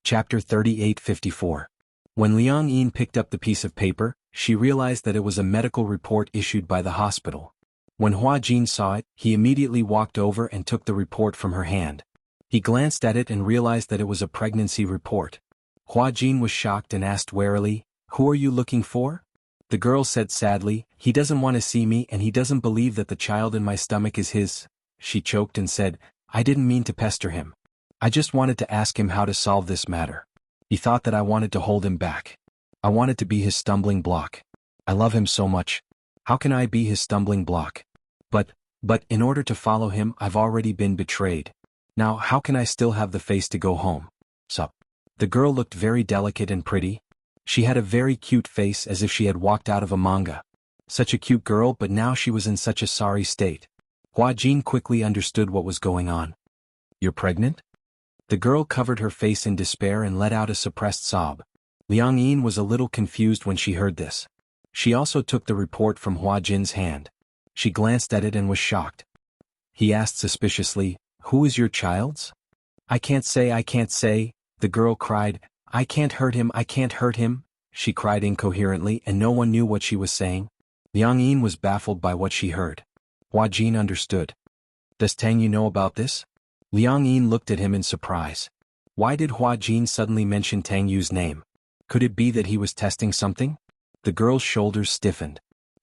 Chapter 3854. When Liang Yin picked up the piece of paper, she realized that it was a medical report issued by the hospital. When Hua Jin saw it, he immediately walked over and took the report from her hand. He glanced at it and realized that it was a pregnancy report. Hua Jin was shocked and asked warily, "Who are you looking for?" The girl said sadly, "He doesn't want to see me and he doesn't believe that the child in my stomach is his." She choked and said, "I didn't mean to pester him. I just wanted to ask him how to solve this matter. He thought that I wanted to hold him back. I wanted to be his stumbling block. I love him so much. How can I be his stumbling block? But in order to follow him, I've already been betrayed. Now how can I still have the face to go home?" Sup. The girl looked very delicate and pretty. She had a very cute face as if she had walked out of a manga. Such a cute girl, but now she was in such a sorry state. Hua Jin quickly understood what was going on. "You're pregnant?" The girl covered her face in despair and let out a suppressed sob. Liang Yin was a little confused when she heard this. She also took the report from Hua Jin's hand. She glanced at it and was shocked. He asked suspiciously, "Who is your child's?" I can't say," the girl cried. "I can't hurt him," she cried incoherently, and no one knew what she was saying. Liang Yin was baffled by what she heard. Hua Jin understood. "Does Tang Yu know about this?" Liang Yin looked at him in surprise. Why did Hua Jin suddenly mention Tang Yu's name? Could it be that he was testing something? The girl's shoulders stiffened.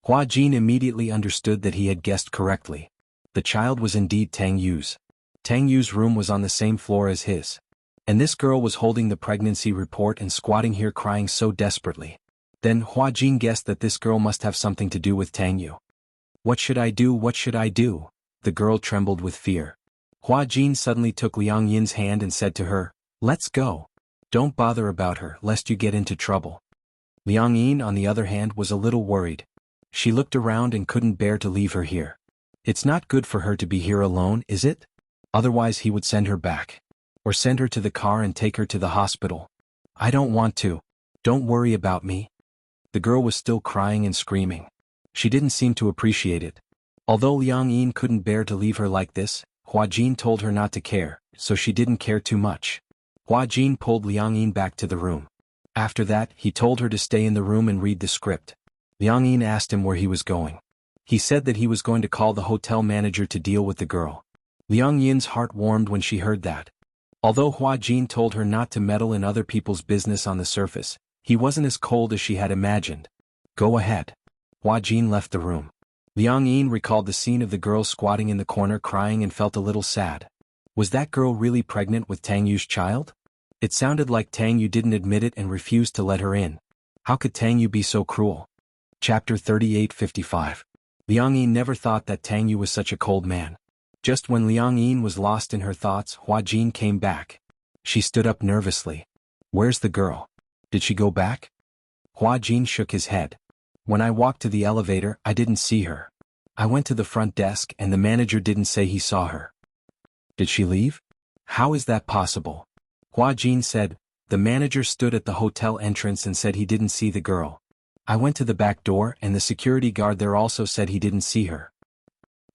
Hua Jin immediately understood that he had guessed correctly. The child was indeed Tang Yu's. Tang Yu's room was on the same floor as his. And this girl was holding the pregnancy report and squatting here crying so desperately. Then Hua Jin guessed that this girl must have something to do with Tang Yu. What should I do? The girl trembled with fear. Hua Jin suddenly took Liang Yin's hand and said to her, "Let's go. Don't bother about her lest you get into trouble." Liang Yin, on the other hand, was a little worried. She looked around and couldn't bear to leave her here. It's not good for her to be here alone, is it? Otherwise he would send her back. Or send her to the car and take her to the hospital. I don't want to. Don't worry about me. The girl was still crying and screaming. She didn't seem to appreciate it. Although Liang Yin couldn't bear to leave her like this, Hua Jin told her not to care, so she didn't care too much. Hua Jin pulled Liang Yin back to the room. After that, he told her to stay in the room and read the script. Liang Yin asked him where he was going. He said that he was going to call the hotel manager to deal with the girl. Liang Yin's heart warmed when she heard that. Although Hua Jin told her not to meddle in other people's business on the surface, he wasn't as cold as she had imagined. "Go ahead." Hua Jin left the room. Liang Yin recalled the scene of the girl squatting in the corner crying and felt a little sad. Was that girl really pregnant with Tang Yu's child? It sounded like Tang Yu didn't admit it and refused to let her in. How could Tang Yu be so cruel? Chapter 3855. Liang Yin never thought that Tang Yu was such a cold man. Just when Liang Yin was lost in her thoughts, Hua Jin came back. She stood up nervously. "Where's the girl? Did she go back?" Hua Jin shook his head. "When I walked to the elevator, I didn't see her. I went to the front desk and the manager didn't say he saw her." "Did she leave?" "How is that possible?" Hua Jin said, "The manager stood at the hotel entrance and said he didn't see the girl. I went to the back door and the security guard there also said he didn't see her."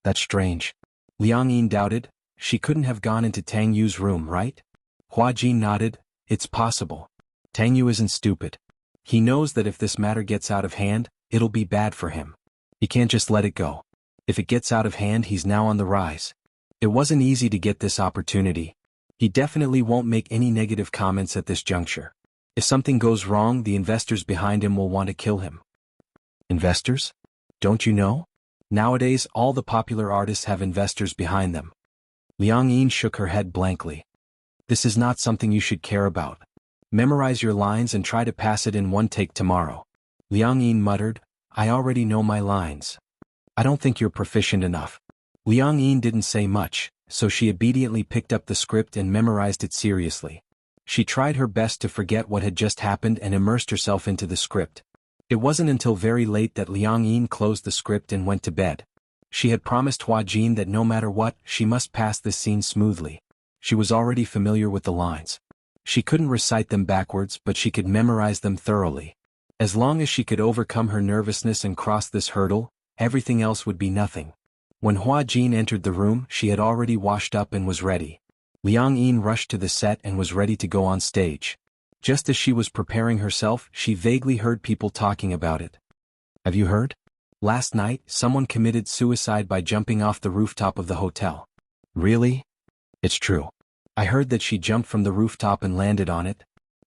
"That's strange." Liang Yin doubted. She couldn't have gone into Tang Yu's room, right? Hua Jin nodded. "It's possible. Tang Yu isn't stupid. He knows that if this matter gets out of hand, it'll be bad for him. He can't just let it go. If it gets out of hand, he's now on the rise. It wasn't easy to get this opportunity. He definitely won't make any negative comments at this juncture. If something goes wrong, the investors behind him will want to kill him." "Investors? Don't you know? Nowadays all the popular artists have investors behind them." Liang Yin shook her head blankly. "This is not something you should care about. Memorize your lines and try to pass it in one take tomorrow." Liang Yin muttered, "I already know my lines. I don't think you're proficient enough." Liang Yin didn't say much, so she obediently picked up the script and memorized it seriously. She tried her best to forget what had just happened and immersed herself into the script. It wasn't until very late that Liang Yin closed the script and went to bed. She had promised Hua Jin that no matter what, she must pass this scene smoothly. She was already familiar with the lines. She couldn't recite them backwards, but she could memorize them thoroughly. As long as she could overcome her nervousness and cross this hurdle, everything else would be nothing. When Hua Jin entered the room, she had already washed up and was ready. Liang Yin rushed to the set and was ready to go on stage. Just as she was preparing herself, she vaguely heard people talking about it. Have you heard? Last night, someone committed suicide by jumping off the rooftop of the hotel. Really? It's true. I heard that she jumped from the rooftop and landed on it.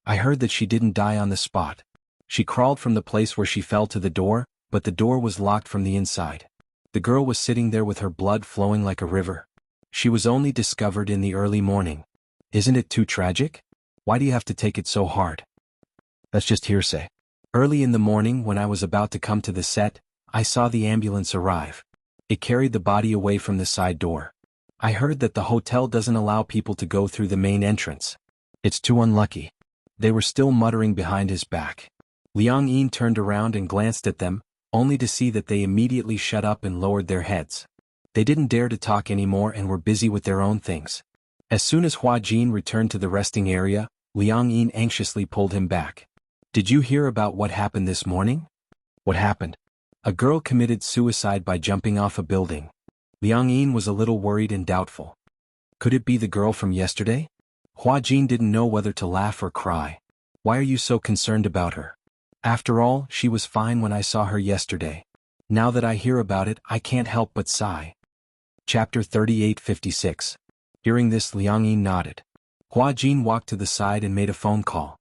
I heard that she didn't die on the spot. She crawled from the place where she fell to the door, but the door was locked from the inside. The girl was sitting there with her blood flowing like a river. She was only discovered in the early morning. Isn't it too tragic? Why do you have to take it so hard? That's just hearsay. Early in the morning when I was about to come to the set, I saw the ambulance arrive. It carried the body away from the side door. I heard that the hotel doesn't allow people to go through the main entrance. It's too unlucky. They were still muttering behind his back. Liang Yin turned around and glanced at them, only to see that they immediately shut up and lowered their heads. They didn't dare to talk anymore and were busy with their own things. As soon as Hua Jin returned to the resting area, Liang Yin anxiously pulled him back. Did you hear about what happened this morning? What happened? A girl committed suicide by jumping off a building. Liang Yin was a little worried and doubtful. Could it be the girl from yesterday? Hua Jin didn't know whether to laugh or cry. Why are you so concerned about her? After all, she was fine when I saw her yesterday. Now that I hear about it, I can't help but sigh. Chapter 38:56. Hearing this, Liang Yin nodded. Hua Jin walked to the side and made a phone call.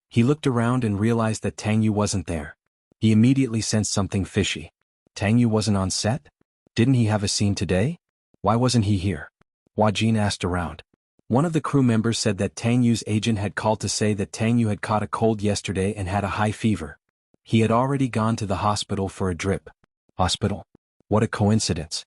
He looked around and realized that Tang Yu wasn't there. He immediately sensed something fishy. Tang Yu wasn't on set? Didn't he have a scene today? Why wasn't he here? Hua Jin asked around. One of the crew members said that Tang Yu's agent had called to say that Tang Yu had caught a cold yesterday and had a high fever. He had already gone to the hospital for a drip. Hospital? What a coincidence.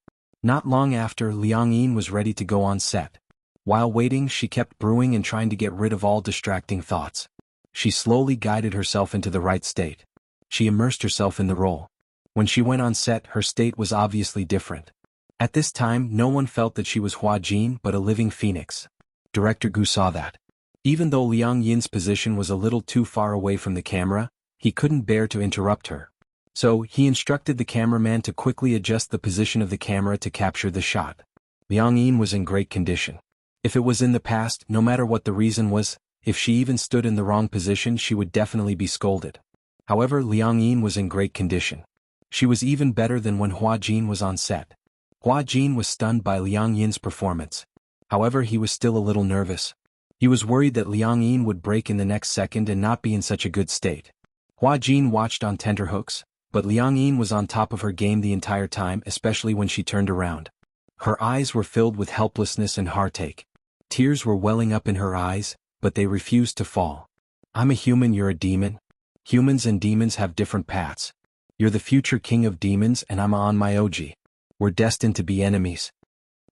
Not long after, Liang Yin was ready to go on set. While waiting, she kept brewing and trying to get rid of all distracting thoughts. She slowly guided herself into the right state. She immersed herself in the role. When she went on set, her state was obviously different. At this time, no one felt that she was Hua Jin but a living phoenix. Director Gu saw that. Even though Liang Yin's position was a little too far away from the camera, he couldn't bear to interrupt her. So, he instructed the cameraman to quickly adjust the position of the camera to capture the shot. Liang Yin was in great condition. If it was in the past, no matter what the reason was, if she even stood in the wrong position, she would definitely be scolded. However, Liang Yin was in great condition. She was even better than when Hua Jin was on set. Hua Jin was stunned by Liang Yin's performance. However, he was still a little nervous. He was worried that Liang Yin would break in the next second and not be in such a good state. Hua Jin watched on tenterhooks, but Liang Yin was on top of her game the entire time, especially when she turned around. Her eyes were filled with helplessness and heartache. Tears were welling up in her eyes, but they refused to fall. I'm a human, you're a demon. Humans and demons have different paths. You're the future king of demons and I'm on my OG. We're destined to be enemies.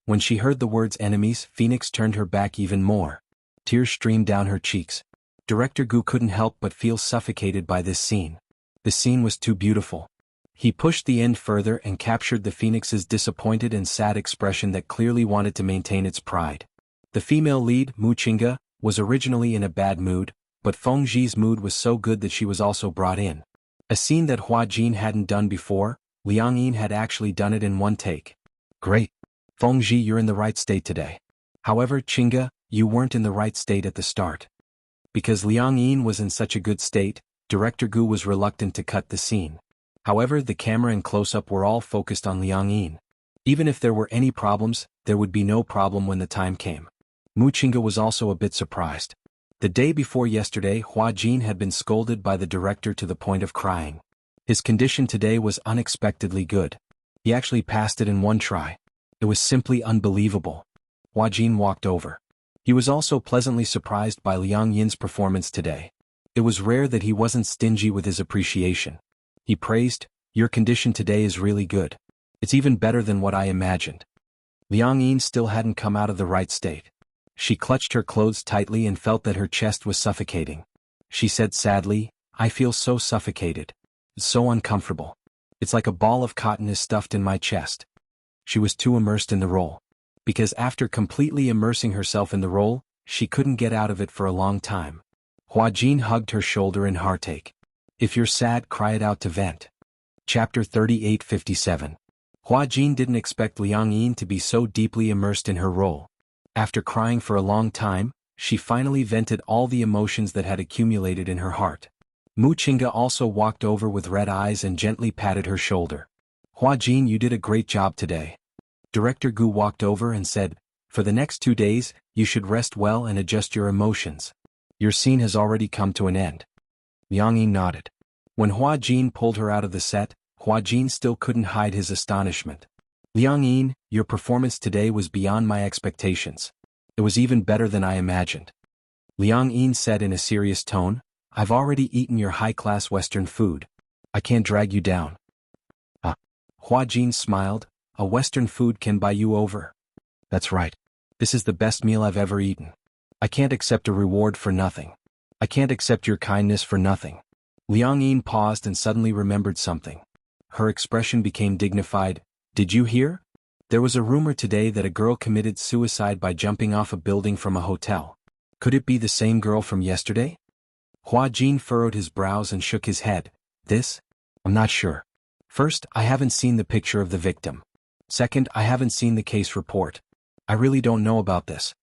When she heard the words enemies, Phoenix turned her back even more. Tears streamed down her cheeks. Director Gu couldn't help but feel suffocated by this scene. The scene was too beautiful. He pushed the end further and captured the Phoenix's disappointed and sad expression that clearly wanted to maintain its pride. The female lead, Mu Qingge, was originally in a bad mood, but Feng Zhi's mood was so good that she was also brought in. A scene that Hua Jin hadn't done before, Liang Yin had actually done it in one take. Great. Feng Zhi, you're in the right state today. However, Qingge, you weren't in the right state at the start. Because Liang Yin was in such a good state, Director Gu was reluctant to cut the scene. However, the camera and close-up were all focused on Liang Yin. Even if there were any problems, there would be no problem when the time came. Mu Qingge was also a bit surprised. The day before yesterday, Hua Jin had been scolded by the director to the point of crying. His condition today was unexpectedly good. He actually passed it in one try. It was simply unbelievable. Hua Jin walked over. He was also pleasantly surprised by Liang Yin's performance today. It was rare that he wasn't stingy with his appreciation. He praised, "Your condition today is really good. It's even better than what I imagined." Liang Yin still hadn't come out of the right state. She clutched her clothes tightly and felt that her chest was suffocating. She said sadly, "I feel so suffocated. It's so uncomfortable. It's like a ball of cotton is stuffed in my chest." She was too immersed in the role. Because after completely immersing herself in the role, she couldn't get out of it for a long time. Hua Jin hugged her shoulder in heartache. If you're sad, cry it out to vent. Chapter 38:57. Hua Jin didn't expect Liang Yin to be so deeply immersed in her role. After crying for a long time, she finally vented all the emotions that had accumulated in her heart. Mu Qingge also walked over with red eyes and gently patted her shoulder. Hua Jin, you did a great job today. Director Gu walked over and said, for the next 2 days, you should rest well and adjust your emotions. Your scene has already come to an end. Liang Yi nodded. When Hua Jin pulled her out of the set, Hua Jin still couldn't hide his astonishment. Liang Yi, your performance today was beyond my expectations. It was even better than I imagined. Liang Yi said in a serious tone, I've already eaten your high-class Western food. I can't drag you down. Hua Jin smiled, a Western food can buy you over. That's right. This is the best meal I've ever eaten. I can't accept a reward for nothing. I can't accept your kindness for nothing. Liang Yi paused and suddenly remembered something. Her expression became dignified. Did you hear? There was a rumor today that a girl committed suicide by jumping off a building from a hotel. Could it be the same girl from yesterday? Hua Jin furrowed his brows and shook his head. I'm not sure. First, I haven't seen the picture of the victim. Second, I haven't seen the case report. I really don't know about this.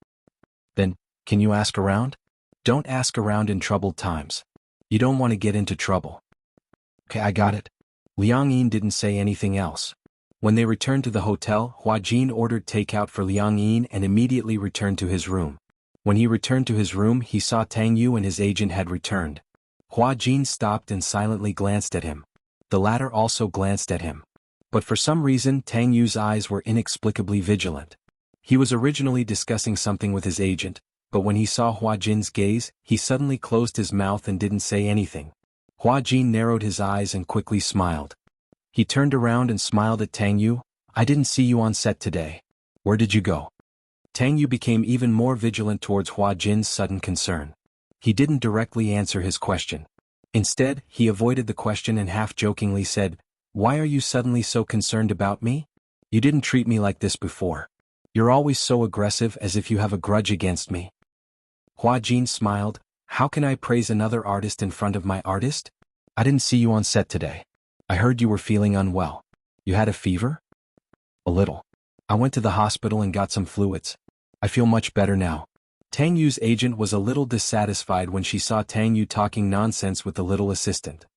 Then, can you ask around? Don't ask around in troubled times. You don't want to get into trouble. Okay, I got it. Liang Yi didn't say anything else. When they returned to the hotel, Hua Jin ordered takeout for Liang Yi and immediately returned to his room. When he returned to his room, he saw Tang Yu and his agent had returned. Hua Jin stopped and silently glanced at him. The latter also glanced at him. But for some reason, Tang Yu's eyes were inexplicably vigilant. He was originally discussing something with his agent, but when he saw Hua Jin's gaze, he suddenly closed his mouth and didn't say anything. Hua Jin narrowed his eyes and quickly smiled. He turned around and smiled at Tang Yu. I didn't see you on set today. Where did you go? Tang Yu became even more vigilant towards Hua Jin's sudden concern. He didn't directly answer his question. Instead, he avoided the question and half-jokingly said, Why are you suddenly so concerned about me? You didn't treat me like this before. You're always so aggressive as if you have a grudge against me. Hua Jin smiled. How can I praise another artist in front of my artist? I didn't see you on set today. I heard you were feeling unwell. You had a fever? A little. I went to the hospital and got some fluids. I feel much better now. Tang Yu's agent was a little dissatisfied when she saw Tang Yu talking nonsense with the little assistant.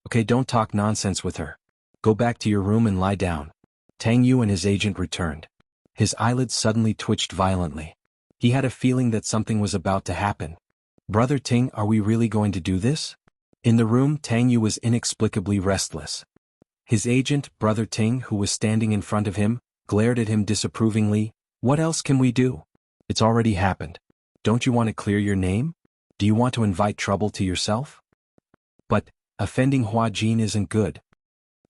Okay, don't talk nonsense with her. Go back to your room and lie down. Tang Yu and his agent returned. His eyelids suddenly twitched violently. He had a feeling that something was about to happen. Brother Ting, are we really going to do this? In the room, Tang Yu was inexplicably restless. His agent, Brother Ting, who was standing in front of him, glared at him disapprovingly. What else can we do? It's already happened. Don't you want to clear your name? Do you want to invite trouble to yourself? But, offending Hua Jin isn't good.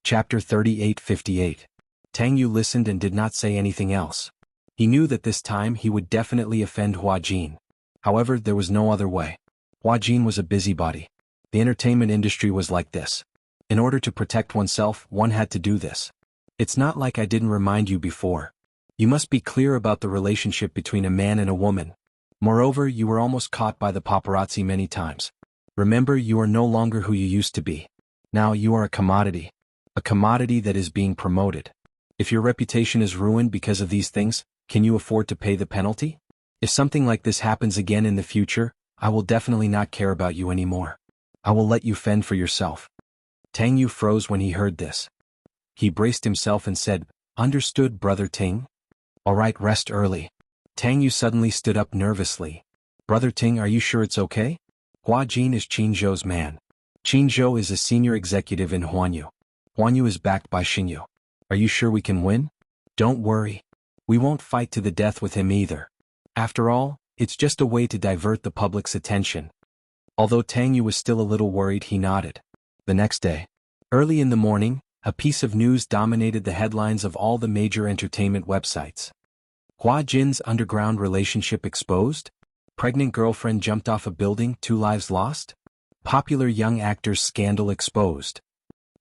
Chapter 38:58. Tang Yu listened and did not say anything else. He knew that this time he would definitely offend Hua Jin. However, there was no other way. Hua Jin was a busybody. The entertainment industry was like this. In order to protect oneself, one had to do this. It's not like I didn't remind you before. You must be clear about the relationship between a man and a woman. Moreover, you were almost caught by the paparazzi many times. Remember, you are no longer who you used to be. Now you are a commodity that is being promoted. If your reputation is ruined because of these things, can you afford to pay the penalty? If something like this happens again in the future, I will definitely not care about you anymore. I will let you fend for yourself. Tang Yu froze when he heard this. He braced himself and said, Understood, Brother Ting. All right, rest early. Tang Yu suddenly stood up nervously. Brother Ting, are you sure it's okay? Hua Jin is Qin Zhou's man. Qin Zhou is a senior executive in Huanyu. Huanyu is backed by Xingyu. Are you sure we can win? Don't worry. We won't fight to the death with him either. After all, it's just a way to divert the public's attention. Although Tang Yu was still a little worried, he nodded. The next day, early in the morning, a piece of news dominated the headlines of all the major entertainment websites. Hua Jin's underground relationship exposed? Pregnant girlfriend jumped off a building, 2 lives lost? Popular young actor's scandal exposed.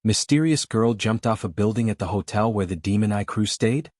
Mysterious girl jumped off a building at the hotel where the Demon Eye crew stayed?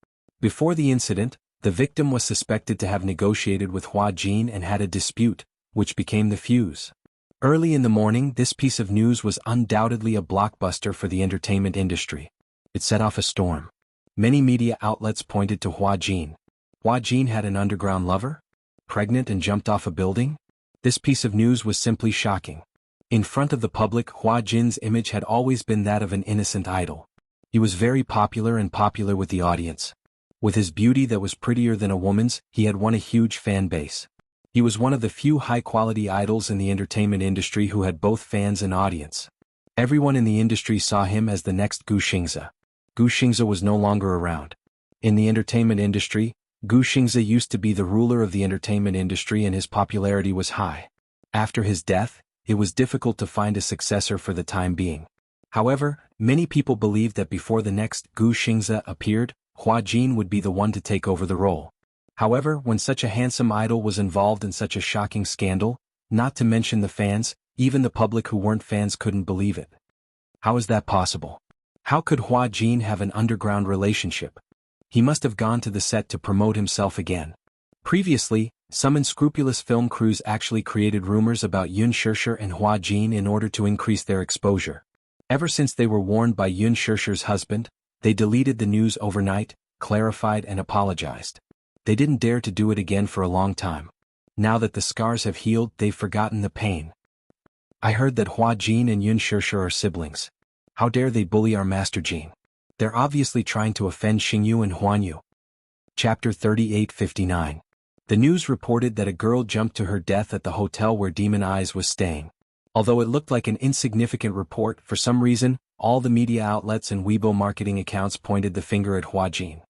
Before the incident, the victim was suspected to have negotiated with Hua Jin and had a dispute, which became the fuse. Early in the morning, this piece of news was undoubtedly a blockbuster for the entertainment industry. It set off a storm. Many media outlets pointed to Hua Jin. Hua Jin had an underground lover? Pregnant and jumped off a building? This piece of news was simply shocking. In front of the public, Hua Jin's image had always been that of an innocent idol. He was very popular and popular with the audience. With his beauty that was prettier than a woman's, he had won a huge fan base. He was one of the few high-quality idols in the entertainment industry who had both fans and audience. Everyone in the industry saw him as the next Gu Xingze. Gu Xingze was no longer around. In the entertainment industry, Gu Xingze used to be the ruler of the entertainment industry and his popularity was high. After his death, it was difficult to find a successor for the time being. However, many people believed that before the next Gu Xingze appeared, Hua Jin would be the one to take over the role. However, when such a handsome idol was involved in such a shocking scandal, not to mention the fans, even the public who weren't fans couldn't believe it. How is that possible? How could Hua Jin have an underground relationship? He must have gone to the set to promote himself again. Previously, some unscrupulous film crews actually created rumors about Yun Shishir and Hua Jin in order to increase their exposure. Ever since they were warned by Yun Shishir's husband, they deleted the news overnight, clarified and apologized. They didn't dare to do it again for a long time. Now that the scars have healed, they've forgotten the pain. I heard that Hua Jin and Yun Shishir are siblings. How dare they bully our Master Jin? They're obviously trying to offend Xingyu and Huanyu. Chapter 38:59. The news reported that a girl jumped to her death at the hotel where Demon Eyes was staying. Although it looked like an insignificant report, for some reason, all the media outlets and Weibo marketing accounts pointed the finger at Hua Jin.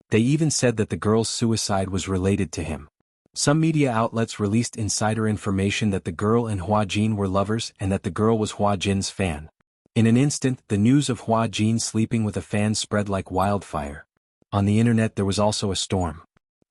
They even said that the girl's suicide was related to him. Some media outlets released insider information that the girl and Hua Jin were lovers and that the girl was Hua Jin's fan. In an instant, the news of Hua Jin sleeping with a fan spread like wildfire. On the internet there was also a storm.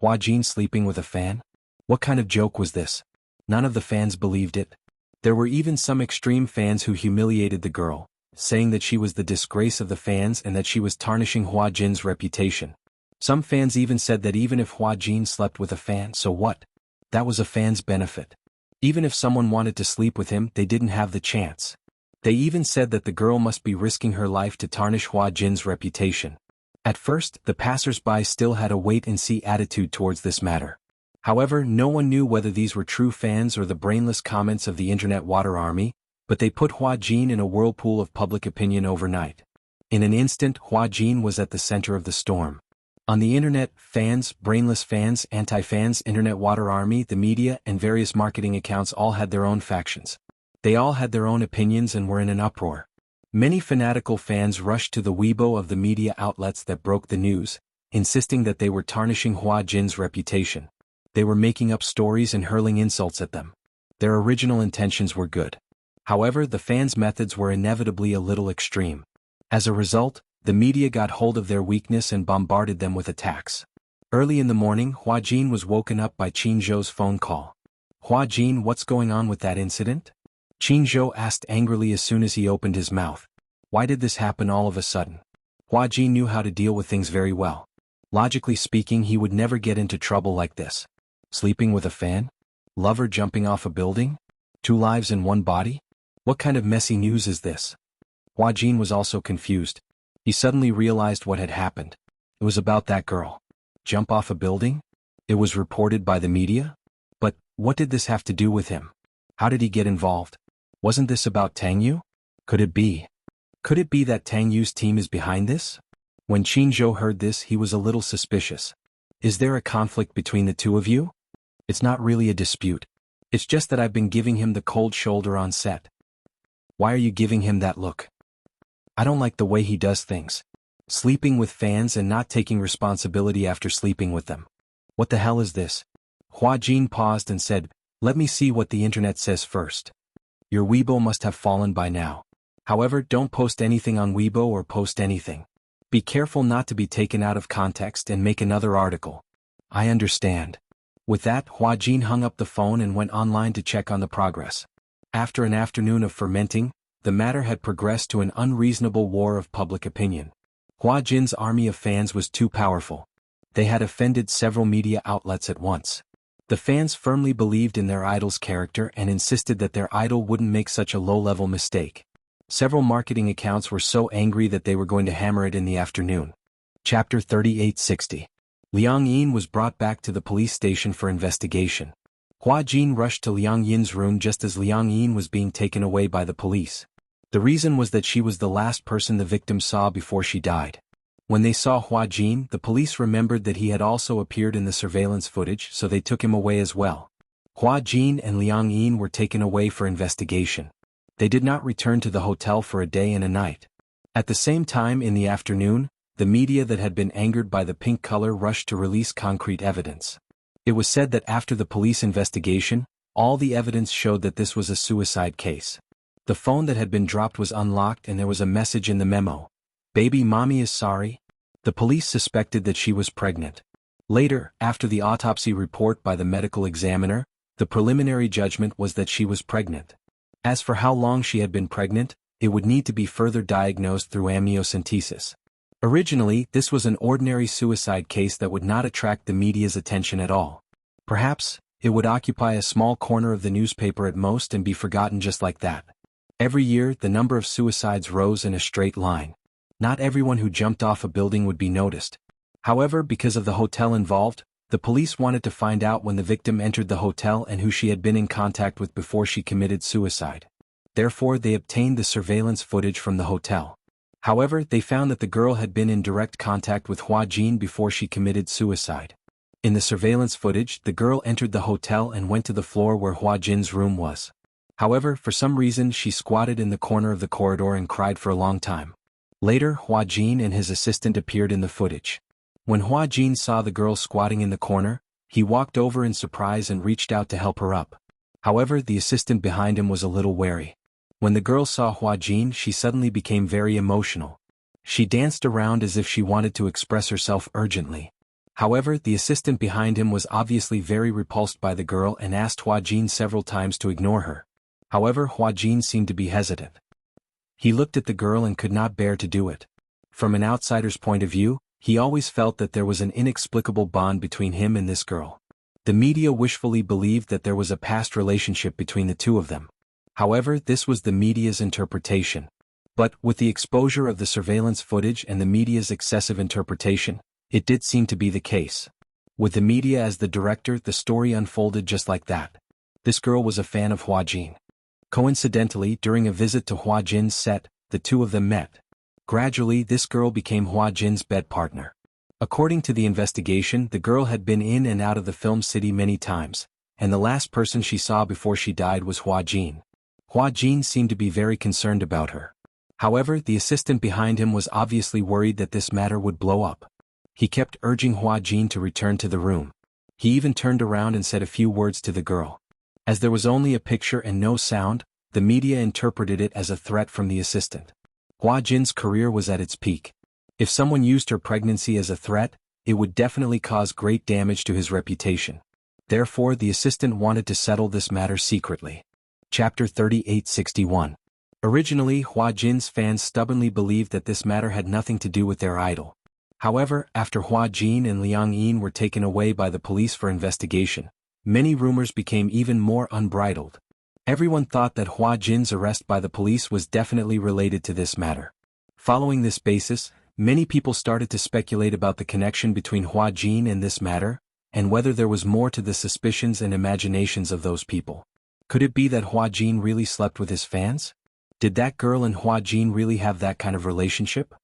Hua Jin sleeping with a fan? What kind of joke was this? None of the fans believed it. There were even some extreme fans who humiliated the girl, saying that she was the disgrace of the fans and that she was tarnishing Hua Jin's reputation. Some fans even said that even if Hua Jin slept with a fan, so what? That was a fan's benefit. Even if someone wanted to sleep with him, they didn't have the chance. They even said that the girl must be risking her life to tarnish Hua Jin's reputation. At first, the passers-by still had a wait-and-see attitude towards this matter. However, no one knew whether these were true fans or the brainless comments of the internet water army, but they put Hua Jin in a whirlpool of public opinion overnight. In an instant, Hua Jin was at the center of the storm. On the internet, fans, brainless fans, anti-fans, internet water army, the media, and various marketing accounts all had their own factions. They all had their own opinions and were in an uproar. Many fanatical fans rushed to the Weibo of the media outlets that broke the news, insisting that they were tarnishing Hua Jin's reputation. They were making up stories and hurling insults at them. Their original intentions were good. However, the fans' methods were inevitably a little extreme. As a result, the media got hold of their weakness and bombarded them with attacks. Early in the morning, Hua Jin was woken up by Qin Zhou's phone call. Hua Jin, what's going on with that incident? Qin Zhou asked angrily as soon as he opened his mouth. Why did this happen all of a sudden? Hua Jin knew how to deal with things very well. Logically speaking, he would never get into trouble like this. Sleeping with a fan? Lover jumping off a building? 2 lives in 1 body? What kind of messy news is this? Hua Jin was also confused. He suddenly realized what had happened. It was about that girl. Jump off a building? It was reported by the media? But what did this have to do with him? How did he get involved? Wasn't this about Tang Yu? Could it be? Could it be that Tang Yu's team is behind this? When Qin Zhou heard this, he was a little suspicious. Is there a conflict between the two of you? It's not really a dispute. It's just that I've been giving him the cold shoulder on set. Why are you giving him that look? I don't like the way he does things. Sleeping with fans and not taking responsibility after sleeping with them. What the hell is this? Hua Jin paused and said, let me see what the internet says first. Your Weibo must have fallen by now. However, don't post anything on Weibo or post anything. Be careful not to be taken out of context and make another article. I understand. With that, Hua Jin hung up the phone and went online to check on the progress. After an afternoon of fermenting, the matter had progressed to an unreasonable war of public opinion. Hua Jin's army of fans was too powerful. They had offended several media outlets at once. The fans firmly believed in their idol's character and insisted that their idol wouldn't make such a low-level mistake. Several marketing accounts were so angry that they were going to hammer it in the afternoon. Chapter 38:60. Liang Yin was brought back to the police station for investigation. Hua Jin rushed to Liang Yin's room just as Liang Yin was being taken away by the police. The reason was that she was the last person the victim saw before she died. When they saw Hua Jin, the police remembered that he had also appeared in the surveillance footage, so they took him away as well. Hua Jin and Liang Yin were taken away for investigation. They did not return to the hotel for a day and a night. At the same time in the afternoon, the media that had been angered by the pink color rushed to release concrete evidence. It was said that after the police investigation, all the evidence showed that this was a suicide case. The phone that had been dropped was unlocked and there was a message in the memo. "Baby, mommy is sorry." The police suspected that she was pregnant. Later, after the autopsy report by the medical examiner, the preliminary judgment was that she was pregnant. As for how long she had been pregnant, it would need to be further diagnosed through amniocentesis. Originally, this was an ordinary suicide case that would not attract the media's attention at all. Perhaps, it would occupy a small corner of the newspaper at most and be forgotten just like that. Every year, the number of suicides rose in a straight line. Not everyone who jumped off a building would be noticed. However, because of the hotel involved, the police wanted to find out when the victim entered the hotel and who she had been in contact with before she committed suicide. Therefore, they obtained the surveillance footage from the hotel. However, they found that the girl had been in direct contact with Hua Jin before she committed suicide. In the surveillance footage, the girl entered the hotel and went to the floor where Hua Jin's room was. However, for some reason she squatted in the corner of the corridor and cried for a long time. Later, Hua Jin and his assistant appeared in the footage. When Hua Jin saw the girl squatting in the corner, he walked over in surprise and reached out to help her up. However, the assistant behind him was a little wary. When the girl saw Hua Jin, she suddenly became very emotional. She danced around as if she wanted to express herself urgently. However, the assistant behind him was obviously very repulsed by the girl and asked Hua Jin several times to ignore her. However, Hua Jin seemed to be hesitant. He looked at the girl and could not bear to do it. From an outsider's point of view, he always felt that there was an inexplicable bond between him and this girl. The media wishfully believed that there was a past relationship between the two of them. However, this was the media's interpretation. But, with the exposure of the surveillance footage and the media's excessive interpretation, it did seem to be the case. With the media as the director, the story unfolded just like that. This girl was a fan of Hua Jin. Coincidentally, during a visit to Hua Jin's set, the two of them met. Gradually, this girl became Hua Jin's bed partner. According to the investigation, the girl had been in and out of the film city many times, and the last person she saw before she died was Hua Jin. Hua Jin seemed to be very concerned about her. However, the assistant behind him was obviously worried that this matter would blow up. He kept urging Hua Jin to return to the room. He even turned around and said a few words to the girl. As there was only a picture and no sound, the media interpreted it as a threat from the assistant. Hua Jin's career was at its peak. If someone used her pregnancy as a threat, it would definitely cause great damage to his reputation. Therefore, the assistant wanted to settle this matter secretly. Chapter 3861. Originally, Hua Jin's fans stubbornly believed that this matter had nothing to do with their idol. However, after Hua Jin and Liang Yin were taken away by the police for investigation, many rumors became even more unbridled. Everyone thought that Hua Jin's arrest by the police was definitely related to this matter. Following this basis, many people started to speculate about the connection between Hua Jin and this matter, and whether there was more to the suspicions and imaginations of those people. Could it be that Hua Jin really slept with his fans? Did that girl and Hua Jin really have that kind of relationship?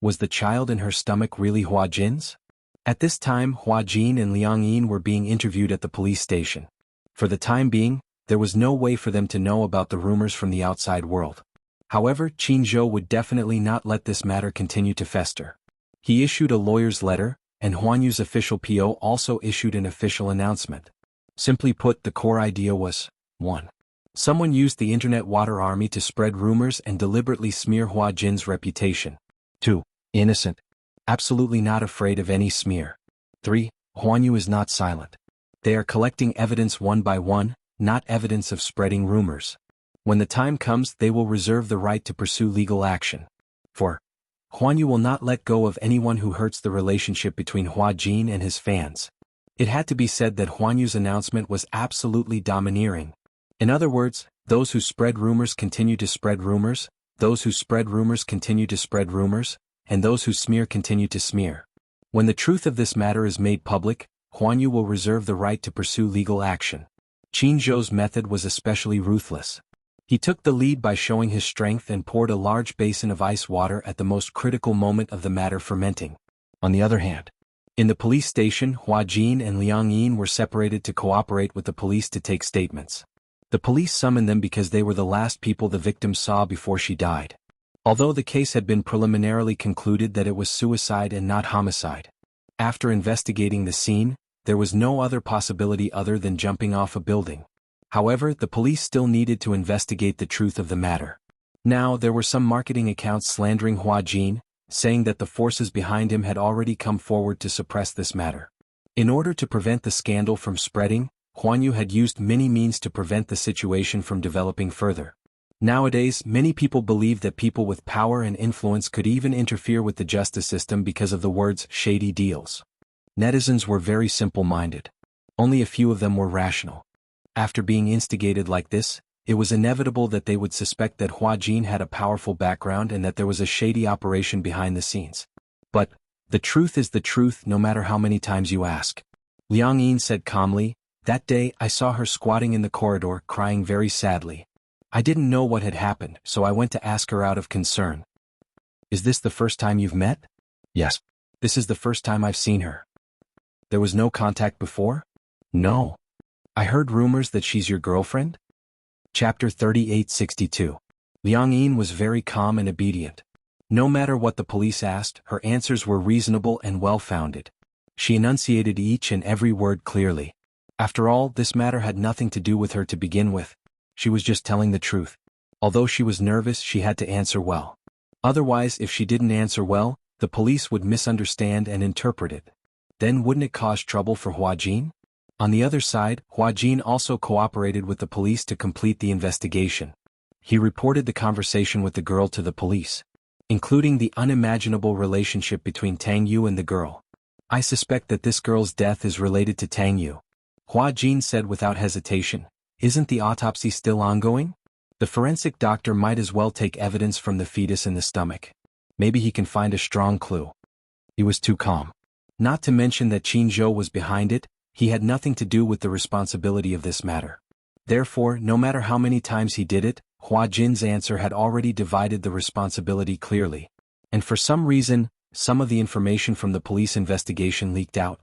Was the child in her stomach really Hua Jin's? At this time, Hua Jin and Liang Yin were being interviewed at the police station. For the time being, there was no way for them to know about the rumors from the outside world. However, Qin Zhou would definitely not let this matter continue to fester. He issued a lawyer's letter, and Huan Yu's official PO also issued an official announcement. Simply put, the core idea was 1. Someone used the internet water army to spread rumors and deliberately smear Hua Jin's reputation. 2. Innocent. Absolutely not afraid of any smear. 3. Huan Yu is not silent. They are collecting evidence one by one, not evidence of spreading rumors. When the time comes, they will reserve the right to pursue legal action. 4. Huan Yu will not let go of anyone who hurts the relationship between Hua Jin and his fans. It had to be said that Huan Yu's announcement was absolutely domineering. In other words, those who spread rumors continue to spread rumors, those who spread rumors continue to spread rumors, and those who smear continue to smear. When the truth of this matter is made public, Huan Yu will reserve the right to pursue legal action. Qin Zhou's method was especially ruthless. He took the lead by showing his strength and poured a large basin of ice water at the most critical moment of the matter fermenting. On the other hand, in the police station, Hua Jin and Liang Yin were separated to cooperate with the police to take statements. The police summoned them because they were the last people the victim saw before she died. Although the case had been preliminarily concluded that it was suicide and not homicide. After investigating the scene, there was no other possibility other than jumping off a building. However, the police still needed to investigate the truth of the matter. Now, there were some marketing accounts slandering Hua Jin, saying that the forces behind him had already come forward to suppress this matter. In order to prevent the scandal from spreading, Huan Yu had used many means to prevent the situation from developing further. Nowadays, many people believe that people with power and influence could even interfere with the justice system because of the words shady deals. Netizens were very simple-minded. Only a few of them were rational. After being instigated like this, it was inevitable that they would suspect that Hua Jin had a powerful background and that there was a shady operation behind the scenes. But, the truth is the truth no matter how many times you ask. Liang Yin said calmly, "That day I saw her squatting in the corridor crying very sadly. I didn't know what had happened, so I went to ask her out of concern." "Is this the first time you've met?" "Yes. This is the first time I've seen her." "There was no contact before?" "No. I heard rumors that she's your girlfriend?" Chapter 3862. Liang Yin was very calm and obedient. No matter what the police asked, her answers were reasonable and well-founded. She enunciated each and every word clearly. After all, this matter had nothing to do with her to begin with. She was just telling the truth. Although she was nervous, she had to answer well. Otherwise, if she didn't answer well, the police would misunderstand and interpret it. Then wouldn't it cause trouble for Hua Jin? On the other side, Hua Jin also cooperated with the police to complete the investigation. He reported the conversation with the girl to the police, including the unimaginable relationship between Tang Yu and the girl. "I suspect that this girl's death is related to Tang Yu," Hua Jin said without hesitation. "Isn't the autopsy still ongoing? The forensic doctor might as well take evidence from the fetus in the stomach. Maybe he can find a strong clue." He was too calm. Not to mention that Qin Zhou was behind it, he had nothing to do with the responsibility of this matter. Therefore, no matter how many times he did it, Hua Jin's answer had already divided the responsibility clearly. And for some reason, some of the information from the police investigation leaked out.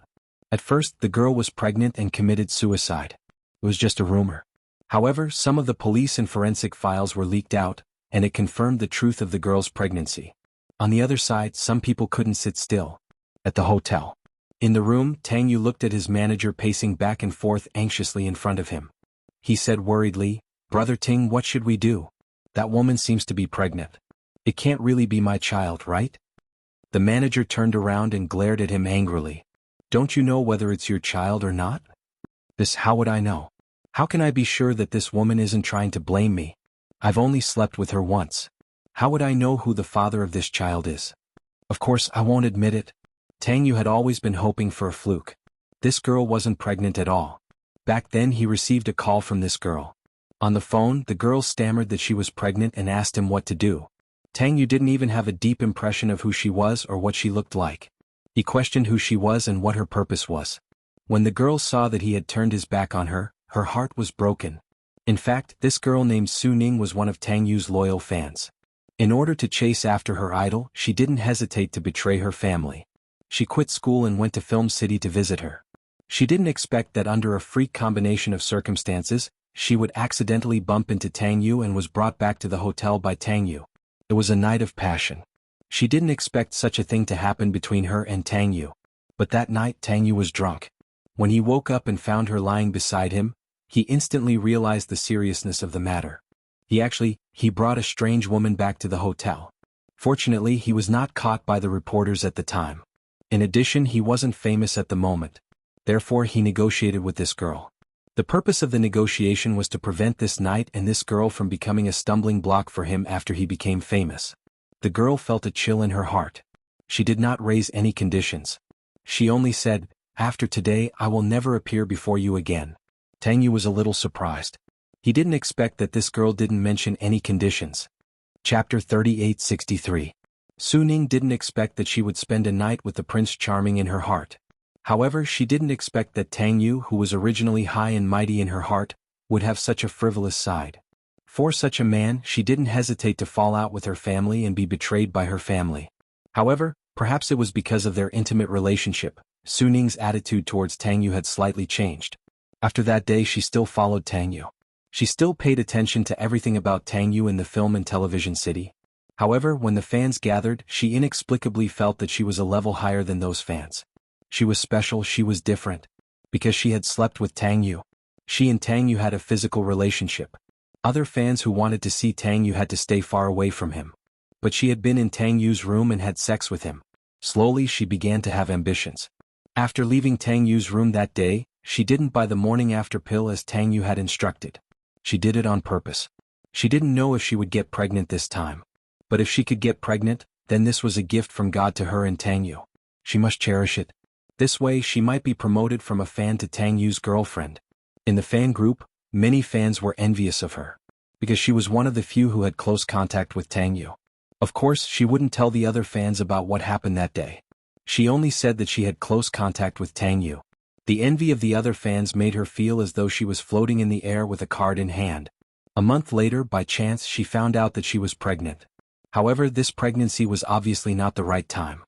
At first, the girl was pregnant and committed suicide. It was just a rumor. However, some of the police and forensic files were leaked out, and it confirmed the truth of the girl's pregnancy. On the other side, some people couldn't sit still. At the hotel. In the room, Tang Yu looked at his manager pacing back and forth anxiously in front of him. He said worriedly, "Brother Ting, what should we do? That woman seems to be pregnant. It can't really be my child, right?" The manager turned around and glared at him angrily. "Don't you know whether it's your child or not?" How would I know? How can I be sure that this woman isn't trying to blame me? I've only slept with her once. How would I know who the father of this child is? Of course, I won't admit it. Tang Yu had always been hoping for a fluke. This girl wasn't pregnant at all. Back then he received a call from this girl. On the phone, the girl stammered that she was pregnant and asked him what to do. Tang Yu didn't even have a deep impression of who she was or what she looked like. He questioned who she was and what her purpose was. When the girl saw that he had turned his back on her, her heart was broken. In fact, this girl named Su Ning was one of Tang Yu's loyal fans. In order to chase after her idol, she didn't hesitate to betray her family. She quit school and went to Film City to visit her. She didn't expect that under a freak combination of circumstances, she would accidentally bump into Tang Yu and was brought back to the hotel by Tang Yu. It was a night of passion. She didn't expect such a thing to happen between her and Tang Yu. But that night Tang Yu was drunk. When he woke up and found her lying beside him, he instantly realized the seriousness of the matter. He brought a strange woman back to the hotel. Fortunately, he was not caught by the reporters at the time. In addition, he wasn't famous at the moment. Therefore, he negotiated with this girl. The purpose of the negotiation was to prevent this night and this girl from becoming a stumbling block for him after he became famous. The girl felt a chill in her heart. She did not raise any conditions. She only said, "After today, I will never appear before you again." Tang Yu was a little surprised. He didn't expect that this girl didn't mention any conditions. Chapter 3863. Su Ning didn't expect that she would spend a night with the Prince Charming in her heart. However, she didn't expect that Tang Yu, who was originally high and mighty in her heart, would have such a frivolous side. For such a man, she didn't hesitate to fall out with her family and be betrayed by her family. However, perhaps it was because of their intimate relationship, Su Ning's attitude towards Tang Yu had slightly changed. After that day, she still followed Tang Yu. She still paid attention to everything about Tang Yu in the film and television city. However, when the fans gathered, she inexplicably felt that she was a level higher than those fans. She was special, she was different. Because she had slept with Tang Yu. She and Tang Yu had a physical relationship. Other fans who wanted to see Tang Yu had to stay far away from him. But she had been in Tang Yu's room and had sex with him. Slowly she began to have ambitions. After leaving Tang Yu's room that day, she didn't buy the morning after pill as Tang Yu had instructed. She did it on purpose. She didn't know if she would get pregnant this time. But if she could get pregnant, then this was a gift from God to her and Tang Yu. She must cherish it. This way she might be promoted from a fan to Tang Yu's girlfriend. In the fan group, many fans were envious of her. Because she was one of the few who had close contact with Tang Yu. Of course, she wouldn't tell the other fans about what happened that day. She only said that she had close contact with Tang Yu. The envy of the other fans made her feel as though she was floating in the air with a card in hand. A month later, by chance, she found out that she was pregnant. However, this pregnancy was obviously not the right time.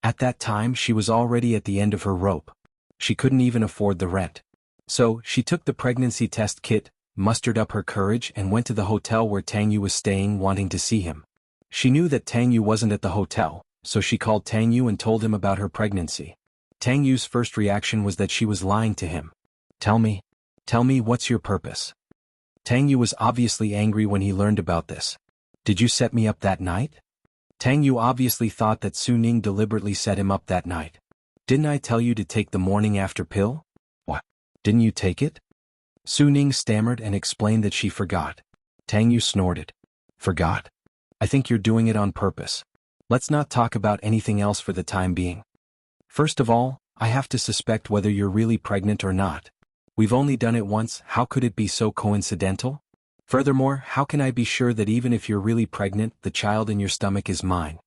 At that time, she was already at the end of her rope. She couldn't even afford the rent. So, she took the pregnancy test kit, mustered up her courage and went to the hotel where Tang Yu was staying, wanting to see him. She knew that Tang Yu wasn't at the hotel, so she called Tang Yu and told him about her pregnancy. Tang Yu's first reaction was that she was lying to him. Tell me, what's your purpose? Tang Yu was obviously angry when he learned about this. Did you set me up that night? Tang Yu obviously thought that Su Ning deliberately set him up that night. Didn't I tell you to take the morning after pill? What? Didn't you take it? Su Ning stammered and explained that she forgot. Tang Yu snorted. Forgot? I think you're doing it on purpose. Let's not talk about anything else for the time being. First of all, I have to suspect whether you're really pregnant or not. We've only done it once, how could it be so coincidental? Furthermore, how can I be sure that even if you're really pregnant, the child in your stomach is mine?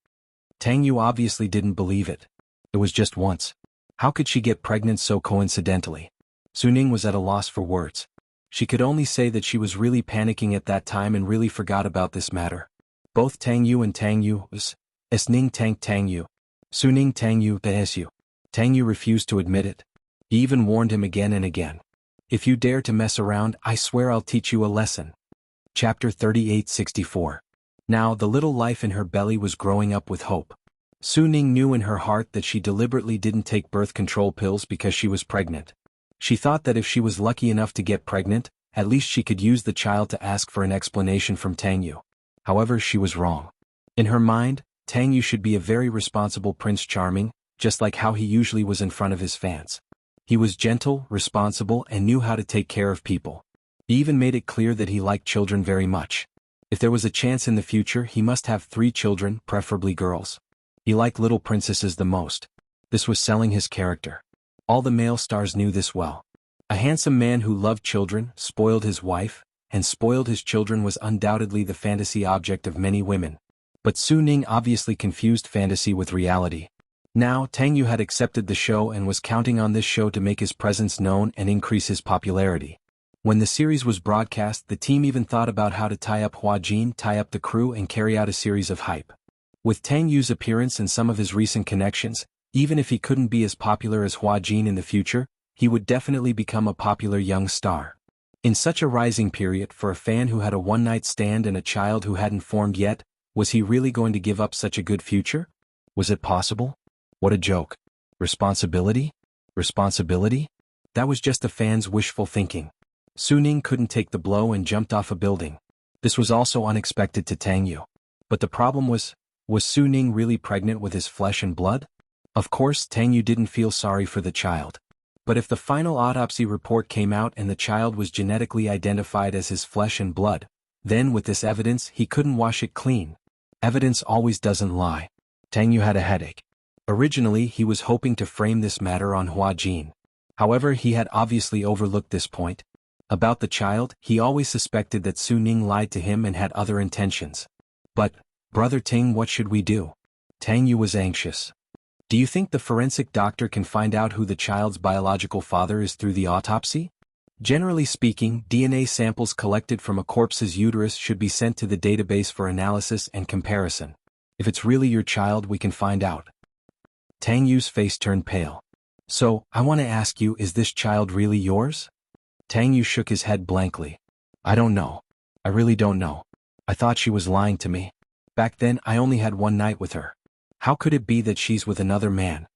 Tang Yu obviously didn't believe it. It was just once. How could she get pregnant so coincidentally? Su Ning was at a loss for words. She could only say that she was really panicking at that time and really forgot about this matter. Both Tang Yu and Tang Yu was Ning Tang Yu. Su Ning Tang Yu Yu. Tang Yu refused to admit it. He even warned him again and again. If you dare to mess around, I swear I'll teach you a lesson. Chapter 38-64. Now the little life in her belly was growing up with hope. Su Ning knew in her heart that she deliberately didn't take birth control pills because she was pregnant. She thought that if she was lucky enough to get pregnant, at least she could use the child to ask for an explanation from Tang Yu. However, she was wrong. In her mind, Tang Yu should be a very responsible Prince Charming, just like how he usually was in front of his fans. He was gentle, responsible, and knew how to take care of people. He even made it clear that he liked children very much. If there was a chance in the future, he must have 3 children, preferably girls. He liked little princesses the most. This was selling his character. All the male stars knew this well. A handsome man who loved children, spoiled his wife, and spoiled his children was undoubtedly the fantasy object of many women. But Su Ning obviously confused fantasy with reality. Now, Tang Yu had accepted the show and was counting on this show to make his presence known and increase his popularity. When the series was broadcast, the team even thought about how to tie up Hua Jin, tie up the crew and carry out a series of hype. With Tang Yu's appearance and some of his recent connections, even if he couldn't be as popular as Hua Jin in the future, he would definitely become a popular young star. In such a rising period for a fan who had a one-night stand and a child who hadn't formed yet, was he really going to give up such a good future? Was it possible? What a joke. Responsibility? Responsibility? That was just the fans' wishful thinking. Su Ning couldn't take the blow and jumped off a building. This was also unexpected to Tang Yu. But the problem was Su Ning really pregnant with his flesh and blood? Of course, Tang Yu didn't feel sorry for the child. But if the final autopsy report came out and the child was genetically identified as his flesh and blood, then with this evidence he couldn't wash it clean. Evidence always doesn't lie. Tang Yu had a headache. Originally he was hoping to frame this matter on Hua Jin. However, he had obviously overlooked this point. About the child, he always suspected that Su Ning lied to him and had other intentions. But, Brother Ting, what should we do? Tang Yu was anxious. Do you think the forensic doctor can find out who the child's biological father is through the autopsy? Generally speaking, DNA samples collected from a corpse's uterus should be sent to the database for analysis and comparison. If it's really your child, we can find out. Tang Yu's face turned pale. So, I want to ask you, is this child really yours? Tang Yu shook his head blankly. I don't know. I really don't know. I thought she was lying to me. Back then, I only had one night with her. How could it be that she's with another man?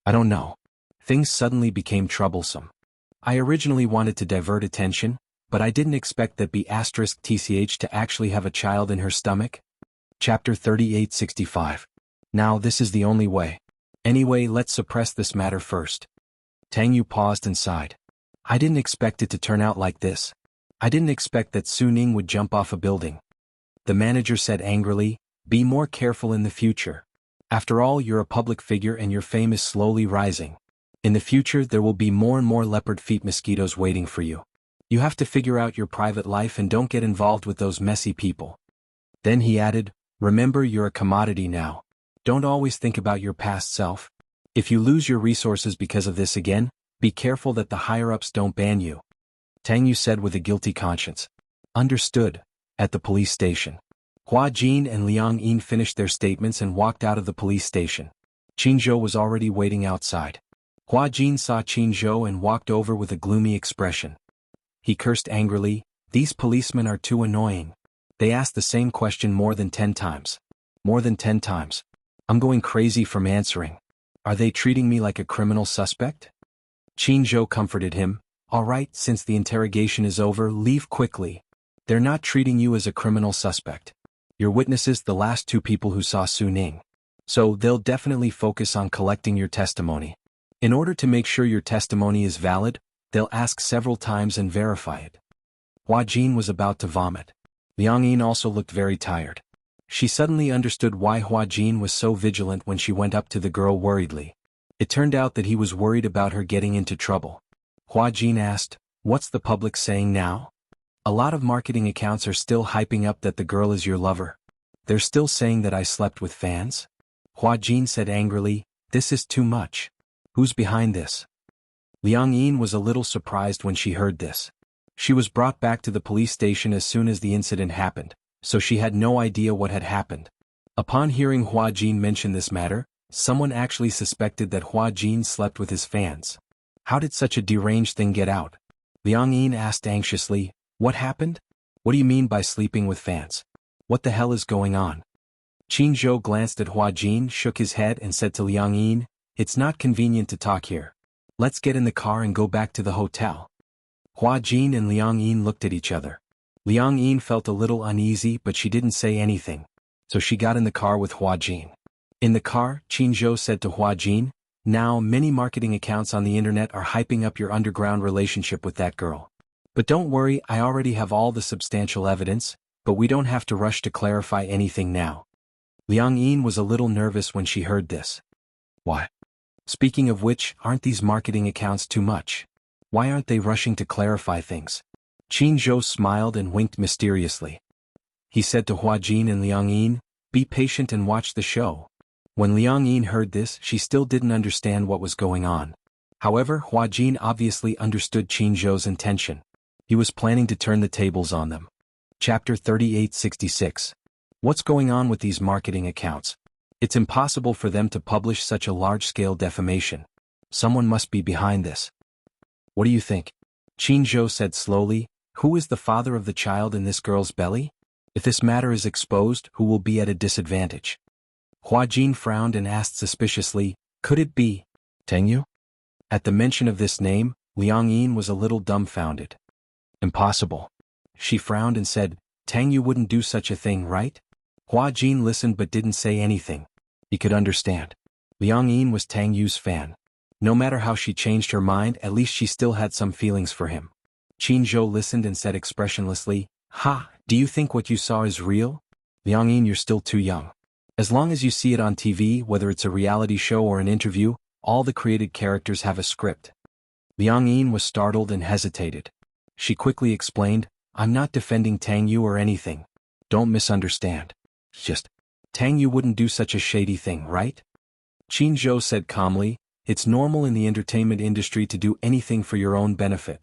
I don't know. Things suddenly became troublesome. I originally wanted to divert attention, but I didn't expect that B*TCH to actually have a child in her stomach. Chapter 3865. Now this is the only way. Anyway, let's suppress this matter first. Tang Yu paused and sighed. I didn't expect it to turn out like this. I didn't expect that Su Ning would jump off a building. The manager said angrily, be more careful in the future. After all, you're a public figure and your fame is slowly rising. In the future, there will be more and more leopard feet mosquitoes waiting for you. You have to figure out your private life and don't get involved with those messy people. Then he added, remember, you're a commodity now. Don't always think about your past self. If you lose your resources because of this again, be careful that the higher-ups don't ban you. Tang Yu said with a guilty conscience. Understood. At the police station. Hua Jin and Liang Yin finished their statements and walked out of the police station. Qin Zhou was already waiting outside. Hua Jin saw Qin Zhou and walked over with a gloomy expression. He cursed angrily, these policemen are too annoying. They asked the same question more than 10 times. More than 10 times. I'm going crazy from answering. Are they treating me like a criminal suspect? Qin Zhou comforted him. All right, since the interrogation is over, leave quickly. They're not treating you as a criminal suspect. Your witnesses, the last two people who saw Su Ning. So they'll definitely focus on collecting your testimony. In order to make sure your testimony is valid, they'll ask several times and verify it. Hua Jin was about to vomit. Liang Yin also looked very tired. She suddenly understood why Hua Jin was so vigilant when she went up to the girl worriedly. It turned out that he was worried about her getting into trouble. Hua Jin asked, what's the public saying now? A lot of marketing accounts are still hyping up that the girl is your lover. They're still saying that I slept with fans? Hua Jin said angrily, this is too much. Who's behind this? Liang Yin was a little surprised when she heard this. She was brought back to the police station as soon as the incident happened, so she had no idea what had happened. Upon hearing Hua Jin mention this matter, someone actually suspected that Hua Jin slept with his fans. How did such a deranged thing get out? Liang Yin asked anxiously, what happened? What do you mean by sleeping with fans? What the hell is going on? Qin Zhou glanced at Hua Jin, shook his head and said to Liang Yin, it's not convenient to talk here. Let's get in the car and go back to the hotel. Hua Jin and Liang Yin looked at each other. Liang Yin felt a little uneasy, but she didn't say anything. So she got in the car with Hua Jin. In the car, Qin Zhou said to Hua Jin, now many marketing accounts on the internet are hyping up your underground relationship with that girl. But don't worry, I already have all the substantial evidence, but we don't have to rush to clarify anything now. Liang Yin was a little nervous when she heard this. Why? Speaking of which, aren't these marketing accounts too much? Why aren't they rushing to clarify things? Qin Zhou smiled and winked mysteriously. He said to Hua Jin and Liang Yin, be patient and watch the show. When Liang Yin heard this, she still didn't understand what was going on. However, Hua Jin obviously understood Qin Zhou's intention. He was planning to turn the tables on them. Chapter 3866. What's going on with these marketing accounts? It's impossible for them to publish such a large-scale defamation. Someone must be behind this. What do you think? Qin Zhou said slowly, who is the father of the child in this girl's belly? If this matter is exposed, who will be at a disadvantage? Hua Jin frowned and asked suspiciously, could it be Tang Yu? At the mention of this name, Liang Yin was a little dumbfounded. Impossible. She frowned and said, Tang Yu wouldn't do such a thing, right? Hua Jin listened but didn't say anything. He could understand. Liang Yin was Tang Yu's fan. No matter how she changed her mind, at least she still had some feelings for him. Qin Zhou listened and said expressionlessly, ha, do you think what you saw is real? Liang Yin, you're still too young. As long as you see it on TV, whether it's a reality show or an interview, all the created characters have a script. Liang Yin was startled and hesitated. She quickly explained, I'm not defending Tang Yu or anything. Don't misunderstand. Tang Yu wouldn't do such a shady thing, right? Qin Zhou said calmly, it's normal in the entertainment industry to do anything for your own benefit.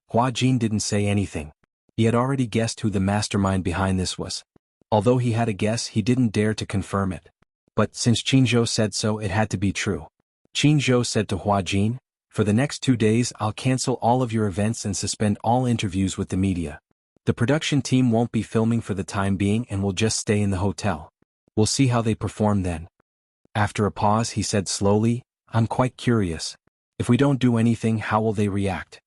Hua Jin didn't say anything. He had already guessed who the mastermind behind this was. Although he had a guess, he didn't dare to confirm it. But since Qin Zhou said so, it had to be true. Qin Zhou said to Hua Jin, for the next 2 days I'll cancel all of your events and suspend all interviews with the media. The production team won't be filming for the time being and will just stay in the hotel. We'll see how they perform then. After a pause he said slowly, I'm quite curious. If we don't do anything, how will they react?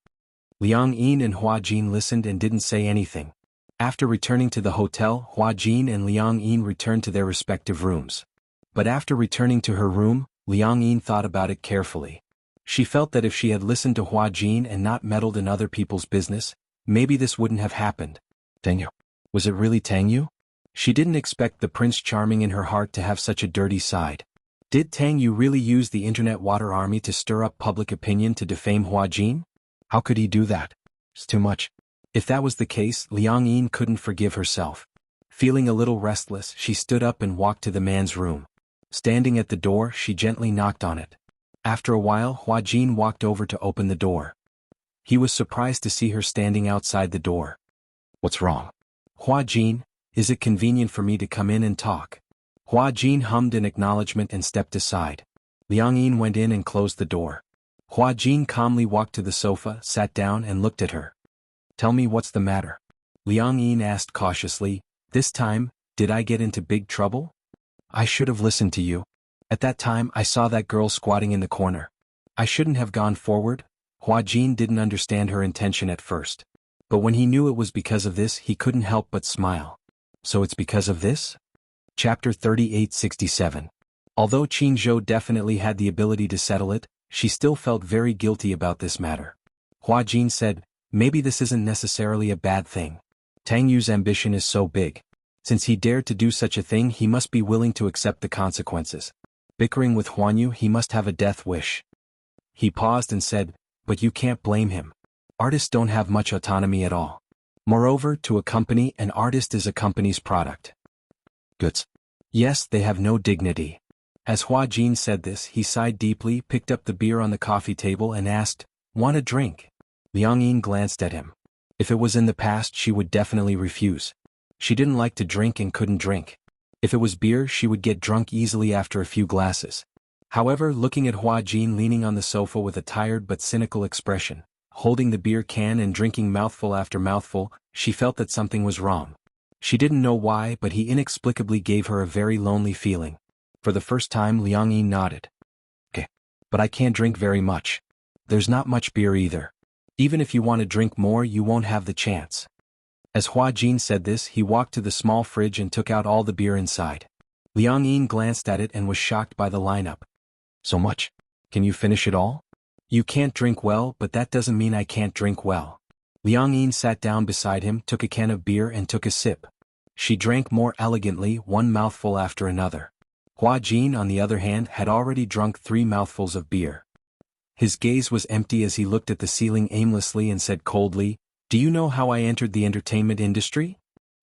Liang Yin and Hua Jin listened and didn't say anything. After returning to the hotel, Hua Jin and Liang Yin returned to their respective rooms. But after returning to her room, Liang Yin thought about it carefully. She felt that if she had listened to Hua Jin and not meddled in other people's business, maybe this wouldn't have happened. Tang Yu. Was it really Tang Yu? She didn't expect the Prince Charming in her heart to have such a dirty side. Did Tang Yu really use the internet water army to stir up public opinion to defame Hua Jin? How could he do that? It's too much. If that was the case, Liang Yin couldn't forgive herself. Feeling a little restless, she stood up and walked to the man's room. Standing at the door, she gently knocked on it. After a while, Hua Jin walked over to open the door. He was surprised to see her standing outside the door. What's wrong? Hua Jin, is it convenient for me to come in and talk? Hua Jin hummed in acknowledgement and stepped aside. Liang Yin went in and closed the door. Hua Jin calmly walked to the sofa, sat down and looked at her. Tell me what's the matter? Liang Yin asked cautiously, this time, did I get into big trouble? I should have listened to you. At that time I saw that girl squatting in the corner. I shouldn't have gone forward. Hua Jin didn't understand her intention at first. But when he knew it was because of this, he couldn't help but smile. So it's because of this? Chapter 3867. Although Qin Zhou definitely had the ability to settle it, she still felt very guilty about this matter. Hua Jin said, maybe this isn't necessarily a bad thing. Tang Yu's ambition is so big. Since he dared to do such a thing, he must be willing to accept the consequences. Bickering with Huan Yu, he must have a death wish. He paused and said, but you can't blame him. Artists don't have much autonomy at all. Moreover, to a company, an artist is a company's product. Goods. Yes, they have no dignity. As Hua Jin said this, he sighed deeply, picked up the beer on the coffee table and asked, want a drink? Liang Yin glanced at him. If it was in the past, she would definitely refuse. She didn't like to drink and couldn't drink. If it was beer, she would get drunk easily after a few glasses. However, looking at Hua Jin leaning on the sofa with a tired but cynical expression, holding the beer can and drinking mouthful after mouthful, she felt that something was wrong. She didn't know why, but he inexplicably gave her a very lonely feeling. For the first time, Liang Yin nodded. Okay. But I can't drink very much. There's not much beer either. Even if you want to drink more, you won't have the chance. As Hua Jin said this, he walked to the small fridge and took out all the beer inside. Liang Yin glanced at it and was shocked by the lineup. So much? Can you finish it all? You can't drink well, but that doesn't mean I can't drink well. Liang Yin sat down beside him, took a can of beer and took a sip. She drank more elegantly, one mouthful after another. Hua Jin, on the other hand, had already drunk 3 mouthfuls of beer. His gaze was empty as he looked at the ceiling aimlessly and said coldly, do you know how I entered the entertainment industry?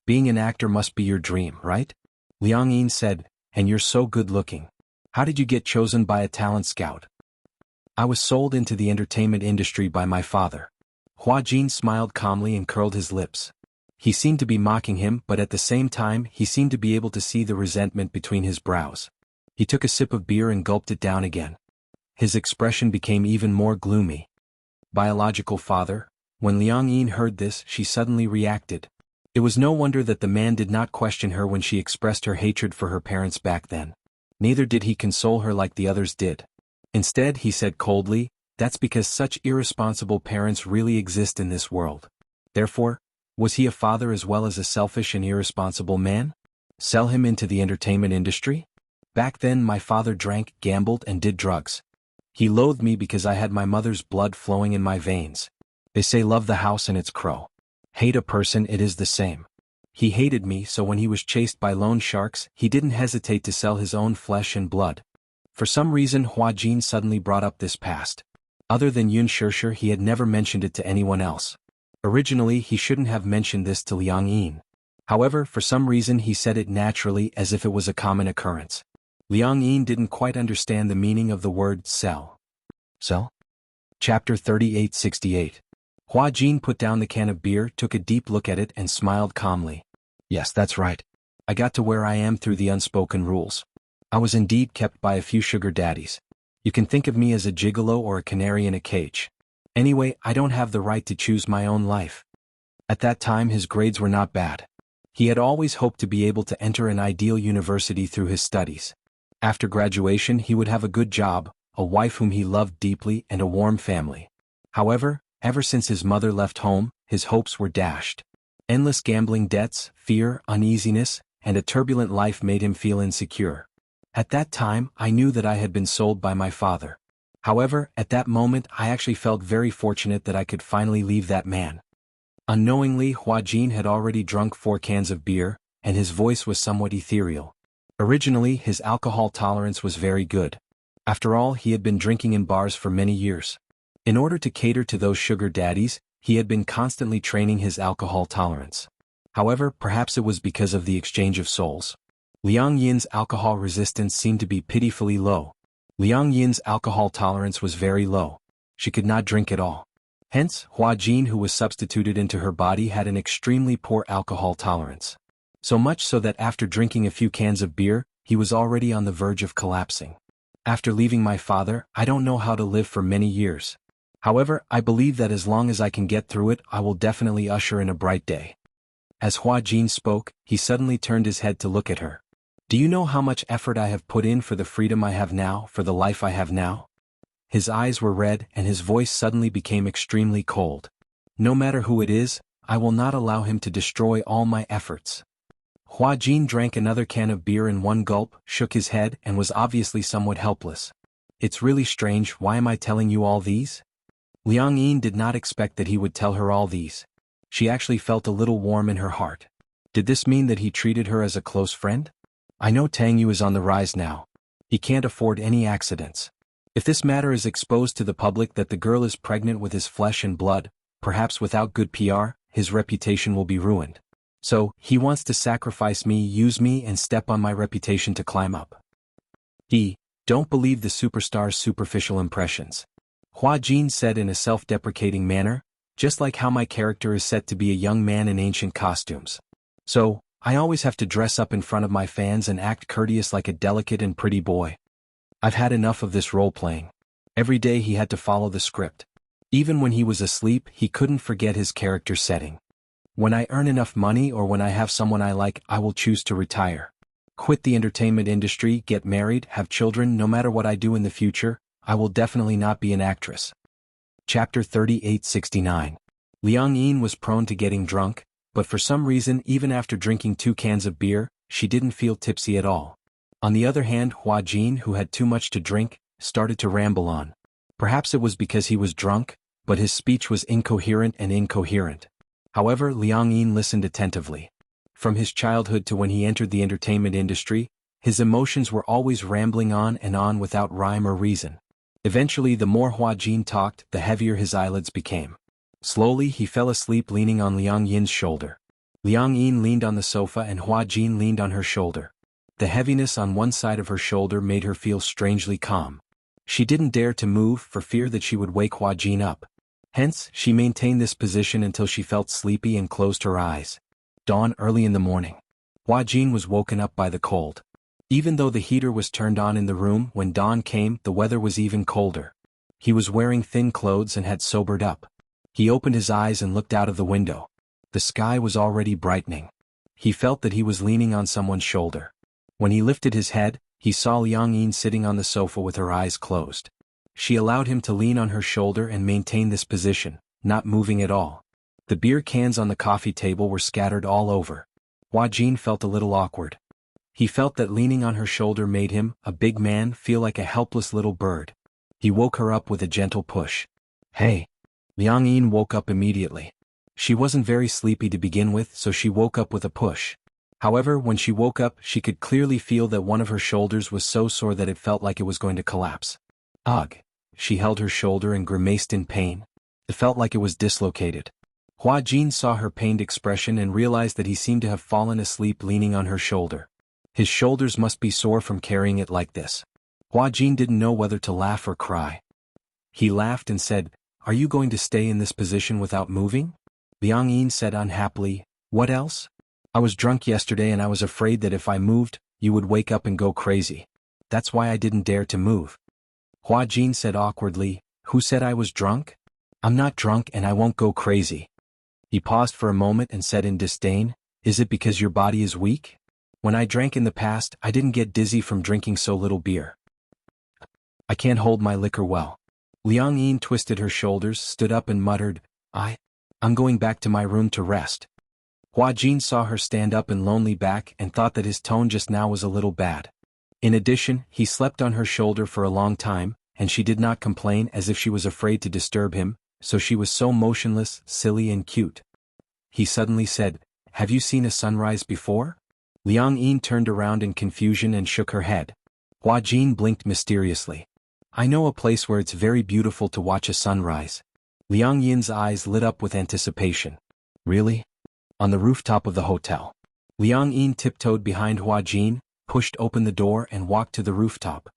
Being an actor must be your dream, right? Liang Yin said, and you're so good looking. How did you get chosen by a talent scout? I was sold into the entertainment industry by my father. Hua Jin smiled calmly and curled his lips. He seemed to be mocking him, but at the same time he seemed to be able to see the resentment between his brows. He took a sip of beer and gulped it down again. His expression became even more gloomy. Biological father? When Liang Yin heard this, she suddenly reacted. It was no wonder that the man did not question her when she expressed her hatred for her parents back then. Neither did he console her like the others did. Instead, he said coldly, that's because such irresponsible parents really exist in this world. Therefore, was he a father as well as a selfish and irresponsible man? Sell him into the entertainment industry? Back then my father drank, gambled and did drugs. He loathed me because I had my mother's blood flowing in my veins. They say love the house and its crow. Hate a person, it is the same. He hated me, so when he was chased by loan sharks, he didn't hesitate to sell his own flesh and blood. For some reason Hua Jin suddenly brought up this past. Other than Yun Shirshir, he had never mentioned it to anyone else. Originally he shouldn't have mentioned this to Liang Yin. However, for some reason he said it naturally as if it was a common occurrence. Liang Yin didn't quite understand the meaning of the word sell. Sell? Chapter 3868. Hua Jin put down the can of beer, took a deep look at it and smiled calmly. Yes, that's right. I got to where I am through the unspoken rules. I was indeed kept by a few sugar daddies. You can think of me as a gigolo or a canary in a cage. Anyway, I don't have the right to choose my own life. At that time his grades were not bad. He had always hoped to be able to enter an ideal university through his studies. After graduation he would have a good job, a wife whom he loved deeply and a warm family. However, ever since his mother left home, his hopes were dashed. Endless gambling debts, fear, uneasiness, and a turbulent life made him feel insecure. At that time, I knew that I had been sold by my father. However, at that moment I actually felt very fortunate that I could finally leave that man. Unknowingly, Hua Jin had already drunk 4 cans of beer, and his voice was somewhat ethereal. Originally, his alcohol tolerance was very good. After all, he had been drinking in bars for many years. In order to cater to those sugar daddies, he had been constantly training his alcohol tolerance. However, perhaps it was because of the exchange of souls. Liang Yin's alcohol resistance seemed to be pitifully low. Liang Yin's alcohol tolerance was very low. She could not drink at all. Hence, Hua Jin, who was substituted into her body, had an extremely poor alcohol tolerance. So much so that after drinking a few cans of beer, he was already on the verge of collapsing. After leaving my father, I don't know how to live for many years. However, I believe that as long as I can get through it, I will definitely usher in a bright day. As Hua Jin spoke, he suddenly turned his head to look at her. Do you know how much effort I have put in for the freedom I have now, for the life I have now? His eyes were red and his voice suddenly became extremely cold. No matter who it is, I will not allow him to destroy all my efforts. Hua Jin drank another can of beer in one gulp, shook his head and was obviously somewhat helpless. It's really strange, why am I telling you all these? Liang Yin did not expect that he would tell her all these. She actually felt a little warm in her heart. Did this mean that he treated her as a close friend? I know Tang Yu is on the rise now. He can't afford any accidents. If this matter is exposed to the public that the girl is pregnant with his flesh and blood, perhaps without good PR, his reputation will be ruined. So, he wants to sacrifice me, use me and step on my reputation to climb up. Don't believe the superstar's superficial impressions. Hua Jin said in a self-deprecating manner, just like how my character is set to be a young man in ancient costumes. So, I always have to dress up in front of my fans and act courteous like a delicate and pretty boy. I've had enough of this role-playing. Every day he had to follow the script. Even when he was asleep, he couldn't forget his character setting. When I earn enough money or when I have someone I like, I will choose to retire. Quit the entertainment industry, get married, have children. No matter what I do in the future, I will definitely not be an actress. Chapter 3869. Liang Yin was prone to getting drunk, but for some reason even after drinking 2 cans of beer, she didn't feel tipsy at all. On the other hand, Hua Jin, who had too much to drink, started to ramble on. Perhaps it was because he was drunk, but his speech was incoherent and incoherent. However, Liang Yin listened attentively. From his childhood to when he entered the entertainment industry, his emotions were always rambling on and on without rhyme or reason. Eventually, the more Hua Jin talked, the heavier his eyelids became. Slowly, he fell asleep leaning on Liang Yin's shoulder. Liang Yin leaned on the sofa and Hua Jin leaned on her shoulder. The heaviness on one side of her shoulder made her feel strangely calm. She didn't dare to move for fear that she would wake Hua Jin up. Hence, she maintained this position until she felt sleepy and closed her eyes. Dawn early in the morning. Hua Jin was woken up by the cold. Even though the heater was turned on in the room, when dawn came, the weather was even colder. He was wearing thin clothes and had sobered up. He opened his eyes and looked out of the window. The sky was already brightening. He felt that he was leaning on someone's shoulder. When he lifted his head, he saw Liang Yin sitting on the sofa with her eyes closed. She allowed him to lean on her shoulder and maintain this position, not moving at all. The beer cans on the coffee table were scattered all over. Hua Jin felt a little awkward. He felt that leaning on her shoulder made him, a big man, feel like a helpless little bird. He woke her up with a gentle push. Hey! Liang Yin woke up immediately. She wasn't very sleepy to begin with, so she woke up with a push. However, when she woke up, she could clearly feel that one of her shoulders was so sore that it felt like it was going to collapse. Ugh! She held her shoulder and grimaced in pain. It felt like it was dislocated. Hua Jin saw her pained expression and realized that he seemed to have fallen asleep leaning on her shoulder. His shoulders must be sore from carrying it like this. Hua Jin didn't know whether to laugh or cry. He laughed and said, "Are you going to stay in this position without moving?" Liang Yin said unhappily, "What else? I was drunk yesterday and I was afraid that if I moved, you would wake up and go crazy. That's why I didn't dare to move." Hua Jin said awkwardly, "Who said I was drunk? I'm not drunk and I won't go crazy." He paused for a moment and said in disdain, "Is it because your body is weak? When I drank in the past, I didn't get dizzy from drinking so little beer. I can't hold my liquor well." Liang Yin twisted her shoulders, stood up and muttered, I'm going back to my room to rest." Hua Jin saw her stand up and lonely back and thought that his tone just now was a little bad. In addition, he slept on her shoulder for a long time, and she did not complain as if she was afraid to disturb him, so she was so motionless, silly and cute. He suddenly said, "Have you seen a sunrise before?" Liang Yin turned around in confusion and shook her head. Hua Jin blinked mysteriously. "I know a place where it's very beautiful to watch a sunrise." Liang Yin's eyes lit up with anticipation. "Really?" "On the rooftop of the hotel." Liang Yin tiptoed behind Hua Jin, pushed open the door and walked to the rooftop.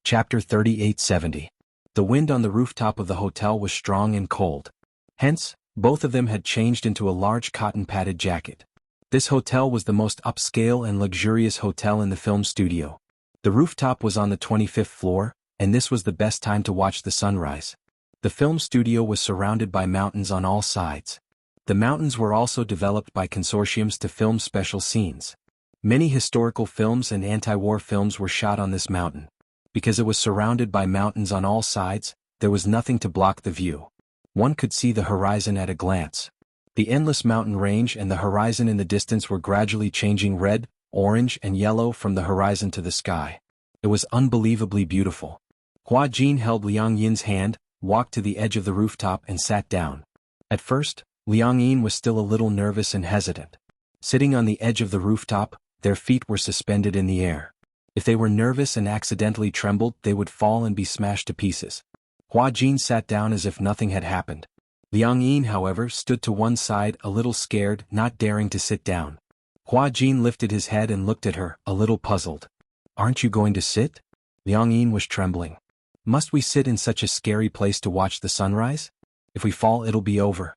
Chapter 3870. The wind on the rooftop of the hotel was strong and cold. Hence, both of them had changed into a large cotton-padded jacket. This hotel was the most upscale and luxurious hotel in the film studio. The rooftop was on the 25th floor, and this was the best time to watch the sunrise. The film studio was surrounded by mountains on all sides. The mountains were also developed by consortiums to film special scenes. Many historical films and anti-war films were shot on this mountain. Because it was surrounded by mountains on all sides, there was nothing to block the view. One could see the horizon at a glance. The endless mountain range and the horizon in the distance were gradually changing red, orange and yellow from the horizon to the sky. It was unbelievably beautiful. Hua Jin held Liang Yin's hand, walked to the edge of the rooftop and sat down. At first, Liang Yin was still a little nervous and hesitant. Sitting on the edge of the rooftop, their feet were suspended in the air. If they were nervous and accidentally trembled, they would fall and be smashed to pieces. Hua Jin sat down as if nothing had happened. Liang Yin, however, stood to one side a little scared, not daring to sit down. Hua Jin lifted his head and looked at her, a little puzzled. "Aren't you going to sit?" Liang Yin was trembling. "Must we sit in such a scary place to watch the sunrise? If we fall, it'll be over."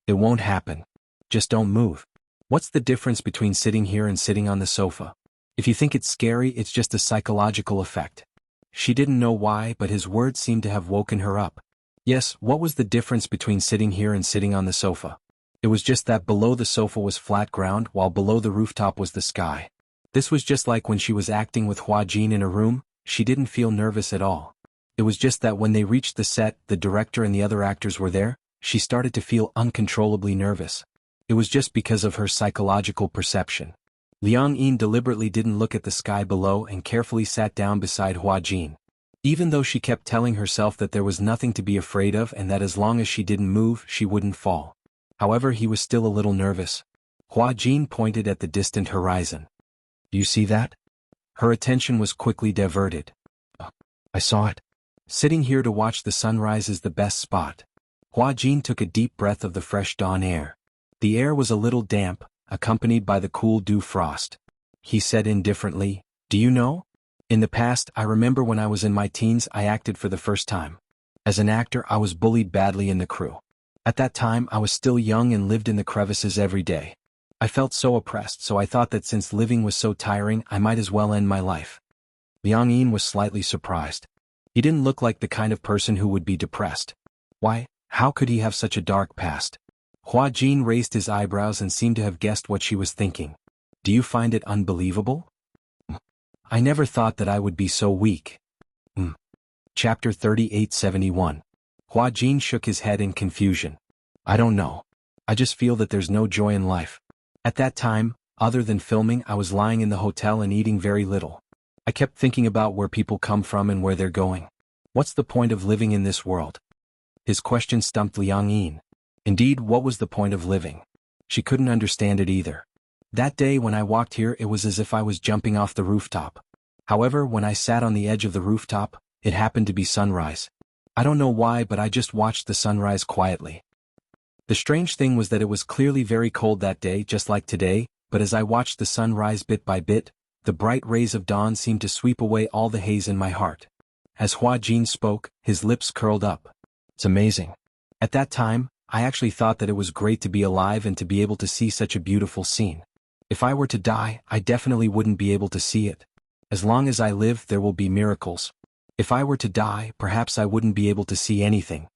"It won't happen. Just don't move. What's the difference between sitting here and sitting on the sofa? If you think it's scary, it's just a psychological effect." She didn't know why, but his words seemed to have woken her up. Yes, what was the difference between sitting here and sitting on the sofa? It was just that below the sofa was flat ground while below the rooftop was the sky. This was just like when she was acting with Hua Jin in a room, she didn't feel nervous at all. It was just that when they reached the set, the director and the other actors were there, she started to feel uncontrollably nervous. It was just because of her psychological perception. Liang Yin deliberately didn't look at the sky below and carefully sat down beside Hua Jin. Even though she kept telling herself that there was nothing to be afraid of and that as long as she didn't move, she wouldn't fall. However, he was still a little nervous. Hua Jin pointed at the distant horizon. "Do you see that?" Her attention was quickly diverted. "I saw it. Sitting here to watch the sunrise is the best spot." Hua Jin took a deep breath of the fresh dawn air. The air was a little damp, accompanied by the cool dew frost. He said indifferently, "Do you know? In the past, I remember when I was in my teens, I acted for the first time. As an actor, I was bullied badly in the crew. At that time, I was still young and lived in the crevices every day. I felt so oppressed, so I thought that since living was so tiring, I might as well end my life." Liang Yin was slightly surprised. He didn't look like the kind of person who would be depressed. Why, how could he have such a dark past? Hua Jin raised his eyebrows and seemed to have guessed what she was thinking. "Do you find it unbelievable?" "I never thought that I would be so weak." Chapter 3871. Hua Jin shook his head in confusion. "I don't know. I just feel that there's no joy in life. At that time, other than filming, I was lying in the hotel and eating very little. I kept thinking about where people come from and where they're going. What's the point of living in this world?" His question stumped Liang Yin. Indeed, what was the point of living? She couldn't understand it either. That day when I walked here, it was as if I was jumping off the rooftop. However, when I sat on the edge of the rooftop, it happened to be sunrise. I don't know why, but I just watched the sunrise quietly. The strange thing was that it was clearly very cold that day, just like today, but as I watched the sun rise bit by bit, the bright rays of dawn seemed to sweep away all the haze in my heart. As Hua Jin spoke, his lips curled up. It's amazing. At that time, I actually thought that it was great to be alive and to be able to see such a beautiful scene. If I were to die, I definitely wouldn't be able to see it. As long as I live, there will be miracles. If I were to die, perhaps I wouldn't be able to see anything.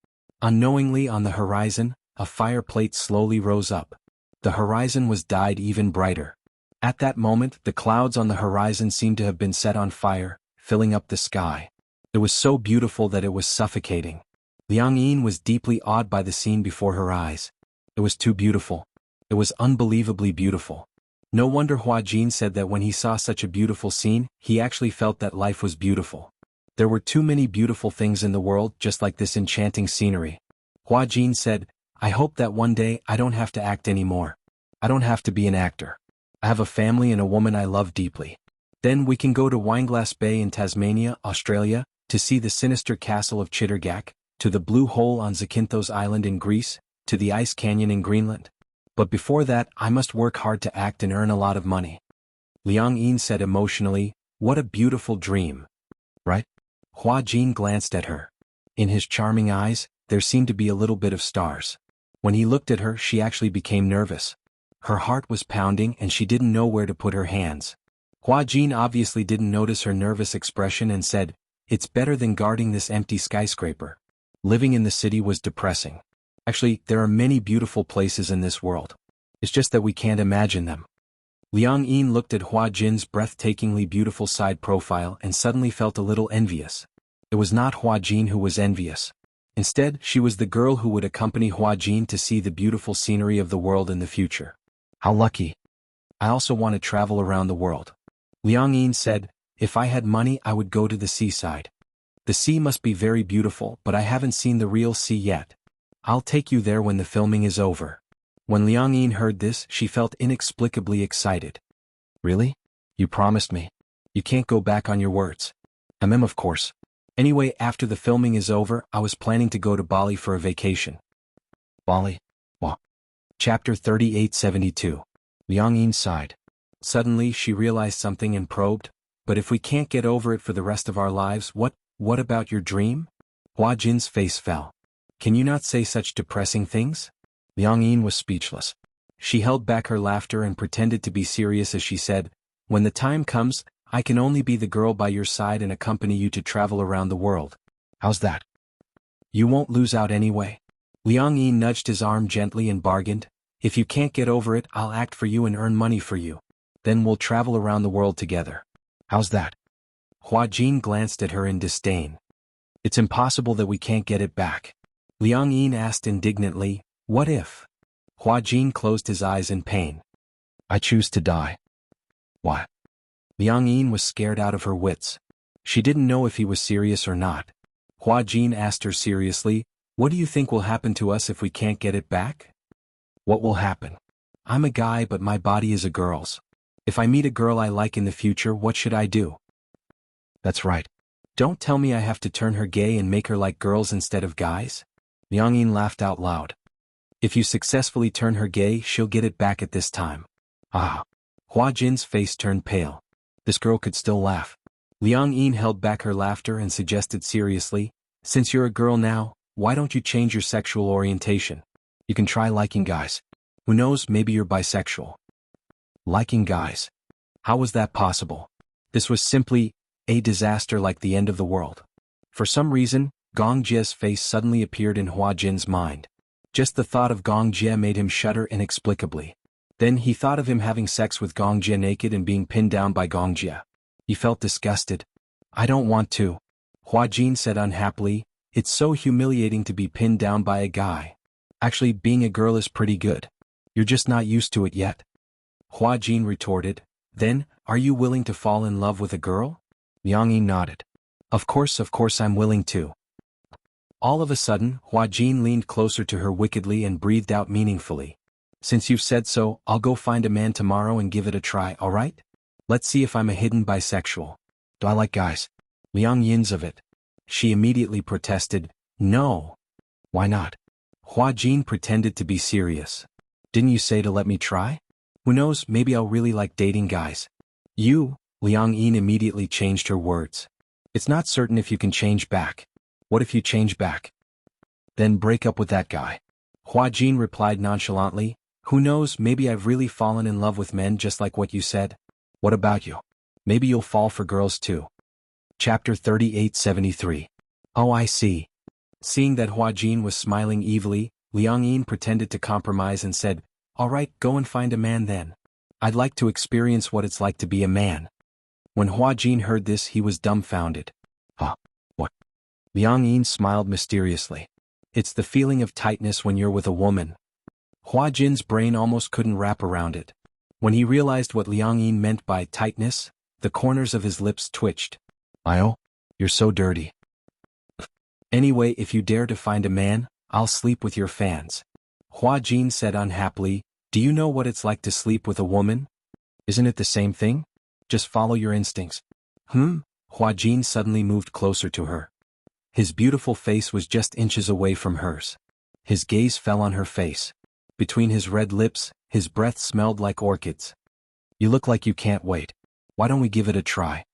Unknowingly on the horizon, a fire plate slowly rose up. The horizon was dyed even brighter. At that moment, the clouds on the horizon seemed to have been set on fire, filling up the sky. It was so beautiful that it was suffocating. Liang Yin was deeply awed by the scene before her eyes. It was too beautiful. It was unbelievably beautiful. No wonder Hua Jin said that when he saw such a beautiful scene, he actually felt that life was beautiful. There were too many beautiful things in the world, just like this enchanting scenery. Hua Jin said, I hope that one day I don't have to act anymore. I don't have to be an actor. I have a family and a woman I love deeply. Then we can go to Wineglass Bay in Tasmania, Australia, to see the sinister castle of Chittergach, to the Blue Hole on Zakynthos Island in Greece, to the Ice Canyon in Greenland. But before that, I must work hard to act and earn a lot of money. Liang Yin said emotionally, what a beautiful dream. Right? Hua Jin glanced at her. In his charming eyes, there seemed to be a little bit of stars. When he looked at her, she actually became nervous. Her heart was pounding and she didn't know where to put her hands. Hua Jin obviously didn't notice her nervous expression and said, it's better than guarding this empty skyscraper. Living in the city was depressing. Actually, there are many beautiful places in this world. It's just that we can't imagine them. Liang Yin looked at Hua Jin's breathtakingly beautiful side profile and suddenly felt a little envious. It was not Hua Jin who was envious. Instead, she was the girl who would accompany Hua Jin to see the beautiful scenery of the world in the future. How lucky. I also want to travel around the world. Liang Yin said, if I had money I would go to the seaside. The sea must be very beautiful, but I haven't seen the real sea yet. I'll take you there when the filming is over. When Liang Yin heard this, she felt inexplicably excited. Really? You promised me. You can't go back on your words. Of course. Anyway, after the filming is over, I was planning to go to Bali for a vacation. Bali? What? Chapter 3872. Liang Yin sighed. Suddenly she realized something and probed, but if we can't get over it for the rest of our lives, what about your dream? Hua Jin's face fell. Can you not say such depressing things? Liang Yin was speechless. She held back her laughter and pretended to be serious as she said, when the time comes, I can only be the girl by your side and accompany you to travel around the world. How's that? You won't lose out anyway. Liang Yin nudged his arm gently and bargained, if you can't get over it, I'll act for you and earn money for you. Then we'll travel around the world together. How's that? Hua Jin glanced at her in disdain. It's impossible that we can't get it back. Liang Yin asked indignantly, what if? Hua Jin closed his eyes in pain. I choose to die. What? Liang Yin was scared out of her wits. She didn't know if he was serious or not. Hua Jin asked her seriously, what do you think will happen to us if we can't get it back? What will happen? I'm a guy but my body is a girl's. If I meet a girl I like in the future, what should I do? That's right. Don't tell me I have to turn her gay and make her like girls instead of guys? Liang Yin laughed out loud. If you successfully turn her gay, she'll get it back at this time. Ah. Hua Jin's face turned pale. This girl could still laugh. Liang Yin held back her laughter and suggested seriously, since you're a girl now, why don't you change your sexual orientation? You can try liking guys. Who knows, maybe you're bisexual. Liking guys. How was that possible? This was simply a disaster, like the end of the world. For some reason, Gong Jie's face suddenly appeared in Hua Jin's mind. Just the thought of Gong Jie made him shudder inexplicably. Then he thought of him having sex with Gong Jie naked and being pinned down by Gong Jie. He felt disgusted. I don't want to. Hua Jin said unhappily, it's so humiliating to be pinned down by a guy. Actually, being a girl is pretty good. You're just not used to it yet. Hua Jin retorted, then, are you willing to fall in love with a girl? Liang Yin nodded. Of course I'm willing to. All of a sudden, Hua Jin leaned closer to her wickedly and breathed out meaningfully. Since you've said so, I'll go find a man tomorrow and give it a try, alright? Let's see if I'm a hidden bisexual. Do I like guys? Liang Yin's of it. She immediately protested, no. Why not? Hua Jin pretended to be serious. Didn't you say to let me try? Who knows, maybe I'll really like dating guys. You, Liang Yin immediately changed her words. It's not certain if you can change back. What if you change back? Then break up with that guy. Hua Jin replied nonchalantly. Who knows, maybe I've really fallen in love with men just like what you said. What about you? Maybe you'll fall for girls too. Chapter 3873. Oh, I see. Seeing that Hua Jin was smiling evilly, Liang Yin pretended to compromise and said, all right, go and find a man then. I'd like to experience what it's like to be a man. When Hua Jin heard this, he was dumbfounded. Huh? What? Liang Yin smiled mysteriously. It's the feeling of tightness when you're with a woman. Hua Jin's brain almost couldn't wrap around it. When he realized what Liang Yin meant by tightness, the corners of his lips twitched. Io, you're so dirty. Anyway, if you dare to find a man, I'll sleep with your fans. Hua Jin said unhappily, do you know what it's like to sleep with a woman? Isn't it the same thing? Just follow your instincts. Hua Jin suddenly moved closer to her. His beautiful face was just inches away from hers. His gaze fell on her face. Between his red lips, his breath smelled like orchids. You look like you can't wait. Why don't we give it a try?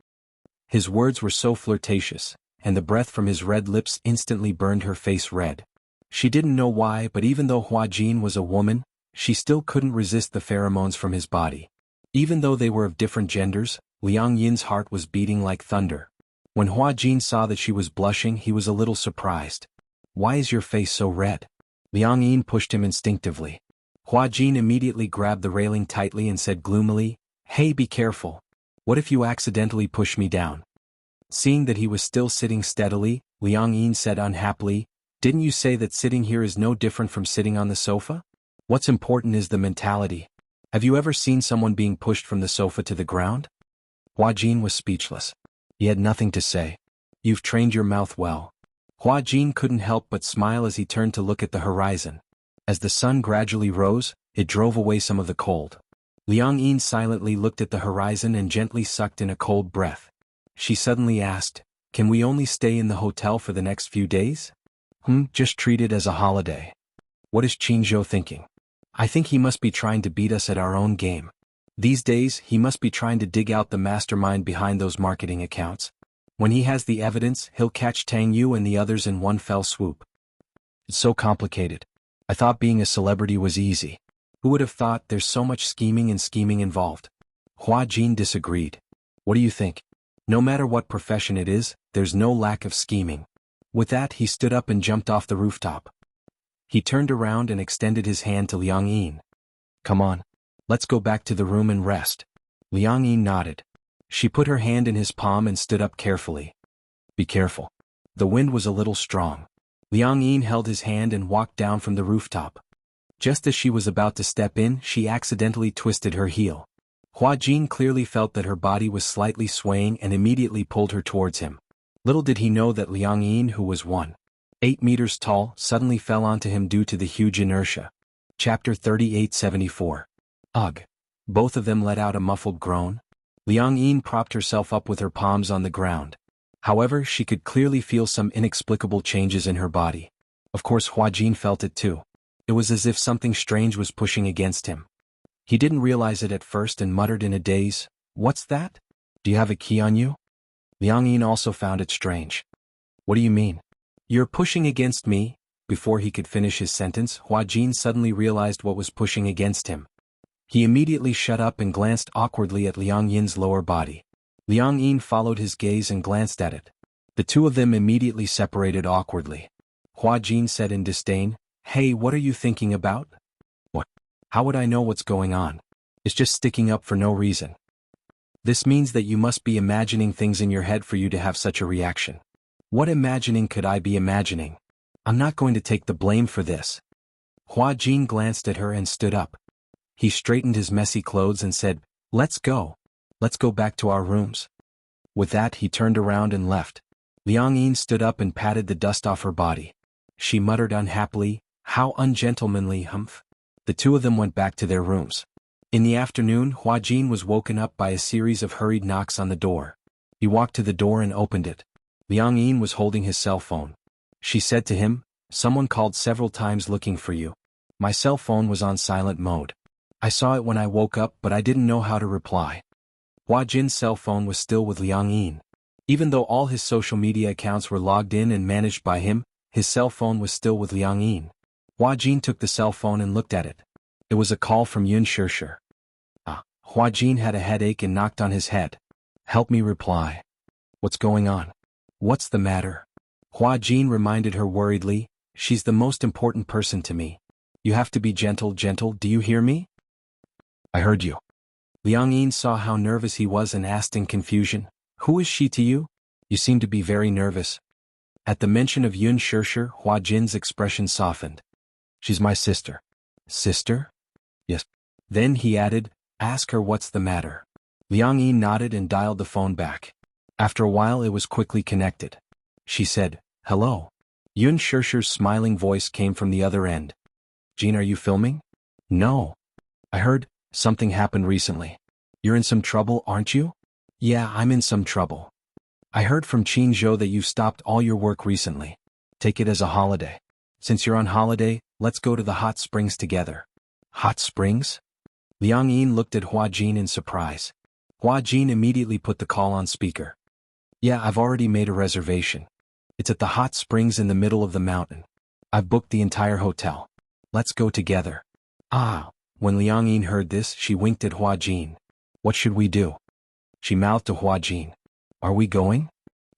His words were so flirtatious, and the breath from his red lips instantly burned her face red. She didn't know why, but even though Hua Jin was a woman, she still couldn't resist the pheromones from his body. Even though they were of different genders, Liang Yin's heart was beating like thunder. When Hua Jin saw that she was blushing, he was a little surprised. Why is your face so red? Liang Yin pushed him instinctively. Hua Jin immediately grabbed the railing tightly and said gloomily, hey, be careful. What if you accidentally push me down? Seeing that he was still sitting steadily, Liang Yin said unhappily, didn't you say that sitting here is no different from sitting on the sofa? What's important is the mentality. Have you ever seen someone being pushed from the sofa to the ground? Hua Jin was speechless. He had nothing to say. You've trained your mouth well. Hua Jin couldn't help but smile as he turned to look at the horizon. As the sun gradually rose, it drove away some of the cold. Liang Yin silently looked at the horizon and gently sucked in a cold breath. She suddenly asked, can we only stay in the hotel for the next few days? Just treat it as a holiday. What is Qingzhou thinking? I think he must be trying to beat us at our own game. These days, he must be trying to dig out the mastermind behind those marketing accounts. When he has the evidence, he'll catch Tang Yu and the others in one fell swoop. It's so complicated. I thought being a celebrity was easy. Who would have thought there's so much scheming involved? Hua Jin disagreed. What do you think? No matter what profession it is, there's no lack of scheming. With that, he stood up and jumped off the rooftop. He turned around and extended his hand to Liang Yin. Come on. Let's go back to the room and rest. Liang Yin nodded. She put her hand in his palm and stood up carefully. Be careful. The wind was a little strong. Liang Yin held his hand and walked down from the rooftop. Just as she was about to step in, she accidentally twisted her heel. Hua Jin clearly felt that her body was slightly swaying and immediately pulled her towards him. Little did he know that Liang Yin, who was 1.8 meters tall, suddenly fell onto him due to the huge inertia. Chapter 3874. Ugh. Both of them let out a muffled groan. Liang Yin propped herself up with her palms on the ground. However, she could clearly feel some inexplicable changes in her body. Of course, Hua Jin felt it too. It was as if something strange was pushing against him. He didn't realize it at first and muttered in a daze, "What's that? Do you have a key on you?" Liang Yin also found it strange. "What do you mean? You're pushing against me?" Before he could finish his sentence, Hua Jin suddenly realized what was pushing against him. He immediately shut up and glanced awkwardly at Liang Yin's lower body. Liang Yin followed his gaze and glanced at it. The two of them immediately separated awkwardly. Hua Jin said in disdain, "Hey, what are you thinking about?" "What? How would I know what's going on? It's just sticking up for no reason." "This means that you must be imagining things in your head for you to have such a reaction." "What imagining could I be imagining? I'm not going to take the blame for this." Hua Jin glanced at her and stood up. He straightened his messy clothes and said, "Let's go. Let's go back to our rooms." With that, he turned around and left. Liang Yin stood up and patted the dust off her body. She muttered unhappily, "How ungentlemanly, humph." The two of them went back to their rooms. In the afternoon, Hua Jin was woken up by a series of hurried knocks on the door. He walked to the door and opened it. Liang Yin was holding his cell phone. She said to him, Someone called several times looking for you. My cell phone was on silent mode. I saw it when I woke up, but I didn't know how to reply. Hua Jin's cell phone was still with Liang Yin. Even though all his social media accounts were logged in and managed by him, his cell phone was still with Liang Yin. Hua Jin took the cell phone and looked at it. It was a call from Yun Shishir. Hua Jin had a headache and knocked on his head. Help me reply. What's going on? What's the matter? Hua Jin reminded her worriedly, she's the most important person to me. You have to be gentle, do you hear me? I heard you. Liang Yin saw how nervous he was and asked in confusion, who is she to you? You seem to be very nervous. At the mention of Yun Shishir, Hua Jin's expression softened. She's my sister. Sister? Yes. Then he added, ask her what's the matter. Liang Yin nodded and dialed the phone back. After a while it was quickly connected. She said, hello. Yun Shishir's smiling voice came from the other end. Jin, are you filming? No. I heard something happened recently. You're in some trouble, aren't you? Yeah, I'm in some trouble. I heard from Qin Zhou that you've stopped all your work recently. Take it as a holiday. Since you're on holiday, let's go to the hot springs together. Hot springs? Liang Yin looked at Hua Jin in surprise. Hua Jin immediately put the call on speaker. Yeah, I've already made a reservation. It's at the hot springs in the middle of the mountain. I've booked the entire hotel. Let's go together. When Liang Yin heard this, she winked at Hua Jin. What should we do? She mouthed to Hua Jin. Are we going?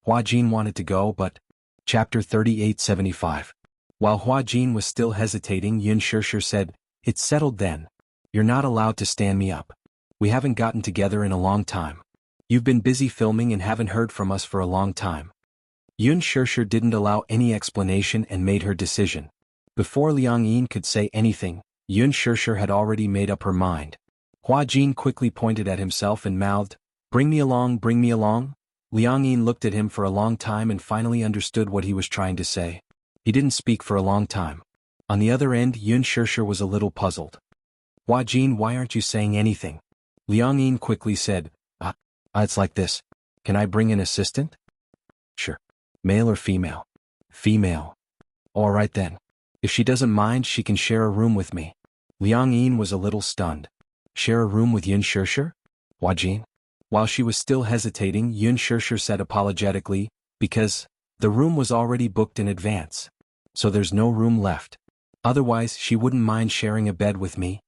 Hua Jin wanted to go, but... Chapter 3875. While Hua Jin was still hesitating, Yun Shishir said, it's settled then. You're not allowed to stand me up. We haven't gotten together in a long time. You've been busy filming and haven't heard from us for a long time. Yun Shishir didn't allow any explanation and made her decision. Before Liang Yin could say anything, Yun Shishir had already made up her mind. Hua Jin quickly pointed at himself and mouthed, bring me along, bring me along. Liang Yin looked at him for a long time and finally understood what he was trying to say. He didn't speak for a long time. On the other end, Yun Shishir was a little puzzled. Hua Jin, why aren't you saying anything? Liang Yin quickly said, it's like this. Can I bring an assistant? Sure. Male or female? Female. All right then. If she doesn't mind, she can share a room with me. Liang Yin was a little stunned. Share a room with Yun Shishir? Hua Jin? While she was still hesitating, Yun Shishir said apologetically, because the room was already booked in advance. So there's no room left. Otherwise, she wouldn't mind sharing a bed with me.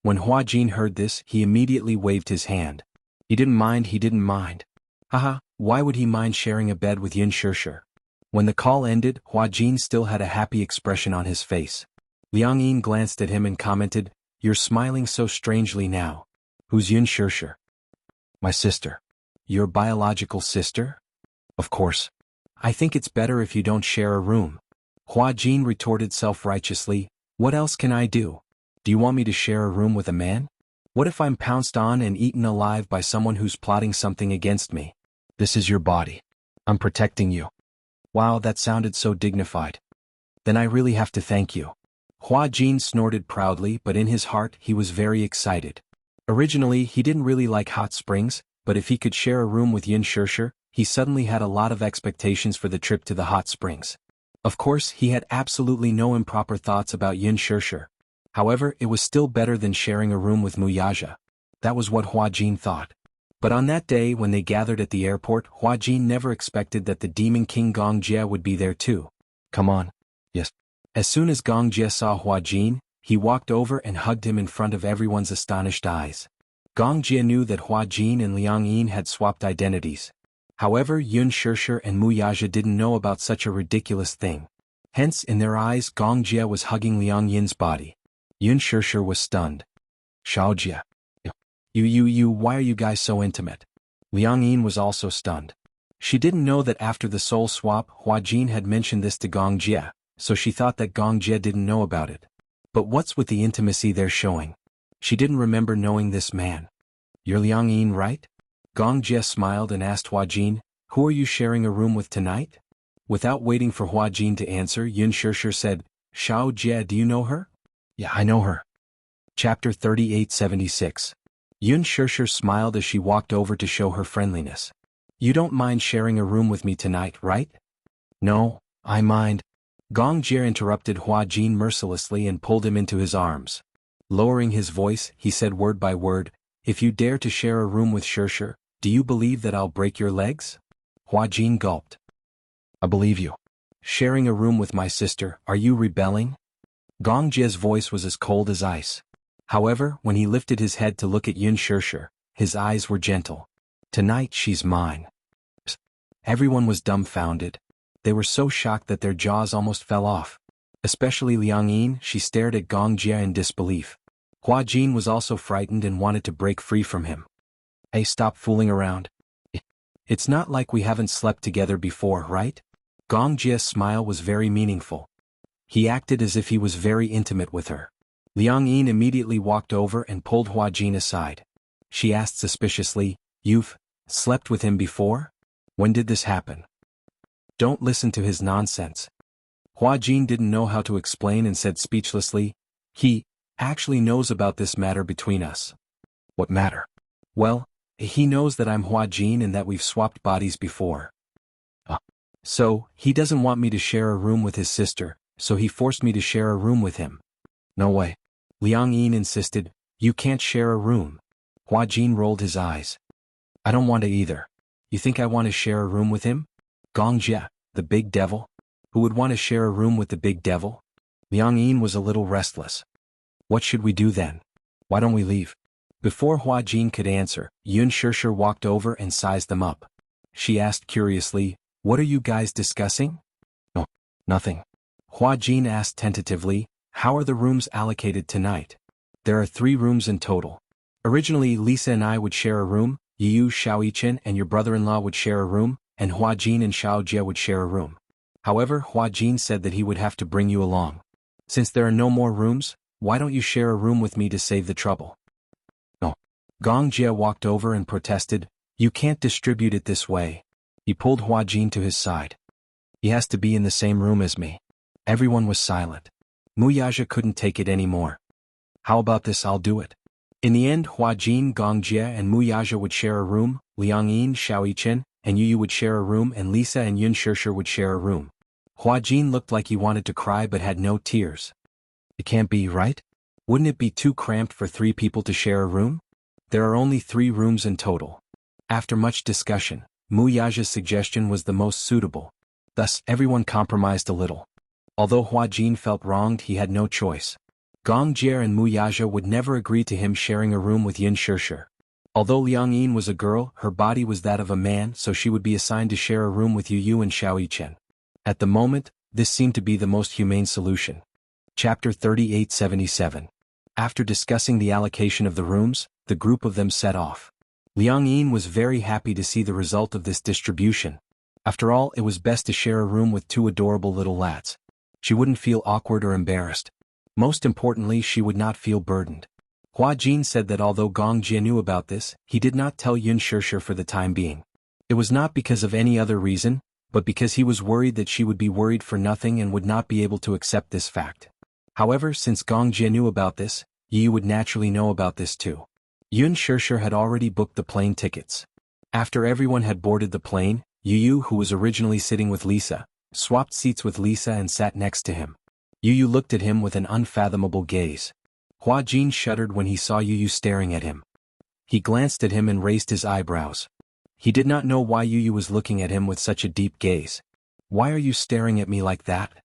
When Hua Jin heard this, he immediately waved his hand. He didn't mind. Haha, why would he mind sharing a bed with Yun Shishir? When the call ended, Hua Jin still had a happy expression on his face. Liang Yin glanced at him and commented, you're smiling so strangely now. Who's Yun Shishir? My sister. Your biological sister? Of course. I think it's better if you don't share a room. Hua Jin retorted self-righteously, what else can I do? Do you want me to share a room with a man? What if I'm pounced on and eaten alive by someone who's plotting something against me? This is your body. I'm protecting you. Wow, that sounded so dignified. Then I really have to thank you. Hua Jin snorted proudly, but in his heart he was very excited. Originally, he didn't really like hot springs, but if he could share a room with Yun Shishir, he suddenly had a lot of expectations for the trip to the hot springs. Of course, he had absolutely no improper thoughts about Yun Shishir. However, it was still better than sharing a room with Muyaja. That was what Hua Jin thought. But on that day when they gathered at the airport, Hua Jin never expected that the Demon King Gong Jie would be there too. Come on. Yes. As soon as Gong Jie saw Hua Jin, he walked over and hugged him in front of everyone's astonished eyes. Gong Jie knew that Hua Jin and Liang Yin had swapped identities. However, Yun Shishir and Muyaja didn't know about such a ridiculous thing. Hence, in their eyes, Gong Jie was hugging Liang Yin's body. Yun Shishir was stunned. Xiaojie. Why are you guys so intimate? Liang Yin was also stunned. She didn't know that after the soul swap, Hua Jin had mentioned this to Gong Jie, so she thought that Gong Jie didn't know about it. But what's with the intimacy they're showing? She didn't remember knowing this man. You're Liang Yin, right? Gong Jie smiled and asked Hua Jin, who are you sharing a room with tonight? Without waiting for Hua Jin to answer, Yun Shishir said, Xiaojie, do you know her? Yeah, I know her. Chapter 3876. Yun Shishir smiled as she walked over to show her friendliness. You don't mind sharing a room with me tonight, right? No, I mind. Gong Jie interrupted Hua Jin mercilessly and pulled him into his arms. Lowering his voice, he said word by word, "If you dare to share a room with Shirshir, do you believe that I'll break your legs?" Hua Jin gulped. "I believe you. Sharing a room with my sister, are you rebelling?" Gong Jie's voice was as cold as ice. However, when he lifted his head to look at Yun Shirshir, his eyes were gentle. "Tonight she's mine." Everyone was dumbfounded. They were so shocked that their jaws almost fell off. Especially Liang Yin, she stared at Gong Jie in disbelief. Hua Jin was also frightened and wanted to break free from him. "Hey, stop fooling around. It's not like we haven't slept together before, right?" Gong Jie's smile was very meaningful. He acted as if he was very intimate with her. Liang Yin immediately walked over and pulled Hua Jin aside. She asked suspiciously, "You've slept with him before? When did this happen?" "Don't listen to his nonsense." Hua Jin didn't know how to explain and said speechlessly, "He actually knows about this matter between us." "What matter?" "Well, he knows that I'm Hua Jin and that we've swapped bodies before. So, he doesn't want me to share a room with his sister, so he forced me to share a room with him." "No way." Liang Yin insisted, "You can't share a room." Hua Jin rolled his eyes. "I don't want to either. You think I want to share a room with him? Gong Jie, the big devil? Who would want to share a room with the big devil?" Liang Yin was a little restless. "What should we do then? Why don't we leave?" Before Hua Jin could answer, Yun Shirshir walked over and sized them up. She asked curiously, "What are you guys discussing?" "Oh, nothing." Hua Jin asked tentatively, "How are the rooms allocated tonight?" "There are 3 rooms in total. Originally Lisa and I would share a room, Yu Xiaoyichen and your brother-in-law would share a room, and Hua Jin and Xiao Jie would share a room. However, Hua Jin said that he would have to bring you along. Since there are no more rooms, why don't you share a room with me to save the trouble?" "No." Gong Jie walked over and protested, "You can't distribute it this way." He pulled Hua Jin to his side. "He has to be in the same room as me." Everyone was silent. Muyaja couldn't take it anymore. "How about this? I'll do it." In the end, Hua Jin, Gong Jie and Muyaja would share a room, Liang Yin, Xiaoyichen, and Yu would share a room, and Lisa and Yun Shirshir would share a room. Hua Jin looked like he wanted to cry but had no tears. "It can't be, right? Wouldn't it be too cramped for 3 people to share a room? There are only 3 rooms in total." After much discussion, Muyaja's suggestion was the most suitable. Thus, everyone compromised a little. Although Hua Jin felt wronged, he had no choice. Gong Jie and Muyaja would never agree to him sharing a room with Yun Shirshir. Although Liang Yin was a girl, her body was that of a man, so she would be assigned to share a room with Yu and Xiaoyichen. At the moment, this seemed to be the most humane solution. Chapter 3877. After discussing the allocation of the rooms, the group of them set off. Liang Yin was very happy to see the result of this distribution. After all, it was best to share a room with 2 adorable little lads. She wouldn't feel awkward or embarrassed. Most importantly, she would not feel burdened. Hua Jin said that although Gong Jie knew about this, he did not tell Yun Shirshir for the time being. It was not because of any other reason, but because he was worried that she would be worried for nothing and would not be able to accept this fact. However, since Gong Jie knew about this, Yu would naturally know about this too. Yun Shirshir had already booked the plane tickets. After everyone had boarded the plane, Yu, who was originally sitting with Lisa, swapped seats with Lisa and sat next to him. Yu looked at him with an unfathomable gaze. Hua Jin shuddered when he saw Yu staring at him. He glanced at him and raised his eyebrows. He did not know why Yu was looking at him with such a deep gaze. "Why are you staring at me like that?"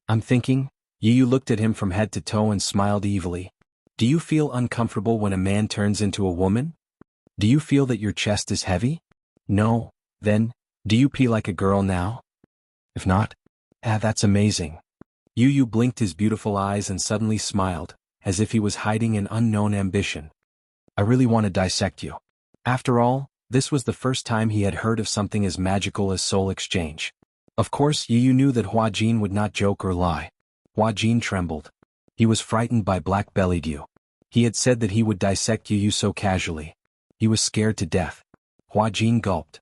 "I'm thinking." Yu looked at him from head to toe and smiled evilly. "Do you feel uncomfortable when a man turns into a woman? Do you feel that your chest is heavy? No? Then, do you pee like a girl now? If not, that's amazing." Yu blinked his beautiful eyes and suddenly smiled, as if he was hiding an unknown ambition. "I really want to dissect you." After all, this was the first time he had heard of something as magical as soul exchange. Of course, Yu knew that Hua Jin would not joke or lie. Hua Jin trembled. He was frightened by black-bellied Yu. He had said that he would dissect Yu so casually. He was scared to death. Hua Jin gulped.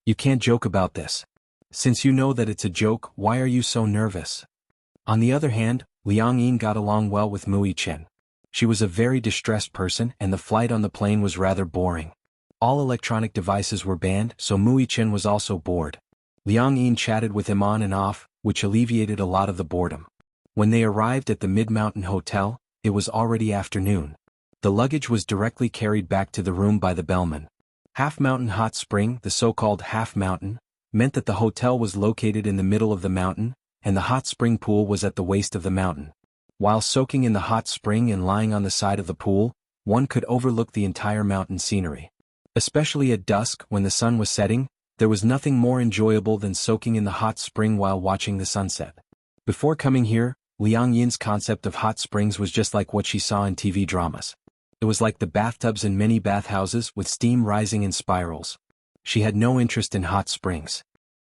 "You can't joke about this. Since you know that it's a joke, why are you so nervous?" On the other hand, Liang Yin got along well with Mui Chen. She was a very distressed person and the flight on the plane was rather boring. All electronic devices were banned, so Mui Chen was also bored. Liang Yin chatted with him on and off, which alleviated a lot of the boredom. When they arrived at the Mid-Mountain Hotel, it was already afternoon. The luggage was directly carried back to the room by the bellman. Half Mountain Hot Spring, the so-called Half Mountain, meant that the hotel was located in the middle of the mountain, and the hot spring pool was at the waist of the mountain. While soaking in the hot spring and lying on the side of the pool, one could overlook the entire mountain scenery. Especially at dusk, when the sun was setting, there was nothing more enjoyable than soaking in the hot spring while watching the sunset. Before coming here, Liang Yin's concept of hot springs was just like what she saw in TV dramas. It was like the bathtubs in many bathhouses with steam rising in spirals. She had no interest in hot springs.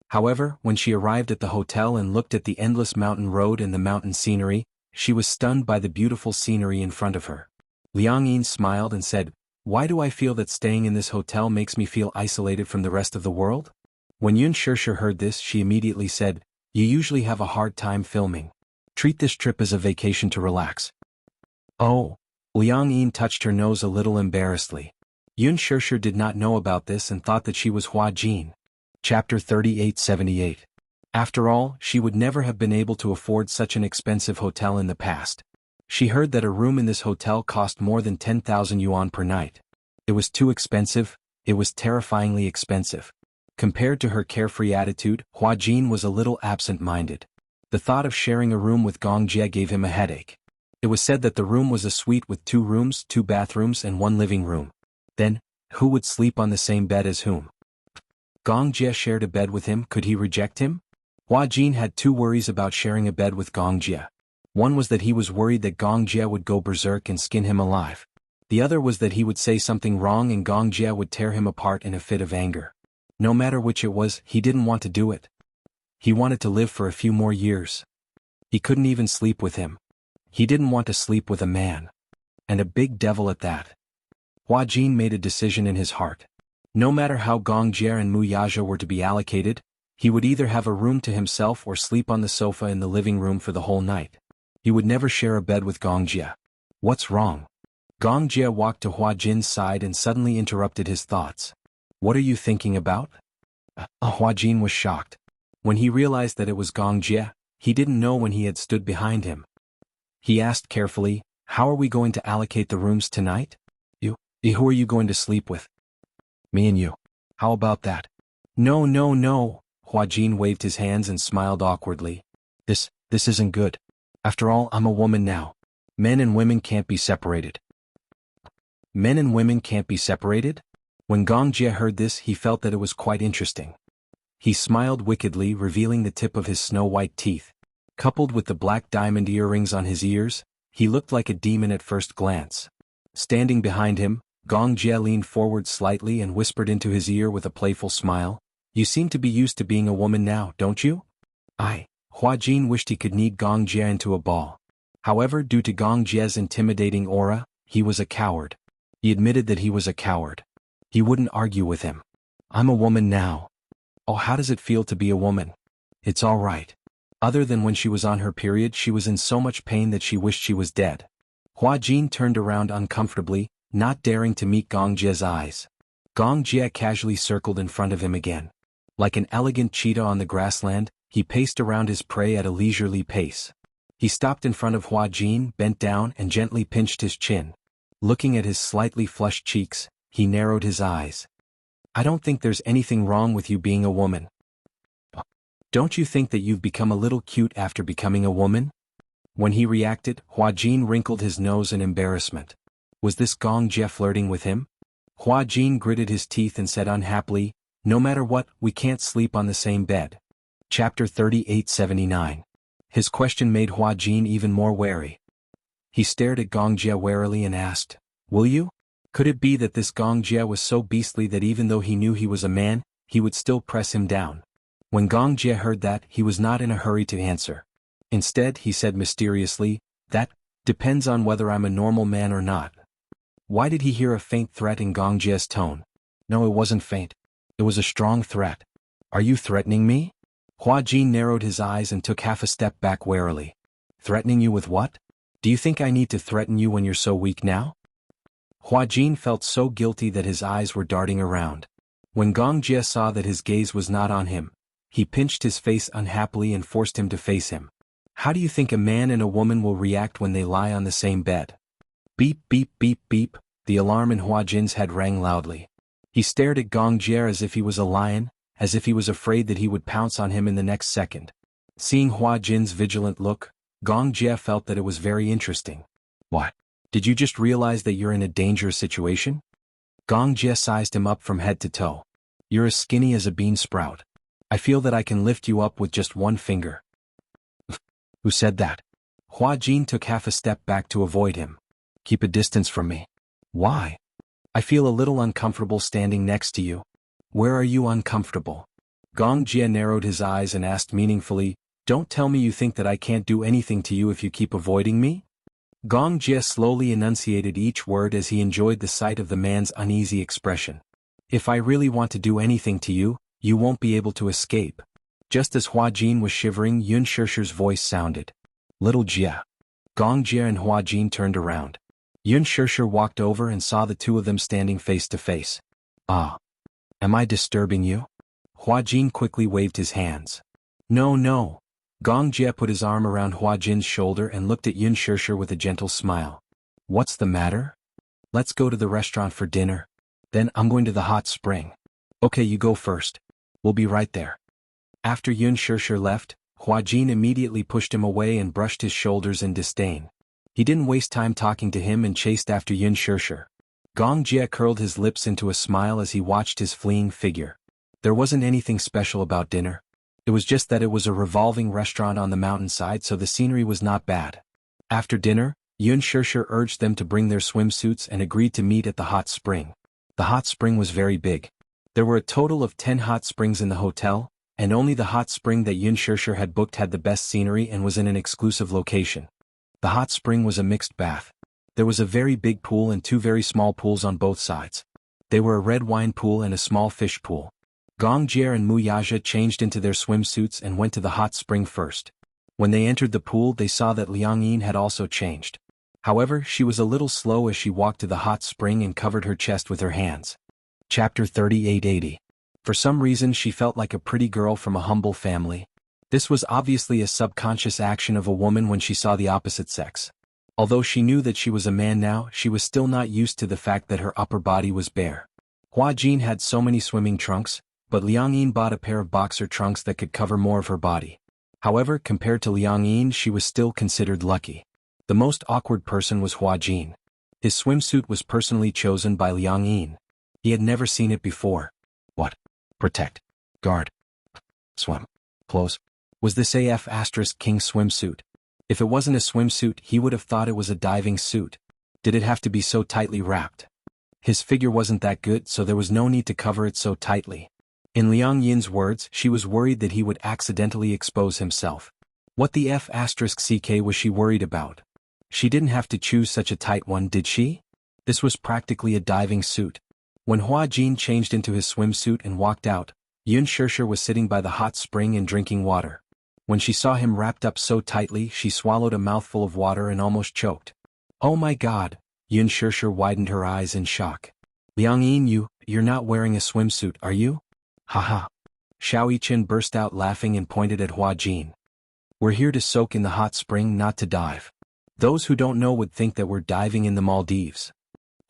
However, when she arrived at the hotel and looked at the endless mountain road and the mountain scenery, she was stunned by the beautiful scenery in front of her. Liang Yin smiled and said, "Why do I feel that staying in this hotel makes me feel isolated from the rest of the world?" When Yun Shirsher heard this, she immediately said, "You usually have a hard time filming. Treat this trip as a vacation to relax." Oh. Liang Yin touched her nose a little embarrassedly. Yun Shirsher did not know about this and thought that she was Hua Jin. Chapter 3878. After all, she would never have been able to afford such an expensive hotel in the past. She heard that a room in this hotel cost more than 10,000 yuan per night. It was too expensive, it was terrifyingly expensive. Compared to her carefree attitude, Hua Jin was a little absent-minded. The thought of sharing a room with Gong Jie gave him a headache. It was said that the room was a suite with 2 rooms, 2 bathrooms and 1 living room. Then, who would sleep on the same bed as whom? Gong Jie shared a bed with him, could he reject him? Hua Jin had 2 worries about sharing a bed with Gong Jie. One was that he was worried that Gong Jie would go berserk and skin him alive. The other was that he would say something wrong and Gong Jie would tear him apart in a fit of anger. No matter which it was, he didn't want to do it. He wanted to live for a few more years. He couldn't even sleep with him. He didn't want to sleep with a man. And a big devil at that. Hua Jin made a decision in his heart. No matter how Gong Jie and Mu Yaja were to be allocated, he would either have a room to himself or sleep on the sofa in the living room for the whole night. He would never share a bed with Gong Jie. What's wrong? Gong Jie walked to Hua Jin's side and suddenly interrupted his thoughts. What are you thinking about? Hua Jin was shocked. When he realized that it was Gong Jie, he didn't know when he had stood behind him. He asked carefully, "How are we going to allocate the rooms tonight?" Who are you going to sleep with?" "Me and you. How about that?" No. Hua Jin waved his hands and smiled awkwardly. This isn't good. After all, I'm a woman now. Men and women can't be separated." Men and women can't be separated? When Gong Jie heard this, he felt that it was quite interesting. He smiled wickedly, revealing the tip of his snow-white teeth. Coupled with the black diamond earrings on his ears, he looked like a demon at first glance. Standing behind him, Gong Jie leaned forward slightly and whispered into his ear with a playful smile, "You seem to be used to being a woman now, don't you?" Hua Jin wished he could knead Gong Jie into a ball. However, due to Gong Jie's intimidating aura, he was a coward. He admitted that he was a coward. He wouldn't argue with him. "I'm a woman now." "Oh, how does it feel to be a woman?" "It's all right. Other than when she was on her period, she was in so much pain that she wished she was dead." Hua Jin turned around uncomfortably, not daring to meet Gong Jie's eyes. Gong Jie casually circled in front of him again. Like an elegant cheetah on the grassland, he paced around his prey at a leisurely pace. He stopped in front of Hua Jin, bent down and gently pinched his chin. Looking at his slightly flushed cheeks, he narrowed his eyes. "I don't think there's anything wrong with you being a woman. Don't you think that you've become a little cute after becoming a woman?" When he reacted, Hua Jin wrinkled his nose in embarrassment. Was this Gong Jie flirting with him? Hua Jin gritted his teeth and said unhappily, "No matter what, we can't sleep on the same bed." Chapter 3879. His question made Hua Jin even more wary. He stared at Gong Jie warily and asked, "Will you?" Could it be that this Gong Jie was so beastly that even though he knew he was a man, he would still press him down? When Gong Jie heard that, he was not in a hurry to answer. Instead, he said mysteriously, "That depends on whether I'm a normal man or not." Why did he hear a faint threat in Gong Jie's tone? No, it wasn't faint. It was a strong threat. "Are you threatening me?" Hua Jin narrowed his eyes and took half a step back warily. "Threatening you with what? Do you think I need to threaten you when you're so weak now?" Hua Jin felt so guilty that his eyes were darting around. When Gong Jie saw that his gaze was not on him, he pinched his face unhappily and forced him to face him. How do you think a man and a woman will react when they lie on the same bed? Beep beep beep beep, the alarm in Hua Jin's head rang loudly. He stared at Gong Jie as if he was a lion, as if he was afraid that he would pounce on him in the next second. Seeing Hua Jin's vigilant look, Gong Jie felt that it was very interesting. What? Did you just realize that you're in a dangerous situation? Gong Jie sized him up from head to toe. You're as skinny as a bean sprout. I feel that I can lift you up with just one finger. Who said that? Hua Jin took half a step back to avoid him. Keep a distance from me. Why? I feel a little uncomfortable standing next to you. Where are you uncomfortable? Gong Jie narrowed his eyes and asked meaningfully, don't tell me you think that I can't do anything to you if you keep avoiding me? Gong Jie slowly enunciated each word as he enjoyed the sight of the man's uneasy expression. If I really want to do anything to you, you won't be able to escape. Just as Hua Jin was shivering, Yun Shishir's voice sounded. Little Jie. Gong Jie and Hua Jin turned around. Yun Shishir walked over and saw the two of them standing face to face. Ah. Am I disturbing you? Hua Jin quickly waved his hands. No, no. Gong Jie put his arm around Hua Jin's shoulder and looked at Yun Shishir with a gentle smile. What's the matter? Let's go to the restaurant for dinner. Then I'm going to the hot spring. Okay, you go first. We'll be right there. After Yun Shishir left, Hua Jin immediately pushed him away and brushed his shoulders in disdain. He didn't waste time talking to him and chased after Yun Shishir. Gong Jie curled his lips into a smile as he watched his fleeing figure. There wasn't anything special about dinner. It was just that it was a revolving restaurant on the mountainside, so the scenery was not bad. After dinner, Yun Shishir urged them to bring their swimsuits and agreed to meet at the hot spring. The hot spring was very big. There were a total of 10 hot springs in the hotel, and only the hot spring that Yun Shishir had booked had the best scenery and was in an exclusive location. The hot spring was a mixed bath. There was a very big pool and 2 very small pools on both sides. They were a red wine pool and a small fish pool. Gong Jie and Mu Yaja changed into their swimsuits and went to the hot spring first. When they entered the pool, they saw that Liang Yin had also changed. However, she was a little slow as she walked to the hot spring and covered her chest with her hands. Chapter 3880. For some reason she felt like a pretty girl from a humble family. This was obviously a subconscious action of a woman when she saw the opposite sex. Although she knew that she was a man now, she was still not used to the fact that her upper body was bare. Hua Jin had so many swimming trunks, but Liang Yin bought a pair of boxer trunks that could cover more of her body. However, compared to Liang Yin, she was still considered lucky. The most awkward person was Hua Jin. His swimsuit was personally chosen by Liang Yin. He had never seen it before. What? Protect. Guard. Swim. Close. Was this AF * King swimsuit? If it wasn't a swimsuit, he would have thought it was a diving suit. Did it have to be so tightly wrapped? His figure wasn't that good, so there was no need to cover it so tightly. In Liang Yin's words, she was worried that he would accidentally expose himself. What the F * CK was she worried about? She didn't have to choose such a tight one, did she? This was practically a diving suit. When Hua Jin changed into his swimsuit and walked out, Yun Shishir was sitting by the hot spring and drinking water. When she saw him wrapped up so tightly, she swallowed a mouthful of water and almost choked. Oh my god! Yun Shishir widened her eyes in shock. Liang Yin, you're not wearing a swimsuit, are you? Haha. Xiao Yichen burst out laughing and pointed at Hua Jin. We're here to soak in the hot spring, not to dive. Those who don't know would think that we're diving in the Maldives.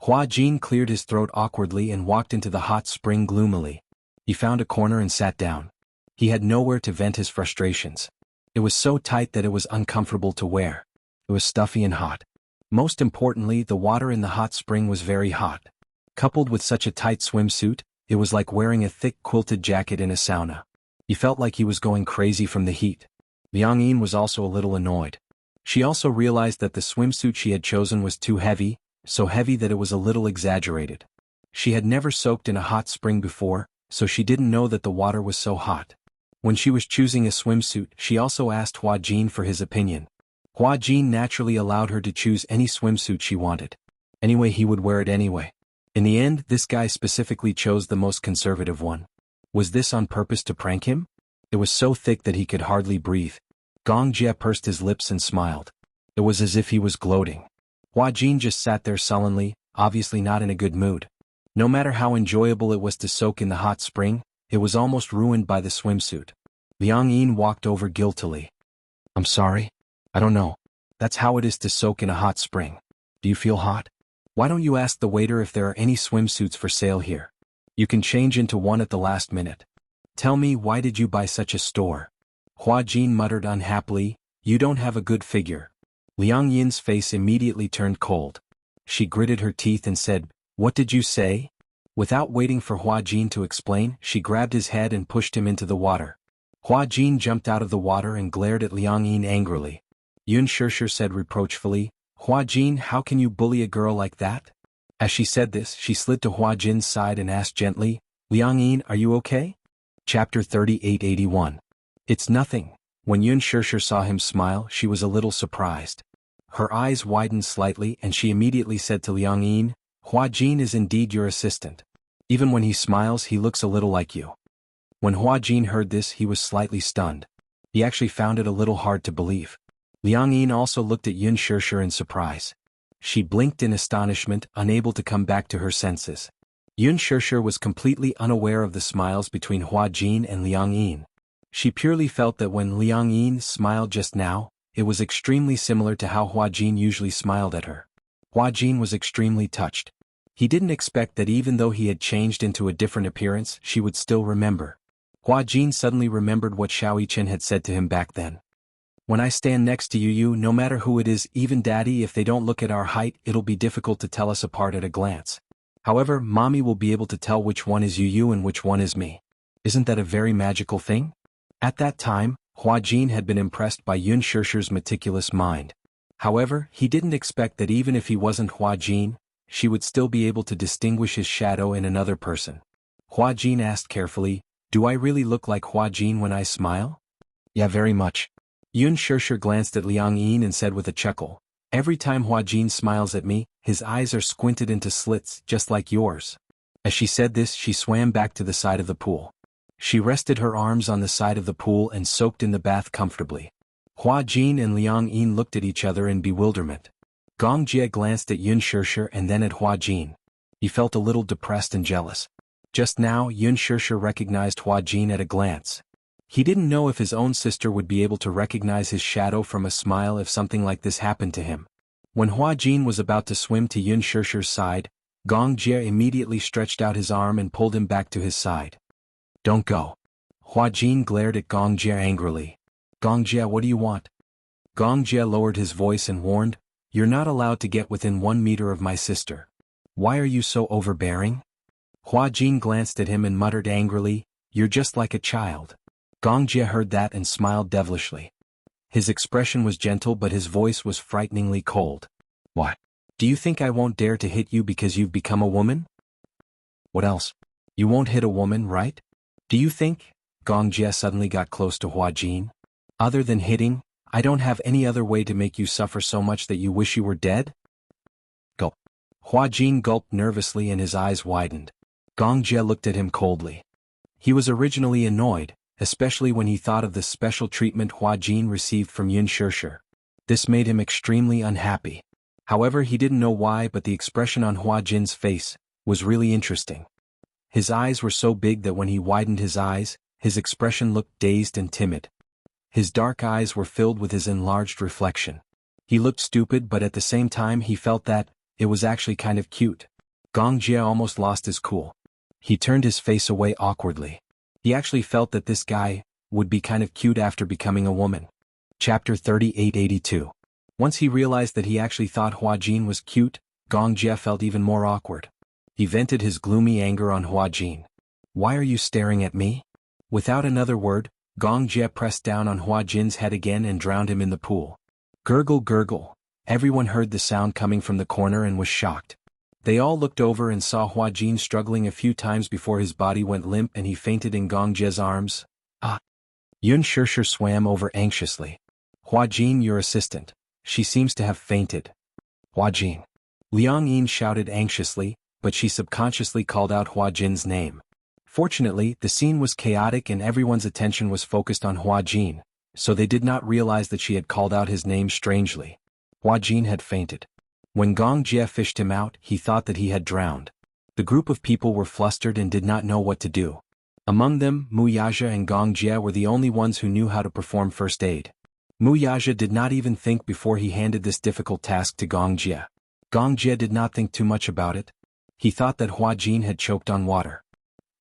Hua Jin cleared his throat awkwardly and walked into the hot spring gloomily. He found a corner and sat down. He had nowhere to vent his frustrations. It was so tight that it was uncomfortable to wear. It was stuffy and hot. Most importantly, the water in the hot spring was very hot. Coupled with such a tight swimsuit, it was like wearing a thick quilted jacket in a sauna. He felt like he was going crazy from the heat. Liang Yin was also a little annoyed. She also realized that the swimsuit she had chosen was too heavy, so heavy that it was a little exaggerated. She had never soaked in a hot spring before, so she didn't know that the water was so hot. When she was choosing a swimsuit, she also asked Hua Jin for his opinion. Hua Jin naturally allowed her to choose any swimsuit she wanted. Anyway, he would wear it anyway. In the end, this guy specifically chose the most conservative one. Was this on purpose to prank him? It was so thick that he could hardly breathe. Gong Jie pursed his lips and smiled. It was as if he was gloating. Hua Jin just sat there sullenly, obviously not in a good mood. No matter how enjoyable it was to soak in the hot spring, it was almost ruined by the swimsuit. Liang Yin walked over guiltily. I'm sorry. I don't know. That's how it is to soak in a hot spring. Do you feel hot? Why don't you ask the waiter if there are any swimsuits for sale here? You can change into one at the last minute. Tell me, why did you buy such a store? Hua Jin muttered unhappily, you don't have a good figure. Liang Yin's face immediately turned cold. She gritted her teeth and said, what did you say? Without waiting for Hua Jin to explain, she grabbed his head and pushed him into the water. Hua Jin jumped out of the water and glared at Liang Yin angrily. Yun Shishir said reproachfully, Hua Jin, how can you bully a girl like that? As she said this, she slid to Hua Jin's side and asked gently, Liang Yin, are you okay? Chapter 3881. It's nothing. When Yun Shishir saw him smile, she was a little surprised. Her eyes widened slightly and she immediately said to Liang Yin, Hua Jin is indeed your assistant. Even when he smiles, he looks a little like you. When Hua Jin heard this, he was slightly stunned. He actually found it a little hard to believe. Liang Yin also looked at Yun Shishir in surprise. She blinked in astonishment, unable to come back to her senses. Yun Shishir was completely unaware of the smiles between Hua Jin and Liang Yin. She purely felt that when Liang Yin smiled just now, it was extremely similar to how Hua Jin usually smiled at her. Hua Jin was extremely touched. He didn't expect that even though he had changed into a different appearance, she would still remember. Hua Jin suddenly remembered what Xiao Chen had said to him back then. When I stand next to you, no matter who it is, even Daddy, if they don't look at our height, it'll be difficult to tell us apart at a glance. However, Mommy will be able to tell which one is you and which one is me. Isn't that a very magical thing? At that time, Hua Jin had been impressed by Yun Shishir's meticulous mind. However, he didn't expect that even if he wasn't Hua Jin, she would still be able to distinguish his shadow in another person. Hua Jin asked carefully, do I really look like Hua Jin when I smile? Yeah, very much. Yun Shishir glanced at Liang Yin and said with a chuckle, every time Hua Jin smiles at me, his eyes are squinted into slits just like yours. As she said this, she swam back to the side of the pool. She rested her arms on the side of the pool and soaked in the bath comfortably. Hua Jin and Liang Yin looked at each other in bewilderment. Gong Jie glanced at Yun Shishir and then at Hua Jin. He felt a little depressed and jealous. Just now, Yun Shishir recognized Hua Jin at a glance. He didn't know if his own sister would be able to recognize his shadow from a smile if something like this happened to him. When Hua Jin was about to swim to Yun Shishir's side, Gong Jie immediately stretched out his arm and pulled him back to his side. Don't go. Hua Jin glared at Gong Jie angrily. Gong Jie, what do you want? Gong Jie lowered his voice and warned, you're not allowed to get within 1 meter of my sister. Why are you so overbearing? Hua Jin glanced at him and muttered angrily, you're just like a child. Gong Jie heard that and smiled devilishly. His expression was gentle but his voice was frighteningly cold. What? Do you think I won't dare to hit you because you've become a woman? What else? You won't hit a woman, right? Do you think? Gong Jie suddenly got close to Hua Jin. Other than hitting, I don't have any other way to make you suffer so much that you wish you were dead? Gulp. Hua Jin gulped nervously and his eyes widened. Gong Jie looked at him coldly. He was originally annoyed, especially when he thought of the special treatment Hua Jin received from Yun Shishir. This made him extremely unhappy. However, he didn't know why, but the expression on Hua Jin's face was really interesting. His eyes were so big that when he widened his eyes, his expression looked dazed and timid. His dark eyes were filled with his enlarged reflection. He looked stupid, but at the same time he felt that it was actually kind of cute. Gong Jie almost lost his cool. He turned his face away awkwardly. He actually felt that this guy would be kind of cute after becoming a woman. Chapter 3882. Once he realized that he actually thought Hua Jin was cute, Gong Jie felt even more awkward. He vented his gloomy anger on Hua Jin. Why are you staring at me? Without another word, Gong Jie pressed down on Hua Jin's head again and drowned him in the pool. Gurgle gurgle. Everyone heard the sound coming from the corner and was shocked. They all looked over and saw Hua Jin struggling a few times before his body went limp and he fainted in Gong Jie's arms. Ah! Yun Shishir swam over anxiously. Hua Jin, your assistant. She seems to have fainted. Hua Jin. Liang Yin shouted anxiously, but she subconsciously called out Hua Jin's name. Fortunately, the scene was chaotic and everyone's attention was focused on Hua Jin, so they did not realize that she had called out his name strangely. Hua Jin had fainted. When Gong Jie fished him out, he thought that he had drowned. The group of people were flustered and did not know what to do. Among them, Mu Yaja and Gong Jie were the only ones who knew how to perform first aid. Mu Yaja did not even think before he handed this difficult task to Gong Jie. Gong Jie did not think too much about it. He thought that Hua Jin had choked on water.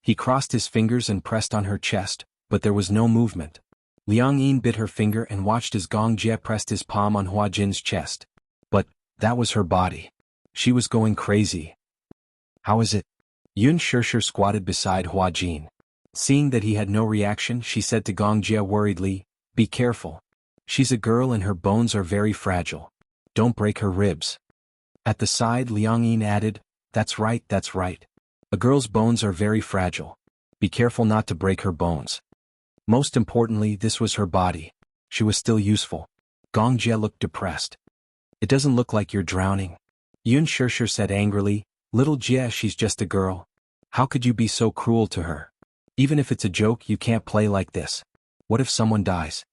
He crossed his fingers and pressed on her chest, but there was no movement. Liang Yin bit her finger and watched as Gong Jie pressed his palm on Hua Jin's chest. But that was her body. She was going crazy. How is it? Yun Shirshir squatted beside Hua Jin. Seeing that he had no reaction, she said to Gong Jie worriedly, "Be careful. She's a girl and her bones are very fragile. Don't break her ribs." At the side, Liang Yin added, that's right. A girl's bones are very fragile. Be careful not to break her bones. Most importantly, this was her body. She was still useful. Gong Jie looked depressed. It doesn't look like you're drowning. Yun Shirshir said angrily, "Little Jie, she's just a girl. How could you be so cruel to her? Even if it's a joke, you can't play like this. What if someone dies?"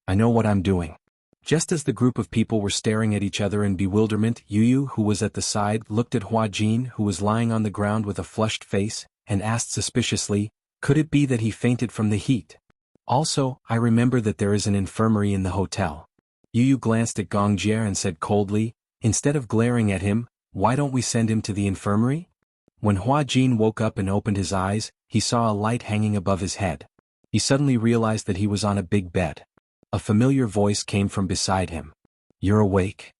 "I know what I'm doing." Just as the group of people were staring at each other in bewilderment, Yu, who was at the side, looked at Hua Jin, who was lying on the ground with a flushed face, and asked suspiciously, "Could it be that he fainted from the heat? Also, I remember that there is an infirmary in the hotel." Yu glanced at Gong Jie and said coldly, "Instead of glaring at him, why don't we send him to the infirmary?" When Hua Jin woke up and opened his eyes, he saw a light hanging above his head. He suddenly realized that he was on a big bed. A familiar voice came from beside him. "You're awake?"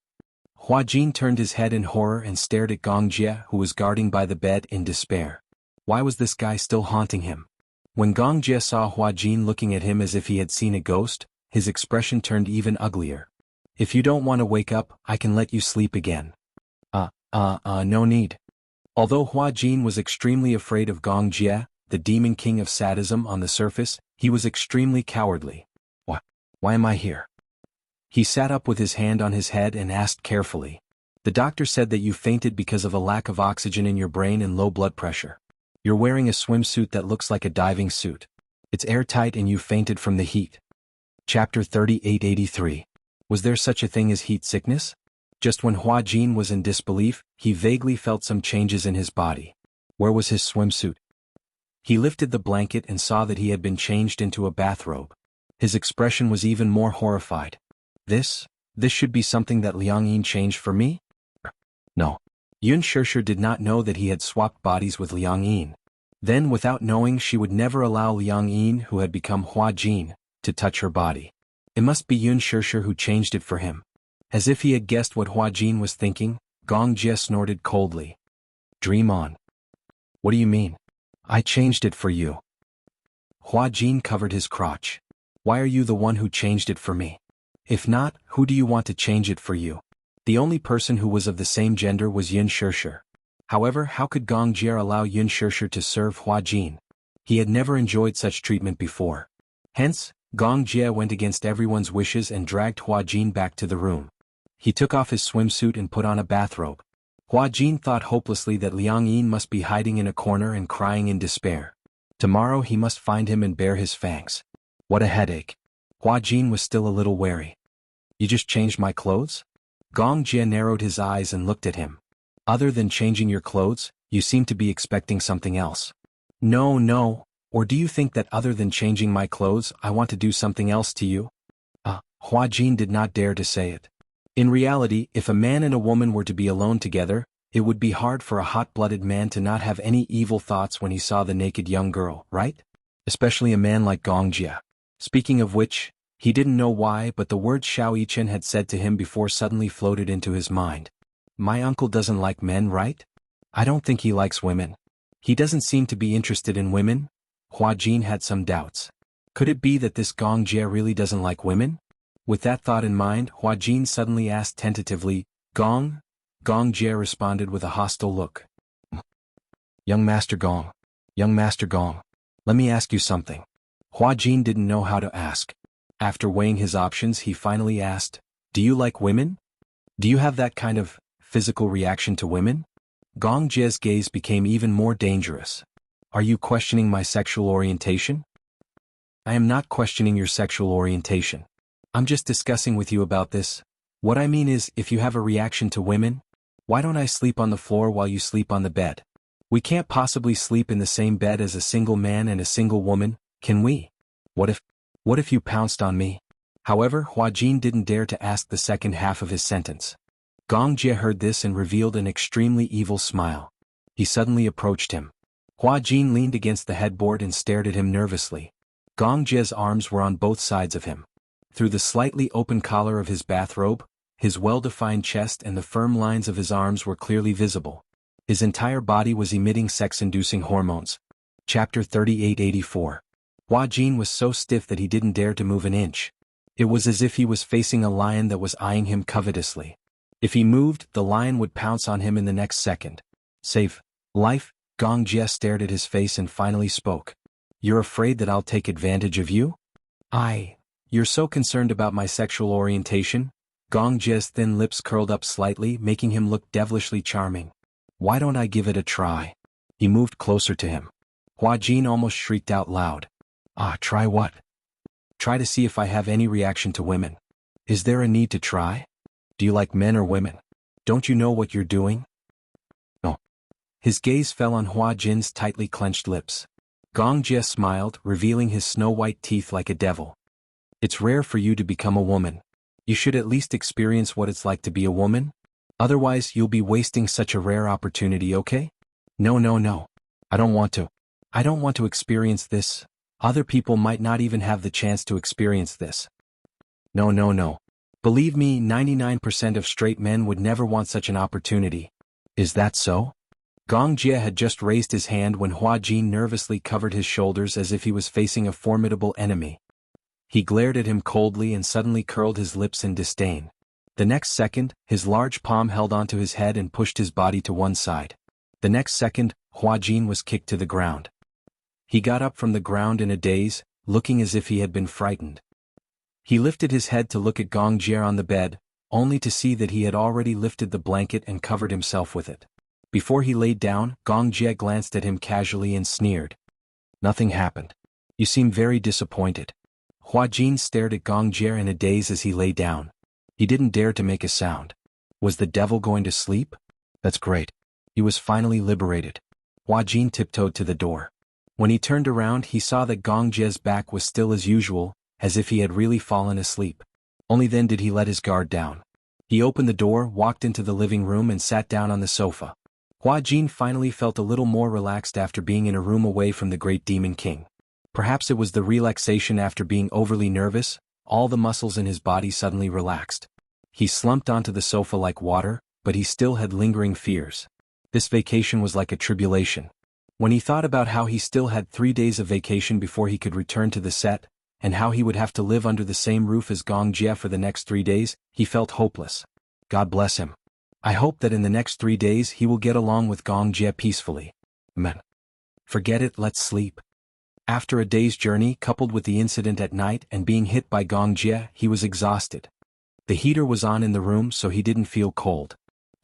Hua Jin turned his head in horror and stared at Gong Jie, who was guarding by the bed, in despair. Why was this guy still haunting him? When Gong Jie saw Hua Jin looking at him as if he had seen a ghost, his expression turned even uglier. "If you don't want to wake up, I can let you sleep again." No need." Although Hua Jin was extremely afraid of Gong Jie, the demon king of sadism on the surface, he was extremely cowardly. Why am I here?" He sat up with his hand on his head and asked carefully. "The doctor said that you fainted because of a lack of oxygen in your brain and low blood pressure. You're wearing a swimsuit that looks like a diving suit. It's airtight and you fainted from the heat." Chapter 3883. Was there such a thing as heat sickness? Just when Hua Jin was in disbelief, he vaguely felt some changes in his body. Where was his swimsuit? He lifted the blanket and saw that he had been changed into a bathrobe. His expression was even more horrified. This should be something that Liang Yin changed for me? No. Yun Shirshir did not know that he had swapped bodies with Liang Yin. Then, without knowing, she would never allow Liang Yin, who had become Hua Jin, to touch her body. It must be Yun Shirshir who changed it for him. As if he had guessed what Hua Jin was thinking, Gong Jie snorted coldly. "Dream on." "What do you mean?" "I changed it for you." Hua Jin covered his crotch. "Why are you the one who changed it for me? If not, who do you want to change it for you?" The only person who was of the same gender was Yun Shirshir. However, how could Gong Jie allow Yun Shirshir to serve Hua Jin? He had never enjoyed such treatment before. Hence, Gong Jie went against everyone's wishes and dragged Hua Jin back to the room. He took off his swimsuit and put on a bathrobe. Hua Jin thought hopelessly that Liang Yin must be hiding in a corner and crying in despair. Tomorrow he must find him and bare his fangs. What a headache. Hua Jin was still a little wary. "You just changed my clothes?" Gong Jie narrowed his eyes and looked at him. "Other than changing your clothes, you seem to be expecting something else." No. Or do you think that other than changing my clothes, I want to do something else to you?" Hua Jin did not dare to say it. In reality, if a man and a woman were to be alone together, it would be hard for a hot-blooded man to not have any evil thoughts when he saw the naked young girl, right? Especially a man like Gong Jie. Speaking of which, he didn't know why, but the words Xiao Yichen had said to him before suddenly floated into his mind. My uncle doesn't like men, right? I don't think he likes women. He doesn't seem to be interested in women. Hua Jin had some doubts. Could it be that this Gong Jie really doesn't like women? With that thought in mind, Hua Jin suddenly asked tentatively, Gong? Gong Jie responded with a hostile look. Young Master Gong, let me ask you something. Hua Jin didn't know how to ask. After weighing his options, he finally asked, do you like women? Do you have that kind of physical reaction to women? Gong Jie's gaze became even more dangerous. Are you questioning my sexual orientation? I am not questioning your sexual orientation. I'm just discussing with you about this. What I mean is, if you have a reaction to women, why don't I sleep on the floor while you sleep on the bed? We can't possibly sleep in the same bed as a single man and a single woman, can we? What if you pounced on me? However, Hua Jin didn't dare to ask the second half of his sentence. Gong Jie heard this and revealed an extremely evil smile. He suddenly approached him. Hua Jin leaned against the headboard and stared at him nervously. Gong Jie's arms were on both sides of him. Through the slightly open collar of his bathrobe, his well-defined chest and the firm lines of his arms were clearly visible. His entire body was emitting sex-inducing hormones. Chapter 3884. Hua Jin was so stiff that he didn't dare to move an inch. It was as if he was facing a lion that was eyeing him covetously. If he moved, the lion would pounce on him in the next second. Save life. Gong Jie stared at his face and finally spoke. You're afraid that I'll take advantage of you? You're so concerned about my sexual orientation? Gong Jie's thin lips curled up slightly, making him look devilishly charming. Why don't I give it a try? He moved closer to him. Hua Jin almost shrieked out loud. Try what? Try to see if I have any reaction to women. Is there a need to try? Do you like men or women? Don't you know what you're doing? No. His gaze fell on Hua Jin's tightly clenched lips. Gong Jie smiled, revealing his snow-white teeth like a devil. It's rare for you to become a woman. You should at least experience what it's like to be a woman. Otherwise, you'll be wasting such a rare opportunity, okay? No. I don't want to. I don't want to experience this. Other people might not even have the chance to experience this. No. Believe me, 99% of straight men would never want such an opportunity. Is that so? Gong Jie had just raised his hand when Hua Jin nervously covered his shoulders as if he was facing a formidable enemy. He glared at him coldly and suddenly curled his lips in disdain. The next second, his large palm held onto his head and pushed his body to one side. The next second, Hua Jin was kicked to the ground. He got up from the ground in a daze, looking as if he had been frightened. He lifted his head to look at Gong Jie on the bed, only to see that he had already lifted the blanket and covered himself with it. Before he laid down, Gong Jie glanced at him casually and sneered. Nothing happened. You seem very disappointed. Hua Jin stared at Gong Jie in a daze as he lay down. He didn't dare to make a sound. Was the devil going to sleep? That's great. He was finally liberated. Hua Jin tiptoed to the door. When he turned around, he saw that Gong Jie's back was still as usual, as if he had really fallen asleep. Only then did he let his guard down. He opened the door, walked into the living room and sat down on the sofa. Hua Jin finally felt a little more relaxed after being in a room away from the great demon king. Perhaps it was the relaxation after being overly nervous. All the muscles in his body suddenly relaxed. He slumped onto the sofa like water, but he still had lingering fears. This vacation was like a tribulation. When he thought about how he still had 3 days of vacation before he could return to the set, and how he would have to live under the same roof as Gong Jie for the next 3 days, he felt hopeless. God bless him. I hope that in the next 3 days he will get along with Gong Jie peacefully. Man. Forget it, let's sleep. After a day's journey coupled with the incident at night and being hit by Gong Jie, he was exhausted. The heater was on in the room so he didn't feel cold.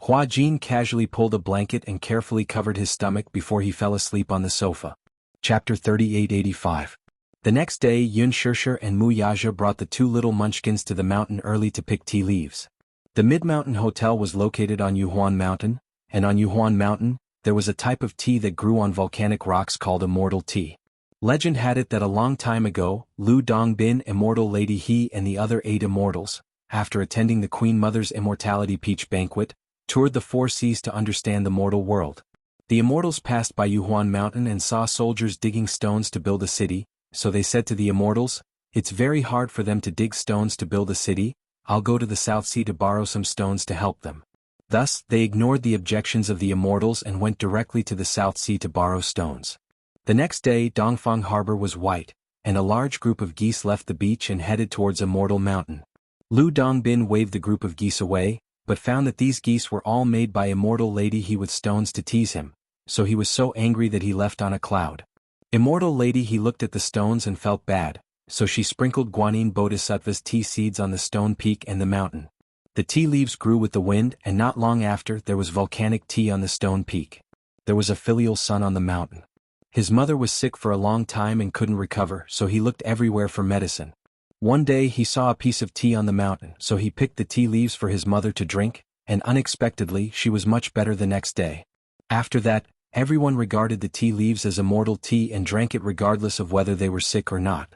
Hua Jin casually pulled a blanket and carefully covered his stomach before he fell asleep on the sofa. Chapter 3885. The next day Yun Shishir and Mu Yaja brought the 2 little munchkins to the mountain early to pick tea leaves. The Mid-Mountain Hotel was located on Yuhuan Mountain, and on Yuhuan Mountain, there was a type of tea that grew on volcanic rocks called immortal tea. Legend had it that a long time ago, Lu Dongbin, immortal lady He and the other 8 immortals, after attending the Queen Mother's Immortality Peach Banquet, toured the 4 seas to understand the mortal world. The immortals passed by Yuhuan Mountain and saw soldiers digging stones to build a city, so they said to the immortals, "It's very hard for them to dig stones to build a city, I'll go to the South Sea to borrow some stones to help them." Thus, they ignored the objections of the immortals and went directly to the South Sea to borrow stones. The next day Dongfang Harbor was white, and a large group of geese left the beach and headed towards Immortal Mountain. Lu Dongbin waved the group of geese away, but found that these geese were all made by Immortal Lady He with stones to tease him, so he was so angry that he left on a cloud. Immortal Lady He looked at the stones and felt bad, so she sprinkled Guanyin Bodhisattva's tea seeds on the stone peak and the mountain. The tea leaves grew with the wind, and not long after there was volcanic tea on the stone peak. There was a filial son on the mountain. His mother was sick for a long time and couldn't recover, so he looked everywhere for medicine. One day he saw a piece of tea on the mountain, so he picked the tea leaves for his mother to drink, and unexpectedly she was much better the next day. After that, Everyone regarded the tea leaves as immortal tea and drank it regardless of whether they were sick or not.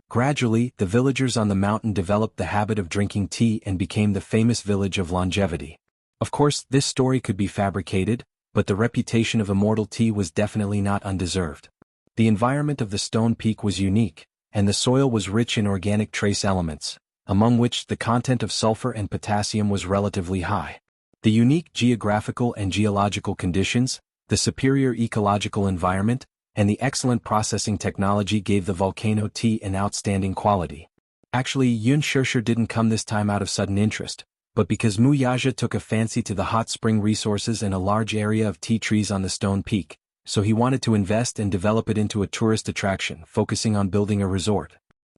Gradually, the villagers on the mountain developed the habit of drinking tea and became the famous village of longevity. Of course, this story could be fabricated, but the reputation of immortal tea was definitely not undeserved. The environment of the stone peak was unique, and the soil was rich in organic trace elements, among which the content of sulfur and potassium was relatively high. The unique geographical and geological conditions, the superior ecological environment, and the excellent processing technology gave the volcano tea an outstanding quality. Actually, Yun Shirshir didn't come this time out of sudden interest, but because Mu Yaja took a fancy to the hot spring resources and a large area of tea trees on the stone peak, so he wanted to invest and develop it into a tourist attraction, focusing on building a resort.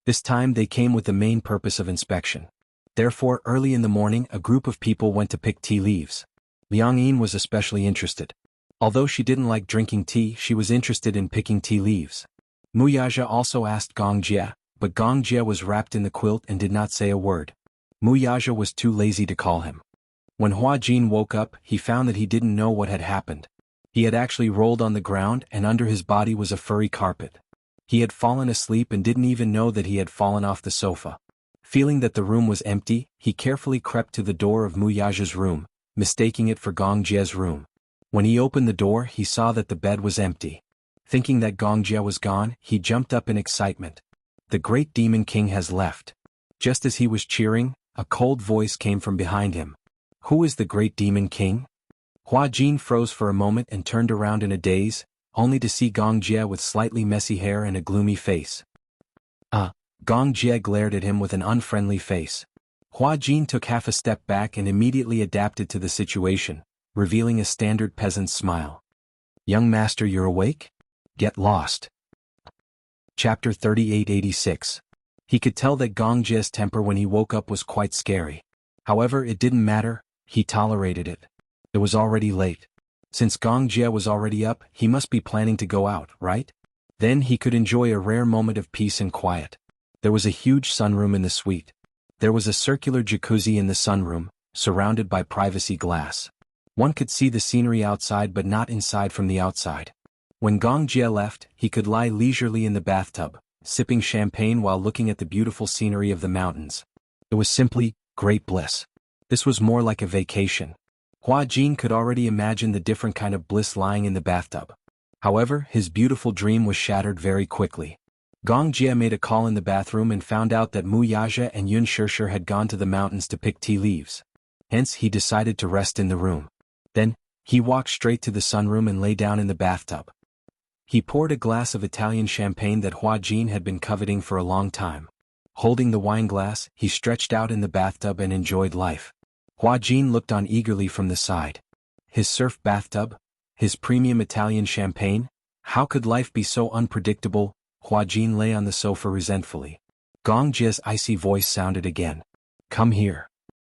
This time they came with the main purpose of inspection. Therefore, early in the morning a group of people went to pick tea leaves. Liang Yin was especially interested. Although she didn't like drinking tea, she was interested in picking tea leaves. Mu Yaja also asked Gong Jie, but Gong Jie was wrapped in the quilt and did not say a word. Mu Yaja was too lazy to call him. When Hua Jin woke up, he found that he didn't know what had happened. He had actually rolled on the ground and under his body was a furry carpet. He had fallen asleep and didn't even know that he had fallen off the sofa. Feeling that the room was empty, he carefully crept to the door of Mu Yaja's room, mistaking it for Gong Jie's room. When he opened the door, he saw that the bed was empty. Thinking that Gong Jie was gone, he jumped up in excitement. The great demon king has left. Just as he was cheering, a cold voice came from behind him. Who is the great demon king? Hua Jin froze for a moment and turned around in a daze, only to see Gong Jie with slightly messy hair and a gloomy face. Gong Jie glared at him with an unfriendly face. Hua Jin took half a step back and immediately adapted to the situation, revealing a standard peasant's smile. Young master, you're awake? Get lost. Chapter 3886. He could tell that Gong Jie's temper when he woke up was quite scary. However, it didn't matter, he tolerated it. It was already late. Since Gong Jie was already up, he must be planning to go out, right? Then he could enjoy a rare moment of peace and quiet. There was a huge sunroom in the suite. There was a circular jacuzzi in the sunroom, surrounded by privacy glass. One could see the scenery outside but not inside from the outside. When Gong Jie left, he could lie leisurely in the bathtub, sipping champagne while looking at the beautiful scenery of the mountains. It was simply great bliss. This was more like a vacation. Hua Jin could already imagine the different kind of bliss lying in the bathtub. However, his beautiful dream was shattered very quickly. Gong Jie made a call in the bathroom and found out that Mu Yaja and Yun Shirshir had gone to the mountains to pick tea leaves. Hence, he decided to rest in the room. Then, he walked straight to the sunroom and lay down in the bathtub. He poured a glass of Italian champagne that Hua Jin had been coveting for a long time. Holding the wine glass, he stretched out in the bathtub and enjoyed life. Hua Jin looked on eagerly from the side. His surf bathtub? His premium Italian champagne? How could life be so unpredictable? Hua Jin lay on the sofa resentfully. Gong Jie's icy voice sounded again. Come here.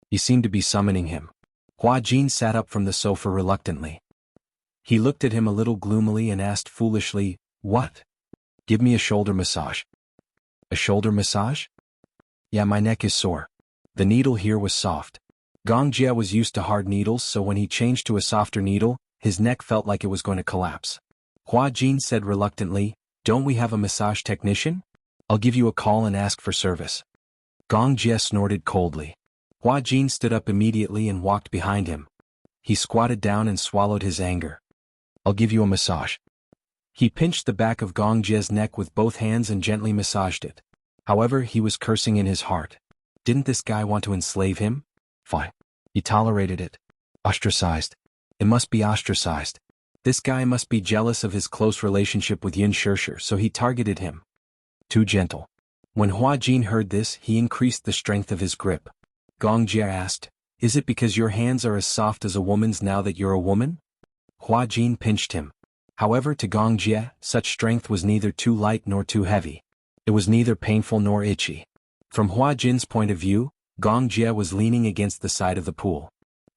He seemed to be summoning him. Hua Jin sat up from the sofa reluctantly. He looked at him a little gloomily and asked foolishly, What? Give me a shoulder massage. A shoulder massage? Yeah, my neck is sore. The needle here was soft. Gong Jie was used to hard needles, so when he changed to a softer needle, his neck felt like it was going to collapse. Hua Jin said reluctantly, Don't we have a massage technician? I'll give you a call and ask for service. Gong Jie snorted coldly. Hua Jin stood up immediately and walked behind him. He squatted down and swallowed his anger. I'll give you a massage. He pinched the back of Gong Jie's neck with both hands and gently massaged it. However, he was cursing in his heart. Didn't this guy want to enslave him? Fine. He tolerated it. Ostracized. It must be ostracized. This guy must be jealous of his close relationship with Yun Shirshir, so he targeted him. Too gentle. When Hua Jin heard this, he increased the strength of his grip. Gong Jie asked, Is it because your hands are as soft as a woman's now that you're a woman? Hua Jin pinched him. However, to Gong Jie, such strength was neither too light nor too heavy. It was neither painful nor itchy. From Hua Jin's point of view, Gong Jie was leaning against the side of the pool.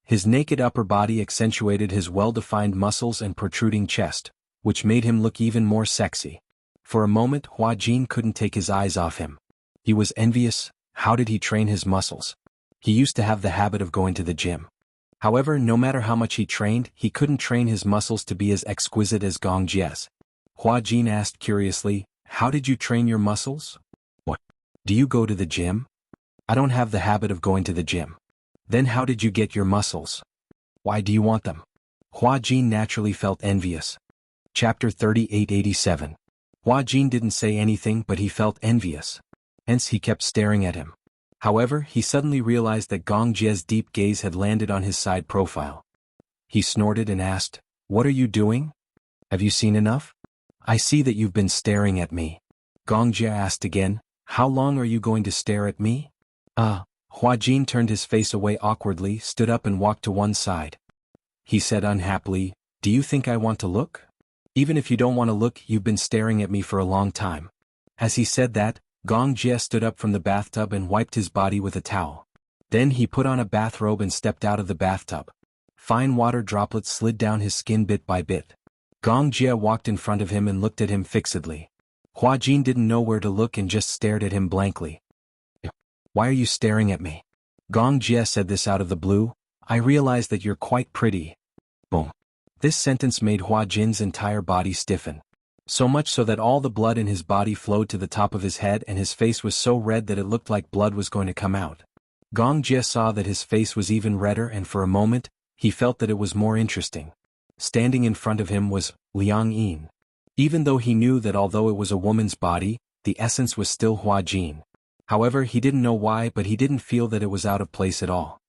His naked upper body accentuated his well-defined muscles and protruding chest, which made him look even more sexy. For a moment, Hua Jin couldn't take his eyes off him. He was envious. How did he train his muscles? He used to have the habit of going to the gym. However, no matter how much he trained, he couldn't train his muscles to be as exquisite as Gong Jie's. Hua Jin asked curiously, "How did you train your muscles?" "What? Do you go to the gym?" "I don't have the habit of going to the gym." "Then how did you get your muscles? Why do you want them?" Hua Jin naturally felt envious. Chapter 3887. Hua Jin didn't say anything, but he felt envious. Hence he kept staring at him. However, he suddenly realized that Gong Jie's deep gaze had landed on his side profile. He snorted and asked, "What are you doing? Have you seen enough? I see that you've been staring at me." Gong Jie asked again, "How long are you going to stare at me?" Hua Jin turned his face away awkwardly, stood up and walked to one side. He said unhappily, "Do you think I want to look? Even if you don't want to look, you've been staring at me for a long time." As he said that, Gong Jie stood up from the bathtub and wiped his body with a towel. Then he put on a bathrobe and stepped out of the bathtub. Fine water droplets slid down his skin bit by bit. Gong Jie walked in front of him and looked at him fixedly. Hua Jin didn't know where to look and just stared at him blankly. "Why are you staring at me?" Gong Jie said this out of the blue. "I realize that you're quite pretty." Boom. This sentence made Hua Jin's entire body stiffen. So much so that all the blood in his body flowed to the top of his head and his face was so red that it looked like blood was going to come out. Gong Jie saw that his face was even redder and for a moment, he felt that it was more interesting. Standing in front of him was Liang Yin. Even though he knew that although it was a woman's body, the essence was still Hua Jin. However, he didn't know why, but he didn't feel that it was out of place at all.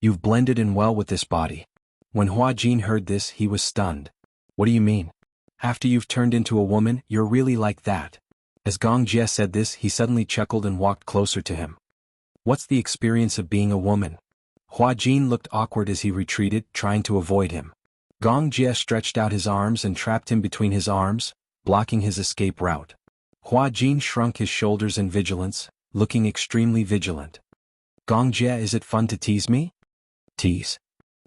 "You've blended in well with this body." When Hua Jin heard this, he was stunned. "What do you mean? After you've turned into a woman, you're really like that?" As Gong Jie said this, he suddenly chuckled and walked closer to him. "What's the experience of being a woman?" Hua Jin looked awkward as he retreated, trying to avoid him. Gong Jie stretched out his arms and trapped him between his arms, blocking his escape route. Hua Jin shrunk his shoulders in vigilance, looking extremely vigilant. "Gong Jie, is it fun to tease me?" "Tease?"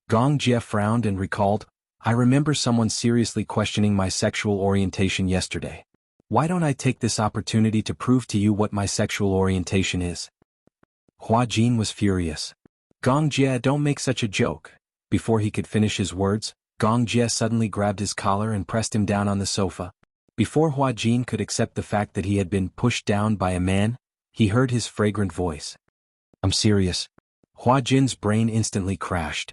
Gong Jie frowned and recalled, "I remember someone seriously questioning my sexual orientation yesterday. Why don't I take this opportunity to prove to you what my sexual orientation is?" Hua Jin was furious. "Gong Jie, don't make such a joke." Before he could finish his words, Gong Jie suddenly grabbed his collar and pressed him down on the sofa. Before Hua Jin could accept the fact that he had been pushed down by a man, he heard his fragrant voice. "I'm serious." Hua Jin's brain instantly crashed.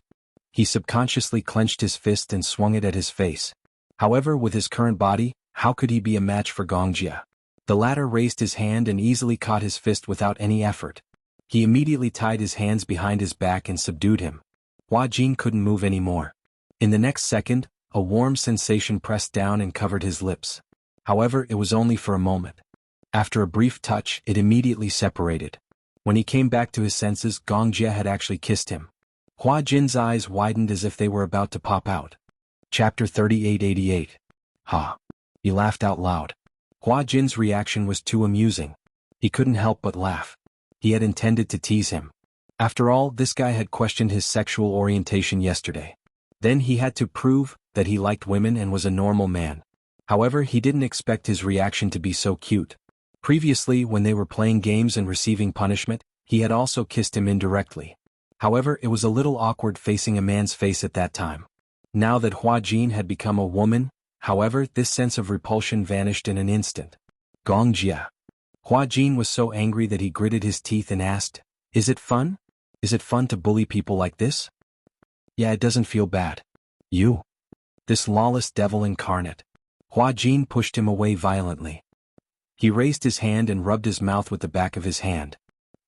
He subconsciously clenched his fist and swung it at his face. However, with his current body, how could he be a match for Gong Jie? The latter raised his hand and easily caught his fist without any effort. He immediately tied his hands behind his back and subdued him. Hua Jin couldn't move anymore. In the next second, a warm sensation pressed down and covered his lips. However, it was only for a moment. After a brief touch, it immediately separated. When he came back to his senses, Gong Jie had actually kissed him. Hua Jin's eyes widened as if they were about to pop out. Chapter 3888. Ha! He laughed out loud. Hua Jin's reaction was too amusing. He couldn't help but laugh. He had intended to tease him. After all, this guy had questioned his sexual orientation yesterday. Then he had to prove that he liked women and was a normal man. However, he didn't expect his reaction to be so cute. Previously, when they were playing games and receiving punishment, he had also kissed him indirectly. However, it was a little awkward facing a man's face at that time. Now that Hua Jin had become a woman, however, this sense of repulsion vanished in an instant. Gong Jie. Hua Jin was so angry that he gritted his teeth and asked, "Is it fun? Is it fun to bully people like this?" "Yeah, it doesn't feel bad." "You? This lawless devil incarnate." Hua Jin pushed him away violently. He raised his hand and rubbed his mouth with the back of his hand.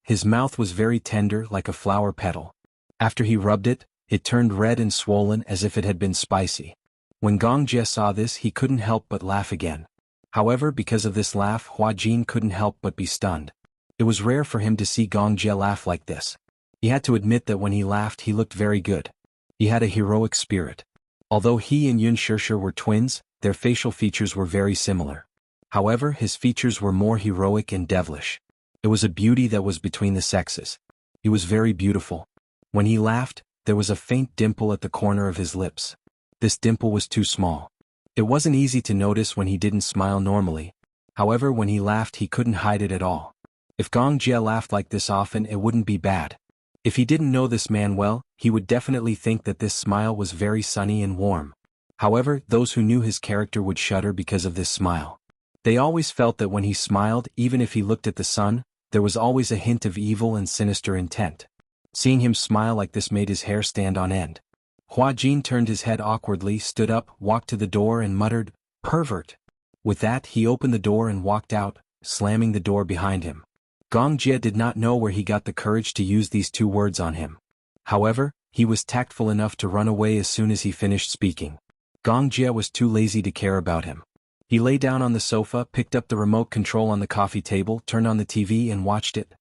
His mouth was very tender, like a flower petal. After he rubbed it, it turned red and swollen as if it had been spicy. When Gong Jie saw this, he couldn't help but laugh again. However, because of this laugh, Hua Jin couldn't help but be stunned. It was rare for him to see Gong Jie laugh like this. He had to admit that when he laughed, he looked very good. He had a heroic spirit. Although he and Yun Shishir were twins, their facial features were very similar. However, his features were more heroic and devilish. It was a beauty that was between the sexes. He was very beautiful. When he laughed, there was a faint dimple at the corner of his lips. This dimple was too small. It wasn't easy to notice when he didn't smile normally. However, when he laughed, he couldn't hide it at all. If Gong Jie laughed like this often, it wouldn't be bad. If he didn't know this man well, he would definitely think that this smile was very sunny and warm. However, those who knew his character would shudder because of this smile. They always felt that when he smiled, even if he looked at the sun, there was always a hint of evil and sinister intent. Seeing him smile like this made his hair stand on end. Hua Jin turned his head awkwardly, stood up, walked to the door and muttered, "Pervert." With that, he opened the door and walked out, slamming the door behind him. Gong Jie did not know where he got the courage to use these two words on him. However, he was tactful enough to run away as soon as he finished speaking. Gong Jie was too lazy to care about him. He lay down on the sofa, picked up the remote control on the coffee table, turned on the TV and watched it.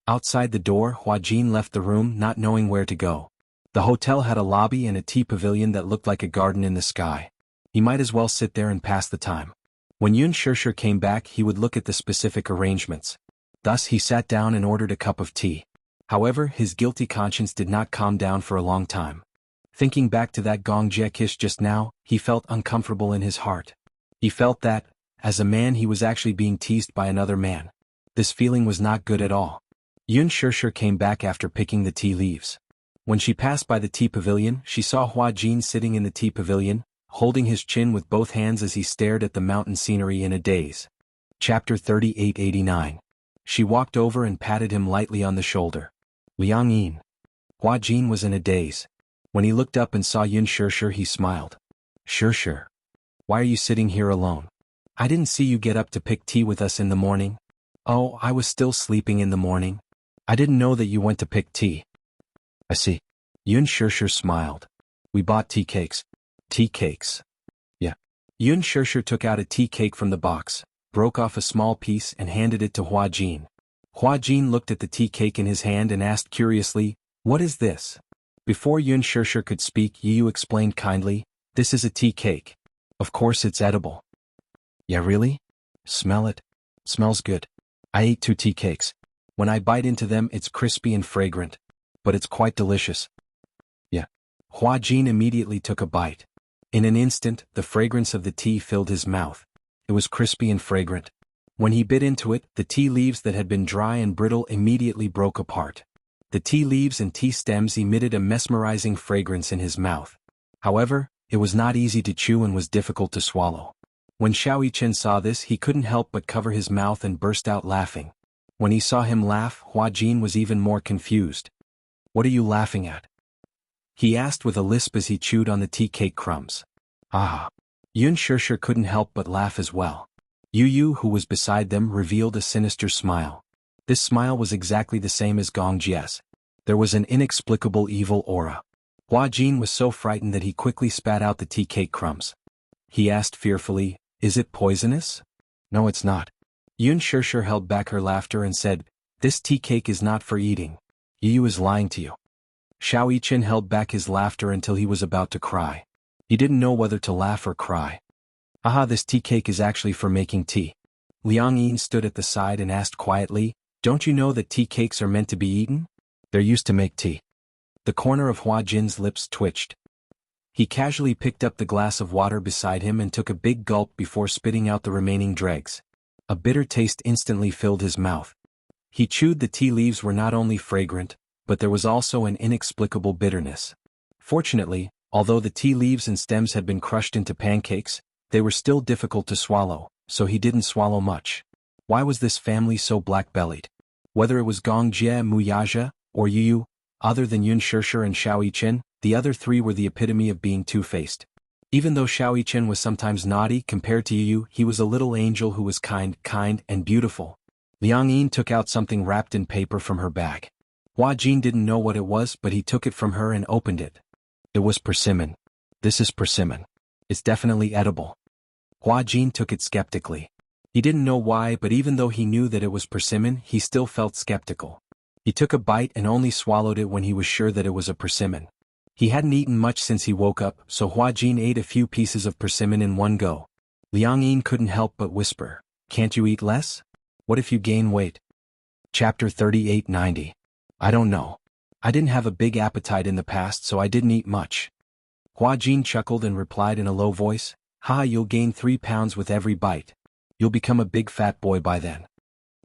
Outside the door, Hua Jin left the room not knowing where to go. The hotel had a lobby and a tea pavilion that looked like a garden in the sky. He might as well sit there and pass the time. When Yun Shishir came back, he would look at the specific arrangements. Thus he sat down and ordered a cup of tea. However, his guilty conscience did not calm down for a long time. Thinking back to that Gong Jie kiss just now, he felt uncomfortable in his heart. He felt that, as a man, he was actually being teased by another man. This feeling was not good at all. Yun Shishir came back after picking the tea leaves. When she passed by the tea pavilion, she saw Hua Jin sitting in the tea pavilion, holding his chin with both hands as he stared at the mountain scenery in a daze. Chapter 3889. She walked over and patted him lightly on the shoulder. "Liang Yin." Hua Jin was in a daze. When he looked up and saw Yun Shishir, he smiled. "Shishir. Why are you sitting here alone? I didn't see you get up to pick tea with us in the morning." "Oh, I was still sleeping in the morning. I didn't know that you went to pick tea." "I see." Yun Shishir smiled. "We bought tea cakes." "Tea cakes?" "Yeah." Yun Shishir took out a tea cake from the box, broke off a small piece and handed it to Hua Jin. Hua Jin looked at the tea cake in his hand and asked curiously, "What is this?" Before Yun Shishir could speak, Yu explained kindly, "This is a tea cake. Of course it's edible." "Yeah, really? Smell it. Smells good. I ate 2 tea cakes. When I bite into them, it's crispy and fragrant. But it's quite delicious." "Yeah." Hua Jin immediately took a bite. In an instant, the fragrance of the tea filled his mouth. It was crispy and fragrant. When he bit into it, the tea leaves that had been dry and brittle immediately broke apart. The tea leaves and tea stems emitted a mesmerizing fragrance in his mouth. However, it was not easy to chew and was difficult to swallow. When Xiao Yichen saw this, he couldn't help but cover his mouth and burst out laughing. When he saw him laugh, Hua Jin was even more confused. "What are you laughing at?" he asked with a lisp as he chewed on the tea cake crumbs. "Ah." Yun Shishir couldn't help but laugh as well. Yu, who was beside them, revealed a sinister smile. This smile was exactly the same as Gong Jie's. There was an inexplicable evil aura. Hua Jin was so frightened that he quickly spat out the tea cake crumbs. He asked fearfully, "Is it poisonous?" "No, it's not." Yun Shishir held back her laughter and said, "This tea cake is not for eating. Yu is lying to you." Xiao Yichen held back his laughter until he was about to cry. He didn't know whether to laugh or cry. "Aha, this tea cake is actually for making tea." Liang Yin stood at the side and asked quietly, "Don't you know that tea cakes are meant to be eaten? They're used to make tea." The corner of Hua Jin's lips twitched. He casually picked up the glass of water beside him and took a big gulp before spitting out the remaining dregs. A bitter taste instantly filled his mouth. He chewed. The tea leaves were not only fragrant, but there was also an inexplicable bitterness. Fortunately, although the tea leaves and stems had been crushed into pancakes, they were still difficult to swallow, so he didn't swallow much. Why was this family so black-bellied? Whether it was Gong Jie, Muyaja, or Yu, other than Yun Shishir and Xiao Yichen, the other 3 were the epitome of being two-faced. Even though Xiao Yichen was sometimes naughty compared to Yu, he was a little angel who was kind, and beautiful. Liang Yin took out something wrapped in paper from her bag. Hua Jin didn't know what it was, but he took it from her and opened it. It was persimmon. "This is persimmon. It's definitely edible." Hua Jin took it skeptically. He didn't know why, but even though he knew that it was persimmon, he still felt skeptical. He took a bite and only swallowed it when he was sure that it was a persimmon. He hadn't eaten much since he woke up, so Hua Jin ate a few pieces of persimmon in one go. Liang Yin couldn't help but whisper, "Can't you eat less? What if you gain weight?" Chapter 3890. "I don't know. I didn't have a big appetite in the past, so I didn't eat much." Hua Jin chuckled and replied in a low voice, "Ha, you'll gain 3 pounds with every bite. You'll become a big fat boy by then."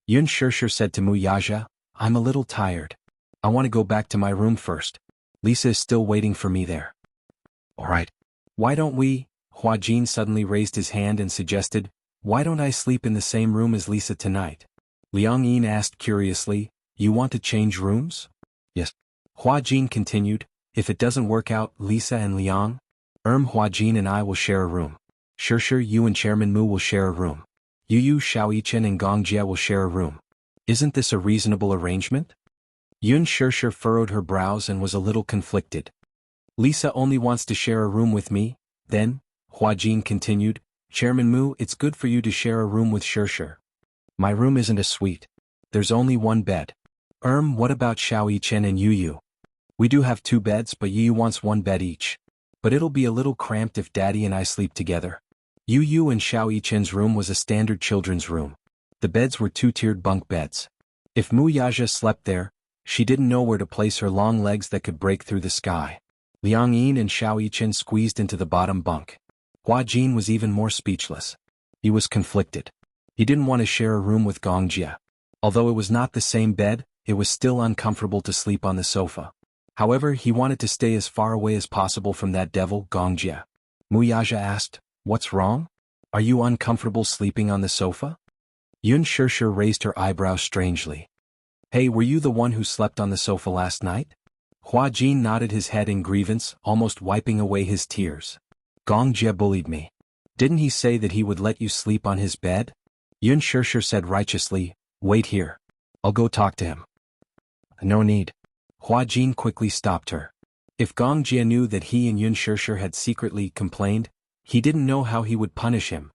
Yun Shishir said to Muyaja, "I'm a little tired. I want to go back to my room first. Lisa is still waiting for me there. Alright. Why don't we? Hua Jin suddenly raised his hand and suggested, why don't I sleep in the same room as Lisa tonight? Liang Yin asked curiously, you want to change rooms? Yes. Hua Jin continued, if it doesn't work out, Lisa and Liang? Hua Jin and I will share a room. Sure, you and Chairman Mu will share a room. Yu, Xiao Yichen and Gong Jie will share a room. Isn't this a reasonable arrangement? Yun Shir furrowed her brows and was a little conflicted. Lisa only wants to share a room with me, then, Hua Jin continued, Chairman Mu, it's good for you to share a room with Shir. My room isn't a suite. There's only one bed. What about Xiao Yichen and Yu? We do have 2 beds, but Yu wants 1 bed each. But it'll be a little cramped if Daddy and I sleep together. Yu and Xiao Yichen's room was a standard children's room. The beds were 2-tiered bunk beds. If Mu Yaja slept there, she didn't know where to place her long legs that could break through the sky. Liang Yin and Xiao Yichen squeezed into the bottom bunk. Hua Jin was even more speechless. He was conflicted. He didn't want to share a room with Gong Jie. Although it was not the same bed, it was still uncomfortable to sleep on the sofa. However, he wanted to stay as far away as possible from that devil, Gong Jie. Mu Yaja asked, what's wrong? Are you uncomfortable sleeping on the sofa? Yun Shir raised her eyebrows strangely. Hey, were you the one who slept on the sofa last night? Hua Jin nodded his head in grievance, almost wiping away his tears. Gong Jie bullied me. Didn't he say that he would let you sleep on his bed? Yun Shir said righteously, wait here. I'll go talk to him. No need. Hua Jin quickly stopped her. If Gong Jie knew that he and Yun Shir had secretly complained, he didn't know how he would punish him.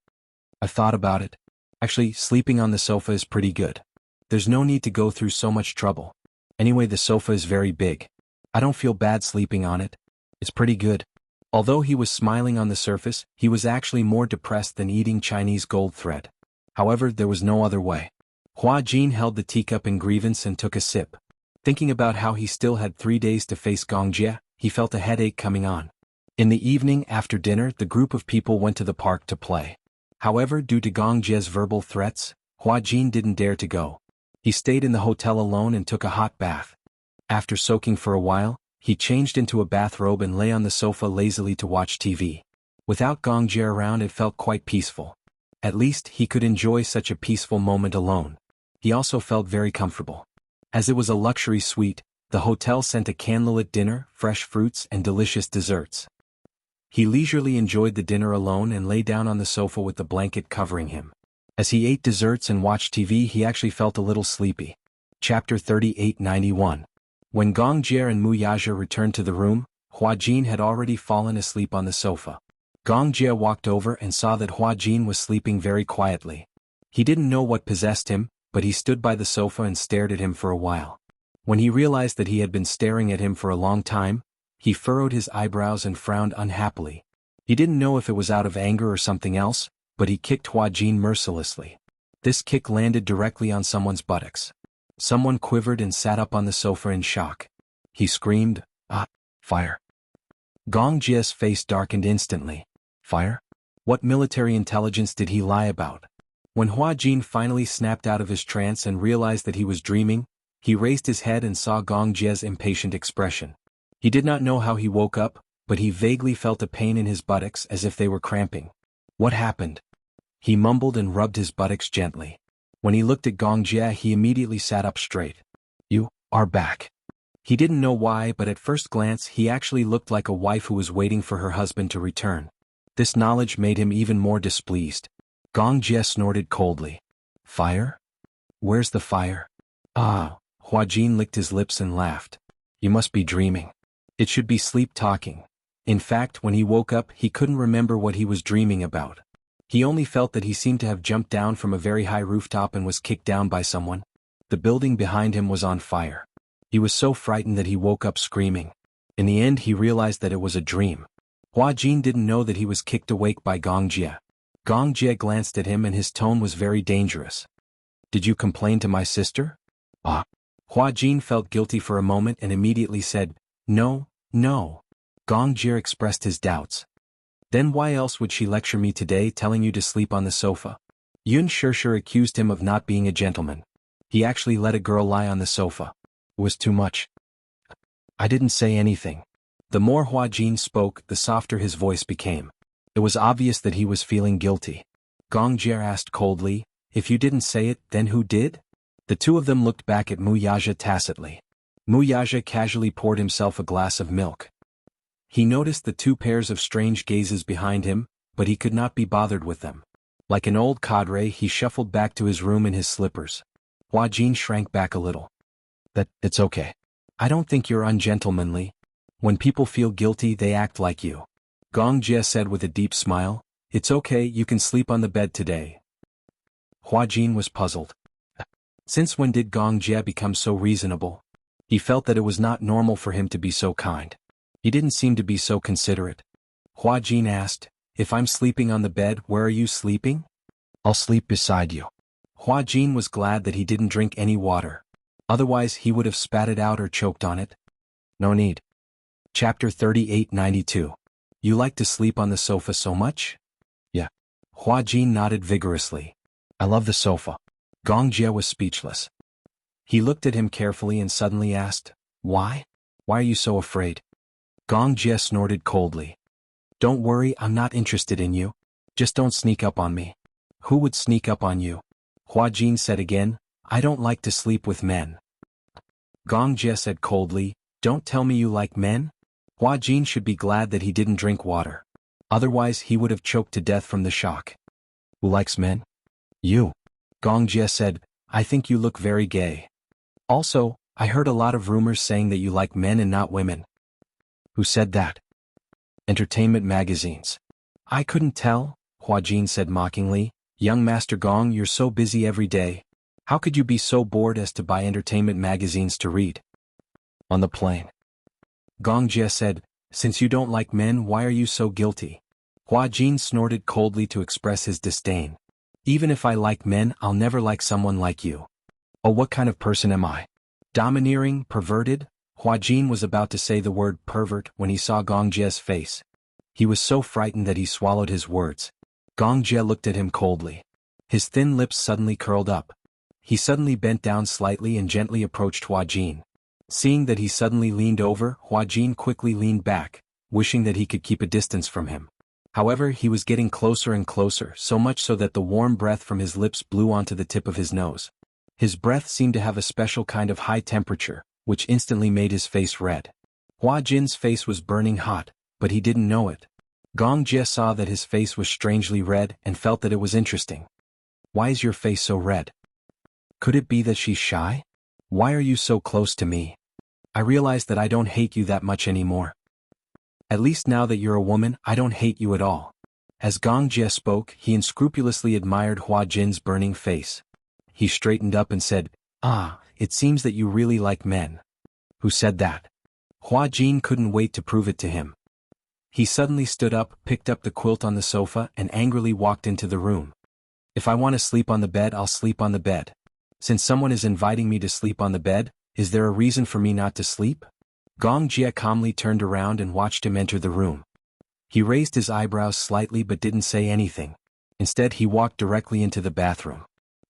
I thought about it. Actually, sleeping on the sofa is pretty good. There's no need to go through so much trouble. Anyway, the sofa is very big. I don't feel bad sleeping on it. It's pretty good. Although he was smiling on the surface, he was actually more depressed than eating Chinese gold thread. However, there was no other way. Hua Jin held the teacup in grievance and took a sip. Thinking about how he still had 3 days to face Gong Jie, he felt a headache coming on. In the evening after dinner, the group of people went to the park to play. However, due to Gong Jie's verbal threats, Hua Jin didn't dare to go. He stayed in the hotel alone and took a hot bath. After soaking for a while, he changed into a bathrobe and lay on the sofa lazily to watch TV. Without Gong Jie around, it felt quite peaceful. At least, he could enjoy such a peaceful moment alone. He also felt very comfortable. As it was a luxury suite, the hotel sent a candlelit dinner, fresh fruits and delicious desserts. He leisurely enjoyed the dinner alone and lay down on the sofa with the blanket covering him. As he ate desserts and watched TV, he actually felt a little sleepy. Chapter 3891. When Gong Jie and Mu Yaja returned to the room, Hua Jin had already fallen asleep on the sofa. Gong Jie walked over and saw that Hua Jin was sleeping very quietly. He didn't know what possessed him, but he stood by the sofa and stared at him for a while. When he realized that he had been staring at him for a long time, he furrowed his eyebrows and frowned unhappily. He didn't know if it was out of anger or something else, but he kicked Hua Jin mercilessly. This kick landed directly on someone's buttocks. Someone quivered and sat up on the sofa in shock. He screamed, "Ah, fire!" Gong Jie's face darkened instantly. Fire? What military intelligence did he lie about? When Hua Jin finally snapped out of his trance and realized that he was dreaming, he raised his head and saw Gong Jie's impatient expression. He did not know how he woke up, but he vaguely felt a pain in his buttocks as if they were cramping. What happened? He mumbled and rubbed his buttocks gently. When he looked at Gong Jie, he immediately sat up straight. You are back. He didn't know why, but at first glance he actually looked like a wife who was waiting for her husband to return. This knowledge made him even more displeased. Gong Jie snorted coldly. Fire? Where's the fire? Ah, Hua Jin licked his lips and laughed. You must be dreaming. It should be sleep talking. In fact, when he woke up, he couldn't remember what he was dreaming about. He only felt that he seemed to have jumped down from a very high rooftop and was kicked down by someone. The building behind him was on fire. He was so frightened that he woke up screaming. In the end, he realized that it was a dream. Hua Jin didn't know that he was kicked awake by Gong Jie. Gong Jie glanced at him and his tone was very dangerous. Did you complain to my sister? Ah. Hua Jin felt guilty for a moment and immediately said, No. Gong Jie expressed his doubts. Then why else would she lecture me today, telling you to sleep on the sofa? Yun Shir accused him of not being a gentleman. He actually let a girl lie on the sofa. It was too much. I didn't say anything. The more Hua Jin spoke, the softer his voice became. It was obvious that he was feeling guilty. Gong Jie asked coldly, if you didn't say it, then who did? The two of them looked back at Mu Yaja tacitly. Mu Yaja casually poured himself a glass of milk. He noticed the two pairs of strange gazes behind him, but he could not be bothered with them. Like an old cadre, he shuffled back to his room in his slippers. Hua Jin shrank back a little. It's okay. I don't think you're ungentlemanly. When people feel guilty, they act like you. Gong Jie said with a deep smile, it's okay, you can sleep on the bed today. Hua Jin was puzzled. Since when did Gong Jie become so reasonable? He felt that it was not normal for him to be so kind. He didn't seem to be so considerate. Hua Jin asked, if I'm sleeping on the bed, where are you sleeping? I'll sleep beside you. Hua Jin was glad that he didn't drink any water. Otherwise he would have spat it out or choked on it. No need. Chapter 3892. You like to sleep on the sofa so much? Yeah. Hua Jin nodded vigorously. I love the sofa. Gong Jie was speechless. He looked at him carefully and suddenly asked, why? Why are you so afraid? Gong Jie snorted coldly. Don't worry, I'm not interested in you. Just don't sneak up on me. Who would sneak up on you? Hua Jin said again, I don't like to sleep with men. Gong Jie said coldly, don't tell me you like men? Hua Jin should be glad that he didn't drink water. Otherwise he would have choked to death from the shock. Who likes men? You. Gong Jie said, I think you look very gay. Also, I heard a lot of rumors saying that you like men and not women. Who said that? Entertainment magazines. I couldn't tell, Hua Jin said mockingly. Young Master Gong, you're so busy every day. How could you be so bored as to buy entertainment magazines to read? On the plane. Gong Jie said, since you don't like men, why are you so guilty? Hua Jin snorted coldly to express his disdain. Even if I like men, I'll never like someone like you. Oh, what kind of person am I? Domineering, perverted? Hua Jin was about to say the word pervert when he saw Gong Jie's face. He was so frightened that he swallowed his words. Gong Jie looked at him coldly. His thin lips suddenly curled up. He suddenly bent down slightly and gently approached Hua Jin. Seeing that he suddenly leaned over, Hua Jin quickly leaned back, wishing that he could keep a distance from him. However, he was getting closer and closer, so much so that the warm breath from his lips blew onto the tip of his nose. His breath seemed to have a special kind of high temperature, which instantly made his face red. Hua Jin's face was burning hot, but he didn't know it. Gong Jie saw that his face was strangely red and felt that it was interesting. Why is your face so red? Could it be that she's shy? Why are you so close to me? I realize that I don't hate you that much anymore. At least now that you're a woman, I don't hate you at all. As Gong Jie spoke, he unscrupulously admired Hua Jin's burning face. He straightened up and said, ah, it seems that you really like men. Who said that? Hua Jin couldn't wait to prove it to him. He suddenly stood up, picked up the quilt on the sofa, and angrily walked into the room. If I want to sleep on the bed, I'll sleep on the bed. Since someone is inviting me to sleep on the bed, is there a reason for me not to sleep? Gong Jie calmly turned around and watched him enter the room. He raised his eyebrows slightly but didn't say anything. Instead, he walked directly into the bathroom.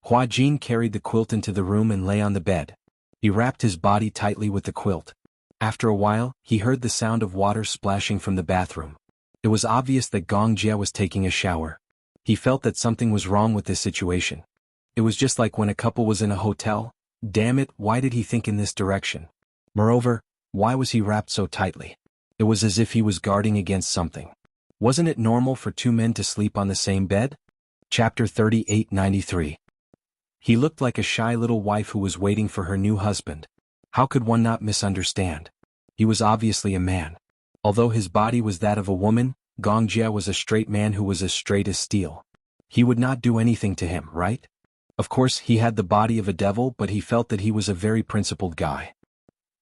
Hua Jin carried the quilt into the room and lay on the bed. He wrapped his body tightly with the quilt. After a while, he heard the sound of water splashing from the bathroom. It was obvious that Gong Jie was taking a shower. He felt that something was wrong with this situation. It was just like when a couple was in a hotel. Damn it, why did he think in this direction? Moreover, why was he wrapped so tightly? It was as if he was guarding against something. Wasn't it normal for two men to sleep on the same bed? Chapter 3893. He looked like a shy little wife who was waiting for her new husband. How could one not misunderstand? He was obviously a man. Although his body was that of a woman, Gong Jie was a straight man who was as straight as steel. He would not do anything to him, right? Of course, he had the body of a devil, but he felt that he was a very principled guy.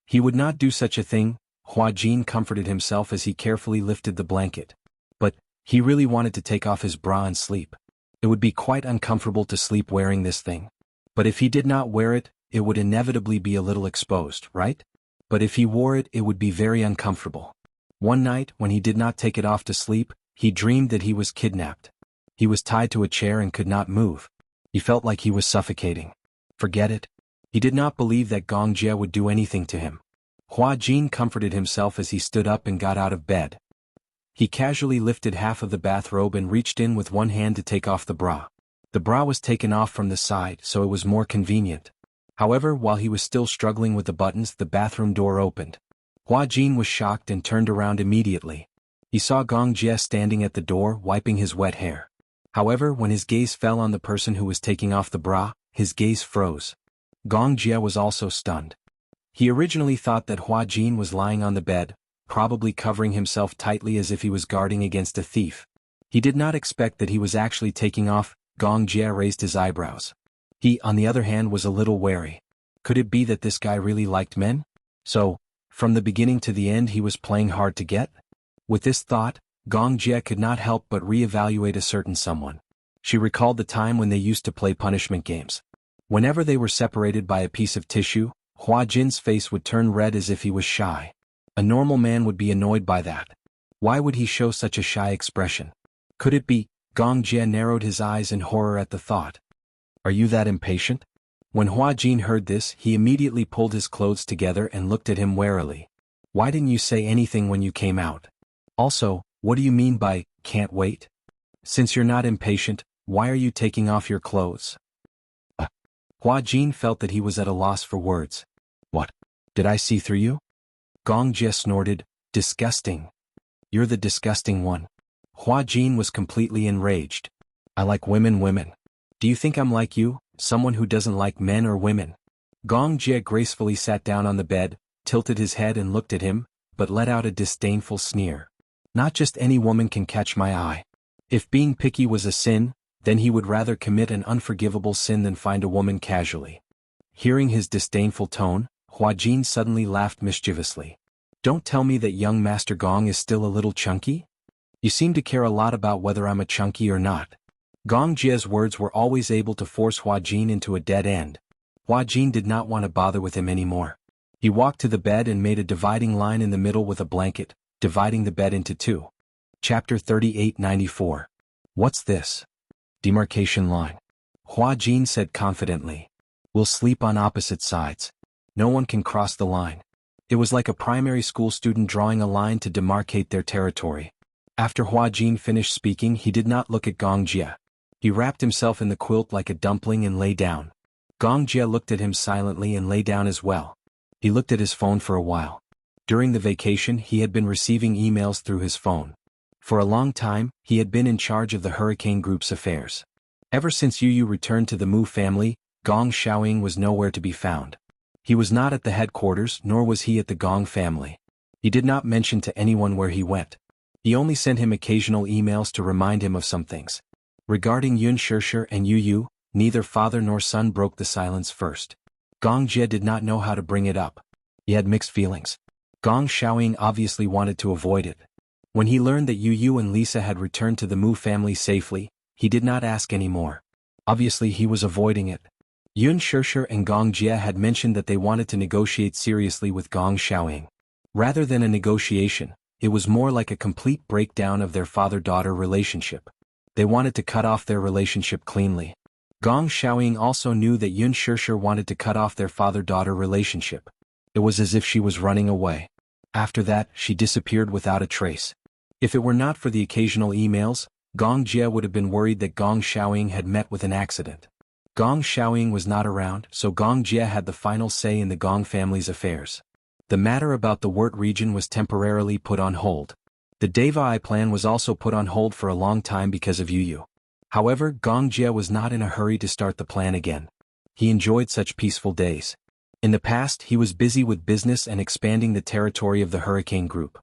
He would not do such a thing, Hua Jin comforted himself as he carefully lifted the blanket. But, he really wanted to take off his bra and sleep. It would be quite uncomfortable to sleep wearing this thing. But if he did not wear it, it would inevitably be a little exposed, right? But if he wore it, it would be very uncomfortable. One night, when he did not take it off to sleep, he dreamed that he was kidnapped. He was tied to a chair and could not move. He felt like he was suffocating. Forget it. He did not believe that Gong Jie would do anything to him. Hua Jin comforted himself as he stood up and got out of bed. He casually lifted half of the bathrobe and reached in with one hand to take off the bra. The bra was taken off from the side so it was more convenient. However, while he was still struggling with the buttons, the bathroom door opened. Hua Jin was shocked and turned around immediately. He saw Gong Jie standing at the door wiping his wet hair. However, when his gaze fell on the person who was taking off the bra, his gaze froze. Gong Jie was also stunned. He originally thought that Hua Jin was lying on the bed, probably covering himself tightly as if he was guarding against a thief. He did not expect that he was actually taking off. Gong Jie raised his eyebrows. He, on the other hand, was a little wary. Could it be that this guy really liked men? So, from the beginning to the end he was playing hard to get? With this thought, Gong Jie could not help but re-evaluate a certain someone. She recalled the time when they used to play punishment games. Whenever they were separated by a piece of tissue, Hua Jin's face would turn red as if he was shy. A normal man would be annoyed by that. Why would he show such a shy expression? Could it be? Gong Jie narrowed his eyes in horror at the thought. Are you that impatient? When Hua Jin heard this, he immediately pulled his clothes together and looked at him warily. Why didn't you say anything when you came out? Also, what do you mean by, can't wait? Since you're not impatient, why are you taking off your clothes? Hua Jin felt that he was at a loss for words. What? Did I see through you? Gong Jie snorted, disgusting. You're the disgusting one. Hua Jin was completely enraged. I like women. Do you think I'm like you, someone who doesn't like men or women? Gong Jie gracefully sat down on the bed, tilted his head and looked at him, but let out a disdainful sneer. Not just any woman can catch my eye. If being picky was a sin, then he would rather commit an unforgivable sin than find a woman casually. Hearing his disdainful tone, Hua Jin suddenly laughed mischievously. Don't tell me that young Master Gong is still a little chunky? You seem to care a lot about whether I'm a chunky or not. Gong Jie's words were always able to force Hua Jin into a dead end. Hua Jin did not want to bother with him anymore. He walked to the bed and made a dividing line in the middle with a blanket, dividing the bed into two. Chapter 3894. What's this? Demarcation line. Hua Jin said confidently. We'll sleep on opposite sides. No one can cross the line. It was like a primary school student drawing a line to demarcate their territory. After Hua Jin finished speaking, he did not look at Gong Jie. He wrapped himself in the quilt like a dumpling and lay down. Gong Jie looked at him silently and lay down as well. He looked at his phone for a while. During the vacation he had been receiving emails through his phone. For a long time, he had been in charge of the Hurricane Group's affairs. Ever since Yu returned to the Mu family, Gong Xiaoying was nowhere to be found. He was not at the headquarters nor was he at the Gong family. He did not mention to anyone where he went. He only sent him occasional emails to remind him of some things. Regarding Yun Shishir and Yu, neither father nor son broke the silence first. Gong Jie did not know how to bring it up. He had mixed feelings. Gong Xiaoying obviously wanted to avoid it. When he learned that Yu and Lisa had returned to the Mu family safely, he did not ask any more. Obviously he was avoiding it. Yun Shishir and Gong Jie had mentioned that they wanted to negotiate seriously with Gong Xiaoying. Rather than a negotiation, it was more like a complete breakdown of their father-daughter relationship. They wanted to cut off their relationship cleanly. Gong Xiaoying also knew that Yun Shishir wanted to cut off their father-daughter relationship. It was as if she was running away. After that, she disappeared without a trace. If it were not for the occasional emails, Gong Jie would have been worried that Gong Xiaoying had met with an accident. Gong Xiaoying was not around, so Gong Jie had the final say in the Gong family's affairs. The matter about the Wurt region was temporarily put on hold. The Devai plan was also put on hold for a long time because of Yu. However, Gong Jie was not in a hurry to start the plan again. He enjoyed such peaceful days. In the past, he was busy with business and expanding the territory of the Hurricane Group.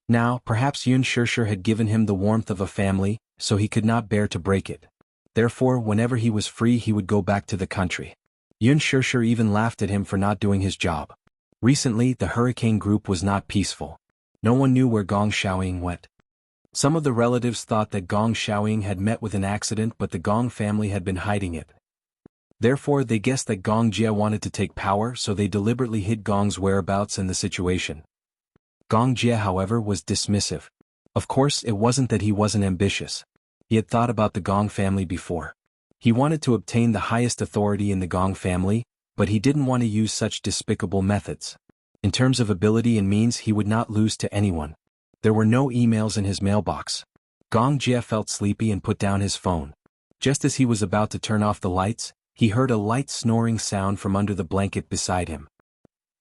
Now, perhaps Yun Shishir had given him the warmth of a family, so he could not bear to break it. Therefore, whenever he was free he would go back to the country. Yun Shishir even laughed at him for not doing his job. Recently, the Hurricane Group was not peaceful. No one knew where Gong Xiaoying went. Some of the relatives thought that Gong Xiaoying had met with an accident, but the Gong family had been hiding it. Therefore, they guessed that Gong Jie wanted to take power, so they deliberately hid Gong's whereabouts and the situation. Gong Jie, however, was dismissive. Of course, it wasn't that he wasn't ambitious. He had thought about the Gong family before. He wanted to obtain the highest authority in the Gong family, but he didn't want to use such despicable methods. In terms of ability and means, he would not lose to anyone. There were no emails in his mailbox. Gong Jie felt sleepy and put down his phone. Just as he was about to turn off the lights, he heard a light snoring sound from under the blanket beside him.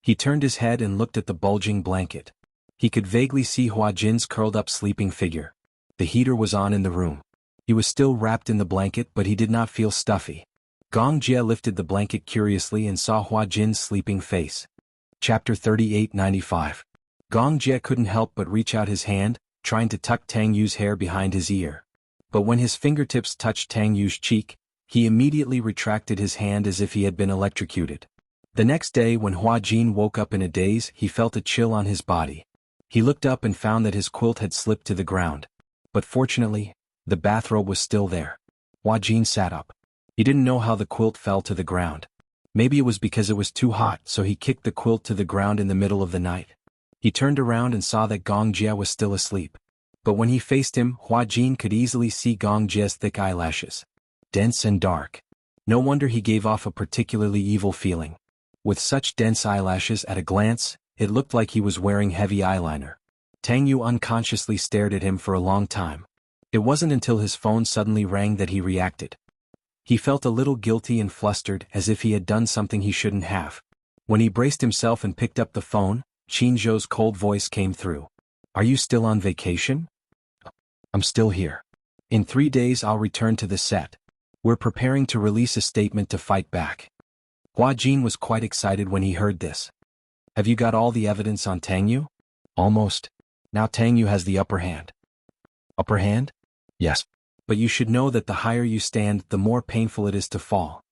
He turned his head and looked at the bulging blanket. He could vaguely see Hua Jin's curled-up sleeping figure. The heater was on in the room. He was still wrapped in the blanket, but he did not feel stuffy. Gong Jie lifted the blanket curiously and saw Hua Jin's sleeping face. Chapter 3895. Gong Jie couldn't help but reach out his hand, trying to tuck Tang Yu's hair behind his ear. But when his fingertips touched Tang Yu's cheek, he immediately retracted his hand as if he had been electrocuted. The next day, when Hua Jin woke up in a daze, he felt a chill on his body. He looked up and found that his quilt had slipped to the ground. But fortunately, the bathrobe was still there. Hua Jin sat up. He didn't know how the quilt fell to the ground. Maybe it was because it was too hot, so he kicked the quilt to the ground in the middle of the night. He turned around and saw that Gong Jie was still asleep. But when he faced him, Hua Jin could easily see Gong Jie's thick eyelashes. Dense and dark. No wonder he gave off a particularly evil feeling. With such dense eyelashes at a glance, it looked like he was wearing heavy eyeliner. Tang Yu unconsciously stared at him for a long time. It wasn't until his phone suddenly rang that he reacted. He felt a little guilty and flustered, as if he had done something he shouldn't have. When he braced himself and picked up the phone, Qin Zhou's cold voice came through. "Are you still on vacation?" "I'm still here. In 3 days I'll return to the set. We're preparing to release a statement to fight back." Hua Jin was quite excited when he heard this. "Have you got all the evidence on Tang Yu?" "Almost. Now Tang Yu has the upper hand." "Upper hand?" "Yes. But you should know that the higher you stand, the more painful it is to fall."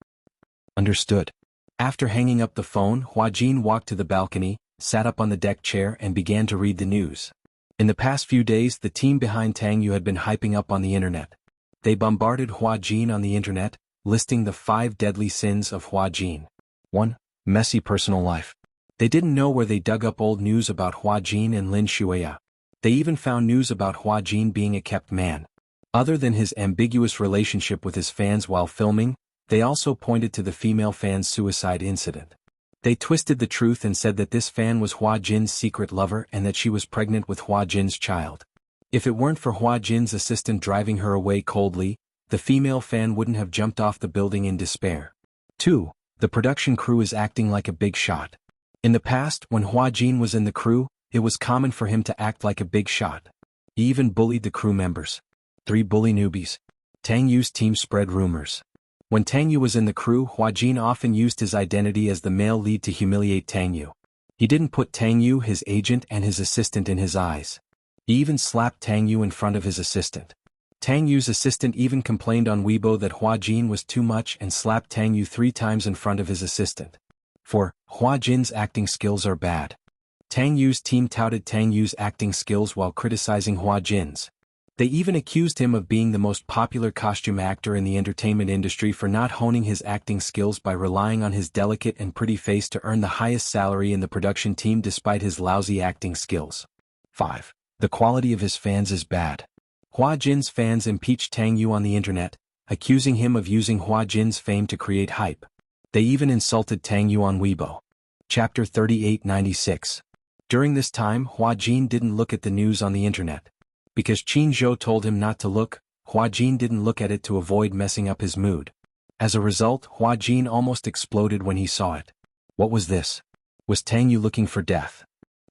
"Understood." After hanging up the phone, Hua Jin walked to the balcony, sat up on the deck chair and began to read the news. In the past few days, the team behind Tang Yu had been hyping up on the internet. They bombarded Hua Jin on the internet, listing the 5 deadly sins of Hua Jin. 1. Messy personal life. They didn't know where they dug up old news about Hua Jin and Lin Shuya. They even found news about Hua Jin being a kept man. Other than his ambiguous relationship with his fans while filming, they also pointed to the female fan's suicide incident. They twisted the truth and said that this fan was Hua Jin's secret lover and that she was pregnant with Hua Jin's child. If it weren't for Hua Jin's assistant driving her away coldly, the female fan wouldn't have jumped off the building in despair. 2. The production crew is acting like a big shot. In the past, when Hua Jin was in the crew, it was common for him to act like a big shot. He even bullied the crew members. 3 bully newbies. Tang Yu's team spread rumors. When Tang Yu was in the crew, Hua Jin often used his identity as the male lead to humiliate Tang Yu. He didn't put Tang Yu, his agent and his assistant in his eyes. He even slapped Tang Yu in front of his assistant. Tang Yu's assistant even complained on Weibo that Hua Jin was too much and slapped Tang Yu 3 times in front of his assistant. 4. Hua Jin's acting skills are bad. Tang Yu's team touted Tang Yu's acting skills while criticizing Hua Jin's. They even accused him of being the most popular costume actor in the entertainment industry for not honing his acting skills by relying on his delicate and pretty face to earn the highest salary in the production team despite his lousy acting skills. 5. The quality of his fans is bad. Hua Jin's fans impeached Tang Yu on the internet, accusing him of using Hua Jin's fame to create hype. They even insulted Tang Yu on Weibo. Chapter 3896. During this time, Hua Jin didn't look at the news on the internet. Because Qin Zhou told him not to look, Hua Jin didn't look at it to avoid messing up his mood. As a result, Hua Jin almost exploded when he saw it. What was this? Was Tang Yu looking for death?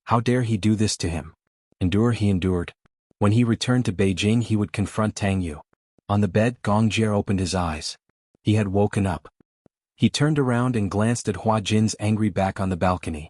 How dare he do this to him? Endure he endured. When he returned to Beijing he would confront Tang Yu. On the bed, Gong Jie opened his eyes. He had woken up. He turned around and glanced at Hua Jin's angry back on the balcony.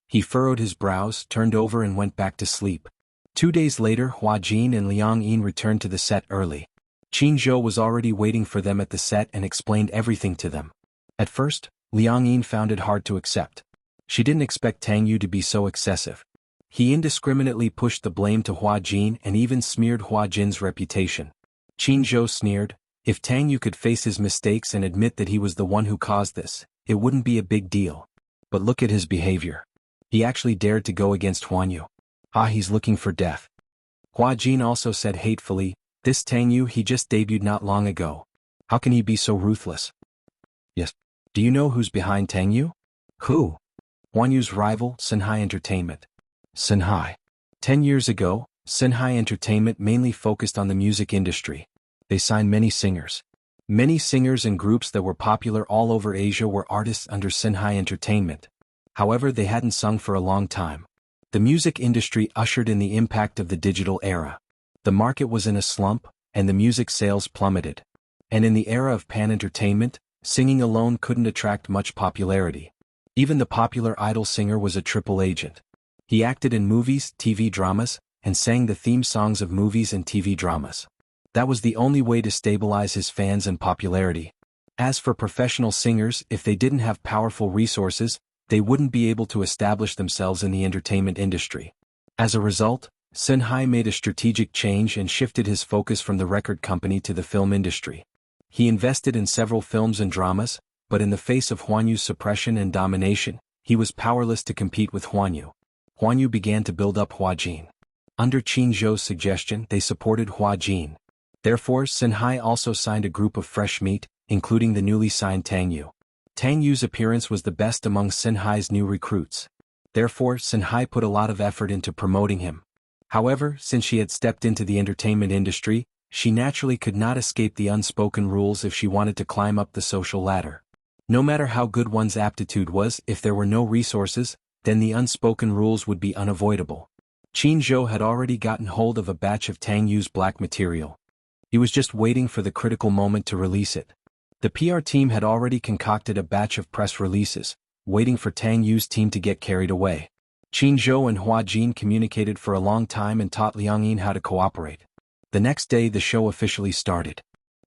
He furrowed his brows, turned over and went back to sleep. 2 days later, Hua Jin and Liang Yin returned to the set early. Qin Zhou was already waiting for them at the set and explained everything to them. At first, Liang Yin found it hard to accept. She didn't expect Tang Yu to be so excessive. He indiscriminately pushed the blame to Hua Jin and even smeared Hua Jin's reputation. Qin Zhou sneered, if Tang Yu could face his mistakes and admit that he was the one who caused this, it wouldn't be a big deal. But look at his behavior. He actually dared to go against Huan Yu. He's looking for death. Hua Jin also said hatefully, this Tang Yu, he just debuted not long ago. How can he be so ruthless? Yes. Do you know who's behind Tang Yu? Who? Huan Yu's rival, Sinhai Entertainment. Sinhai. 10 years ago, Sinhai Entertainment mainly focused on the music industry. They signed many singers. Many singers and groups that were popular all over Asia were artists under Sinhai Entertainment. However, they hadn't sung for a long time. The music industry ushered in the impact of the digital era. The market was in a slump, and the music sales plummeted. And in the era of pan-entertainment, singing alone couldn't attract much popularity. Even the popular idol singer was a triple agent. He acted in movies, TV dramas, and sang the theme songs of movies and TV dramas. That was the only way to stabilize his fans and popularity. As for professional singers, if they didn't have powerful resources, they wouldn't be able to establish themselves in the entertainment industry. As a result, Sinhai made a strategic change and shifted his focus from the record company to the film industry. He invested in several films and dramas, but in the face of Huan Yu's suppression and domination, he was powerless to compete with Huan Yu. Huan Yu began to build up Hua Jin. Under Qin Zhou's suggestion, they supported Hua Jin. Therefore, Sinhai also signed a group of fresh meat, including the newly signed Tang Yu. Tang Yu's appearance was the best among Sinhai's new recruits. Therefore, Sinhai put a lot of effort into promoting him. However, since she had stepped into the entertainment industry, she naturally could not escape the unspoken rules if she wanted to climb up the social ladder. No matter how good one's aptitude was, if there were no resources, then the unspoken rules would be unavoidable. Qin Zhou had already gotten hold of a batch of Tang Yu's black material. He was just waiting for the critical moment to release it. The PR team had already concocted a batch of press releases, waiting for Tang Yu's team to get carried away. Qin Zhou and Hua Jin communicated for a long time and taught Liang Yin how to cooperate. The next day the show officially started.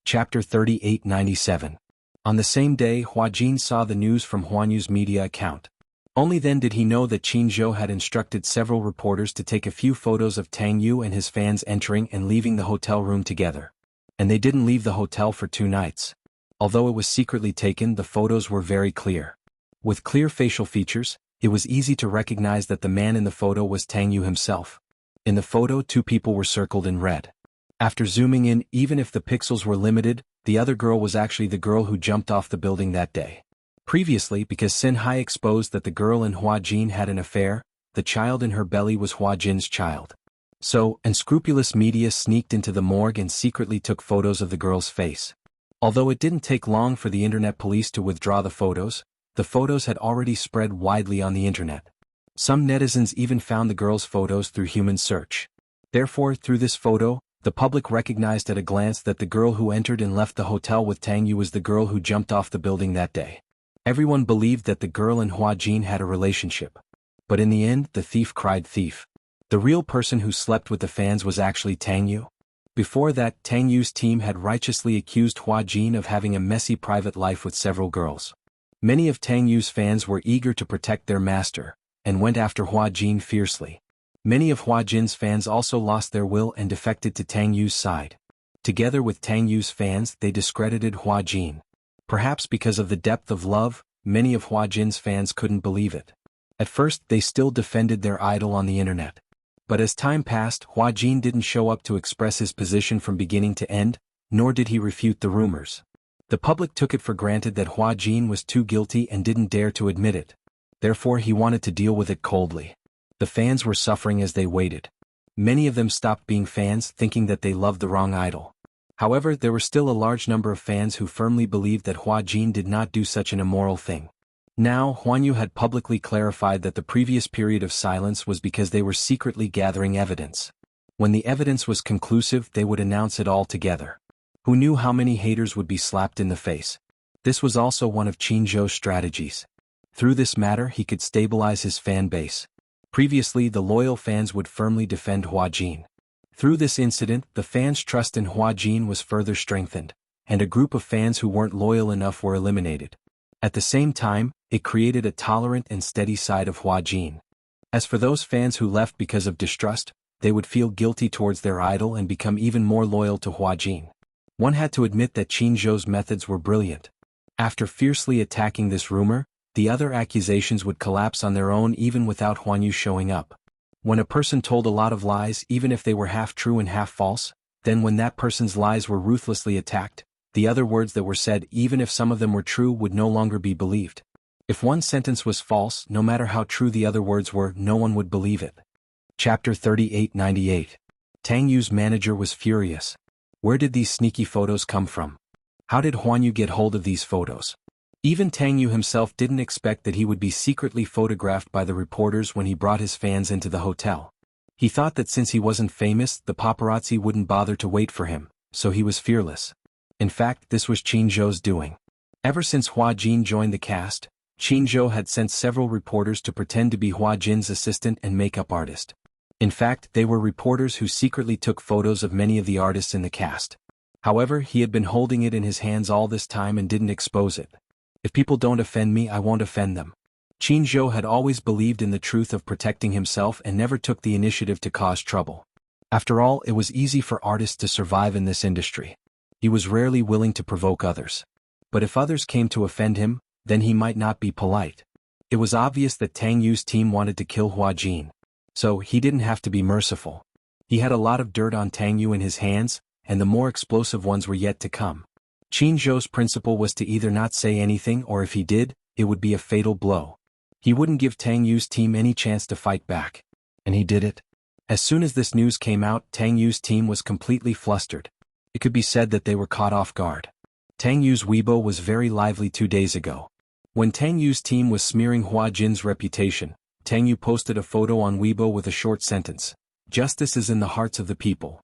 Chapter 3897. On the same day Hua Jin saw the news from Huan Yu's media account. Only then did he know that Qin Zhou had instructed several reporters to take a few photos of Tang Yu and his fans entering and leaving the hotel room together. And they didn't leave the hotel for 2 nights. Although it was secretly taken, the photos were very clear. With clear facial features, it was easy to recognize that the man in the photo was Tang Yu himself. In the photo 2 people were circled in red. After zooming in, even if the pixels were limited, the other girl was actually the girl who jumped off the building that day. Previously, because Sinhai exposed that the girl and Hua Jin had an affair, the child in her belly was Hua Jin's child. So, unscrupulous media sneaked into the morgue and secretly took photos of the girl's face. Although it didn't take long for the internet police to withdraw the photos had already spread widely on the internet. Some netizens even found the girl's photos through human search. Therefore, through this photo, the public recognized at a glance that the girl who entered and left the hotel with Tang Yu was the girl who jumped off the building that day. Everyone believed that the girl and Hua Jin had a relationship. But in the end, the thief cried thief. The real person who slept with the fans was actually Tang Yu. Before that, Tang Yu's team had righteously accused Hua Jin of having a messy private life with several girls. Many of Tang Yu's fans were eager to protect their master, and went after Hua Jin fiercely. Many of Hua Jin's fans also lost their will and defected to Tang Yu's side. Together with Tang Yu's fans, they discredited Hua Jin. Perhaps because of the depth of love, many of Hua Jin's fans couldn't believe it. At first, they still defended their idol on the internet. But as time passed, Hua Jin didn't show up to express his position from beginning to end, nor did he refute the rumors. The public took it for granted that Hua Jin was too guilty and didn't dare to admit it. Therefore he wanted to deal with it coldly. The fans were suffering as they waited. Many of them stopped being fans, thinking that they loved the wrong idol. However, there were still a large number of fans who firmly believed that Hua Jin did not do such an immoral thing. Now, Huan Yu had publicly clarified that the previous period of silence was because they were secretly gathering evidence. When the evidence was conclusive, they would announce it all together. Who knew how many haters would be slapped in the face? This was also one of Qin Zhou's strategies. Through this matter, he could stabilize his fan base. Previously, the loyal fans would firmly defend Hua Jin. Through this incident, the fans' trust in Hua Jin was further strengthened, and a group of fans who weren't loyal enough were eliminated. At the same time, it created a tolerant and steady side of Hua Jin. As for those fans who left because of distrust, they would feel guilty towards their idol and become even more loyal to Hua Jin. One had to admit that Qin Zhou's methods were brilliant. After fiercely attacking this rumor, the other accusations would collapse on their own even without Huan Yu showing up. When a person told a lot of lies, even if they were half true and half false, then when that person's lies were ruthlessly attacked, the other words that were said, even if some of them were true, would no longer be believed. If one sentence was false, no matter how true the other words were, no one would believe it. Chapter 3898. Tang Yu's manager was furious. Where did these sneaky photos come from? How did Huan Yu get hold of these photos? Even Tang Yu himself didn't expect that he would be secretly photographed by the reporters when he brought his fans into the hotel. He thought that since he wasn't famous, the paparazzi wouldn't bother to wait for him, so he was fearless. In fact, this was Qin Zhou's doing. Ever since Hua Jin joined the cast, Qin Zhou had sent several reporters to pretend to be Hua Jin's assistant and makeup artist. In fact, they were reporters who secretly took photos of many of the artists in the cast. However, he had been holding it in his hands all this time and didn't expose it. If people don't offend me, I won't offend them. Qin Zhou had always believed in the truth of protecting himself and never took the initiative to cause trouble. After all, it was easy for artists to survive in this industry. He was rarely willing to provoke others. But if others came to offend him, then he might not be polite. It was obvious that Tang Yu's team wanted to kill Hua Jin. So, he didn't have to be merciful. He had a lot of dirt on Tang Yu in his hands, and the more explosive ones were yet to come. Qin Zhou's principle was to either not say anything, or if he did, it would be a fatal blow. He wouldn't give Tang Yu's team any chance to fight back. And he did it. As soon as this news came out, Tang Yu's team was completely flustered. It could be said that they were caught off guard. Tang Yu's Weibo was very lively 2 days ago. When Tang Yu's team was smearing Hua Jin's reputation, Tang Yu posted a photo on Weibo with a short sentence: "Justice is in the hearts of the people."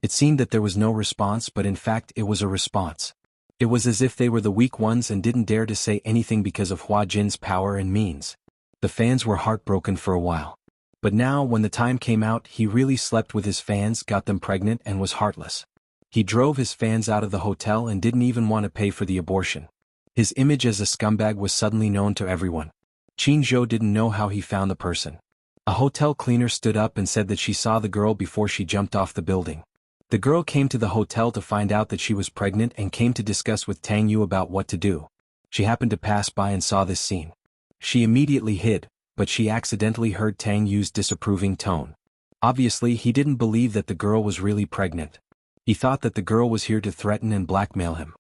It seemed that there was no response, but in fact it was a response. It was as if they were the weak ones and didn't dare to say anything because of Hua Jin's power and means. The fans were heartbroken for a while. But now, when the time came out, he really slept with his fans, got them pregnant, and was heartless. He drove his fans out of the hotel and didn't even want to pay for the abortion. His image as a scumbag was suddenly known to everyone. Qin Zhou didn't know how he found the person. A hotel cleaner stood up and said that she saw the girl before she jumped off the building. The girl came to the hotel to find out that she was pregnant and came to discuss with Tang Yu about what to do. She happened to pass by and saw this scene. She immediately hid, but she accidentally heard Tang Yu's disapproving tone. Obviously, he didn't believe that the girl was really pregnant. He thought that the girl was here to threaten and blackmail him.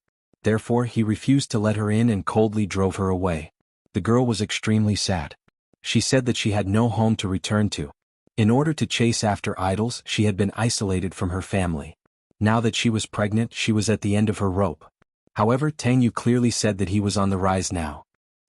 Therefore, he refused to let her in and coldly drove her away. The girl was extremely sad. She said that she had no home to return to. In order to chase after idols, she had been isolated from her family. Now that she was pregnant, she was at the end of her rope. However, Tang Yu clearly said that he was on the rise now.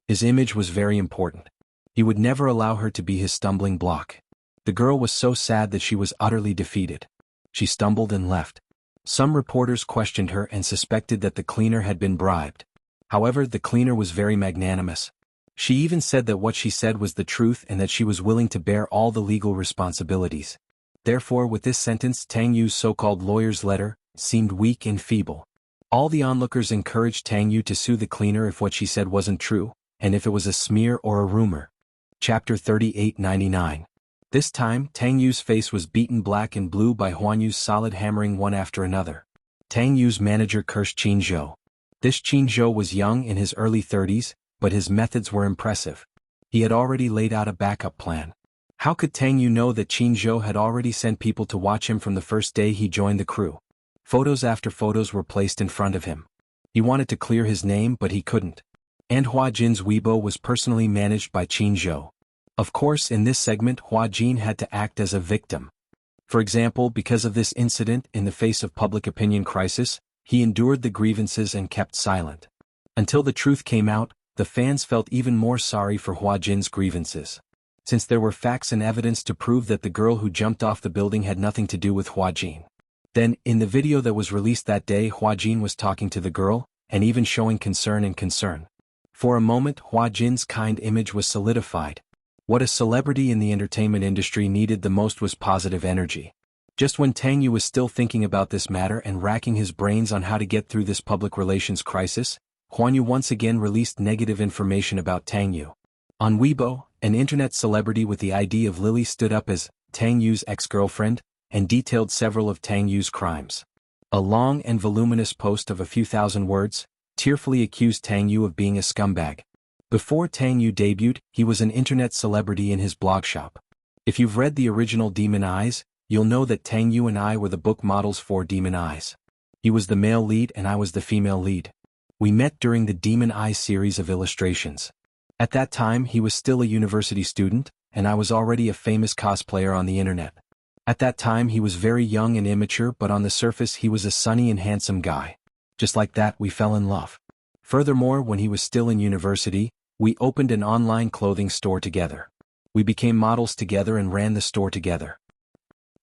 His image was very important. He would never allow her to be his stumbling block. The girl was so sad that she was utterly defeated. She stumbled and left. Some reporters questioned her and suspected that the cleaner had been bribed. However, the cleaner was very magnanimous. She even said that what she said was the truth and that she was willing to bear all the legal responsibilities. Therefore, with this sentence, Tang Yu's so-called lawyer's letter seemed weak and feeble. All the onlookers encouraged Tang Yu to sue the cleaner if what she said wasn't true, and if it was a smear or a rumor. Chapter 3899. This time, Tang Yu's face was beaten black and blue by Huan Yu's solid hammering one after another. Tang Yu's manager cursed Qin Zhou. This Qin Zhou was young, in his early 30s, but his methods were impressive. He had already laid out a backup plan. How could Tang Yu know that Qin Zhou had already sent people to watch him from the first day he joined the crew? Photos after photos were placed in front of him. He wanted to clear his name, but he couldn't. And Hua Jin's Weibo was personally managed by Qin Zhou. Of course, in this segment, Hua Jin had to act as a victim. For example, because of this incident, in the face of public opinion crisis, he endured the grievances and kept silent. Until the truth came out, the fans felt even more sorry for Hua Jin's grievances. Since there were facts and evidence to prove that the girl who jumped off the building had nothing to do with Hua Jin. Then, in the video that was released that day, Hua Jin was talking to the girl, and even showing concern. For a moment, Hua Jin's kind image was solidified. What a celebrity in the entertainment industry needed the most was positive energy. Just when Tang Yu was still thinking about this matter and racking his brains on how to get through this public relations crisis, Huan Yu once again released negative information about Tang Yu. On Weibo, an internet celebrity with the ID of Lily stood up as Tang Yu's ex-girlfriend, and detailed several of Tang Yu's crimes. A long and voluminous post of a few thousand words tearfully accused Tang Yu of being a scumbag. Before Tang Yu debuted, he was an internet celebrity in his blog shop. If you've read the original Demon Eyes, you'll know that Tang Yu and I were the book models for Demon Eyes. He was the male lead and I was the female lead. We met during the Demon Eyes series of illustrations. At that time he was still a university student, and I was already a famous cosplayer on the internet. At that time he was very young and immature, but on the surface he was a sunny and handsome guy. Just like that we fell in love. Furthermore, when he was still in university, we opened an online clothing store together. We became models together and ran the store together.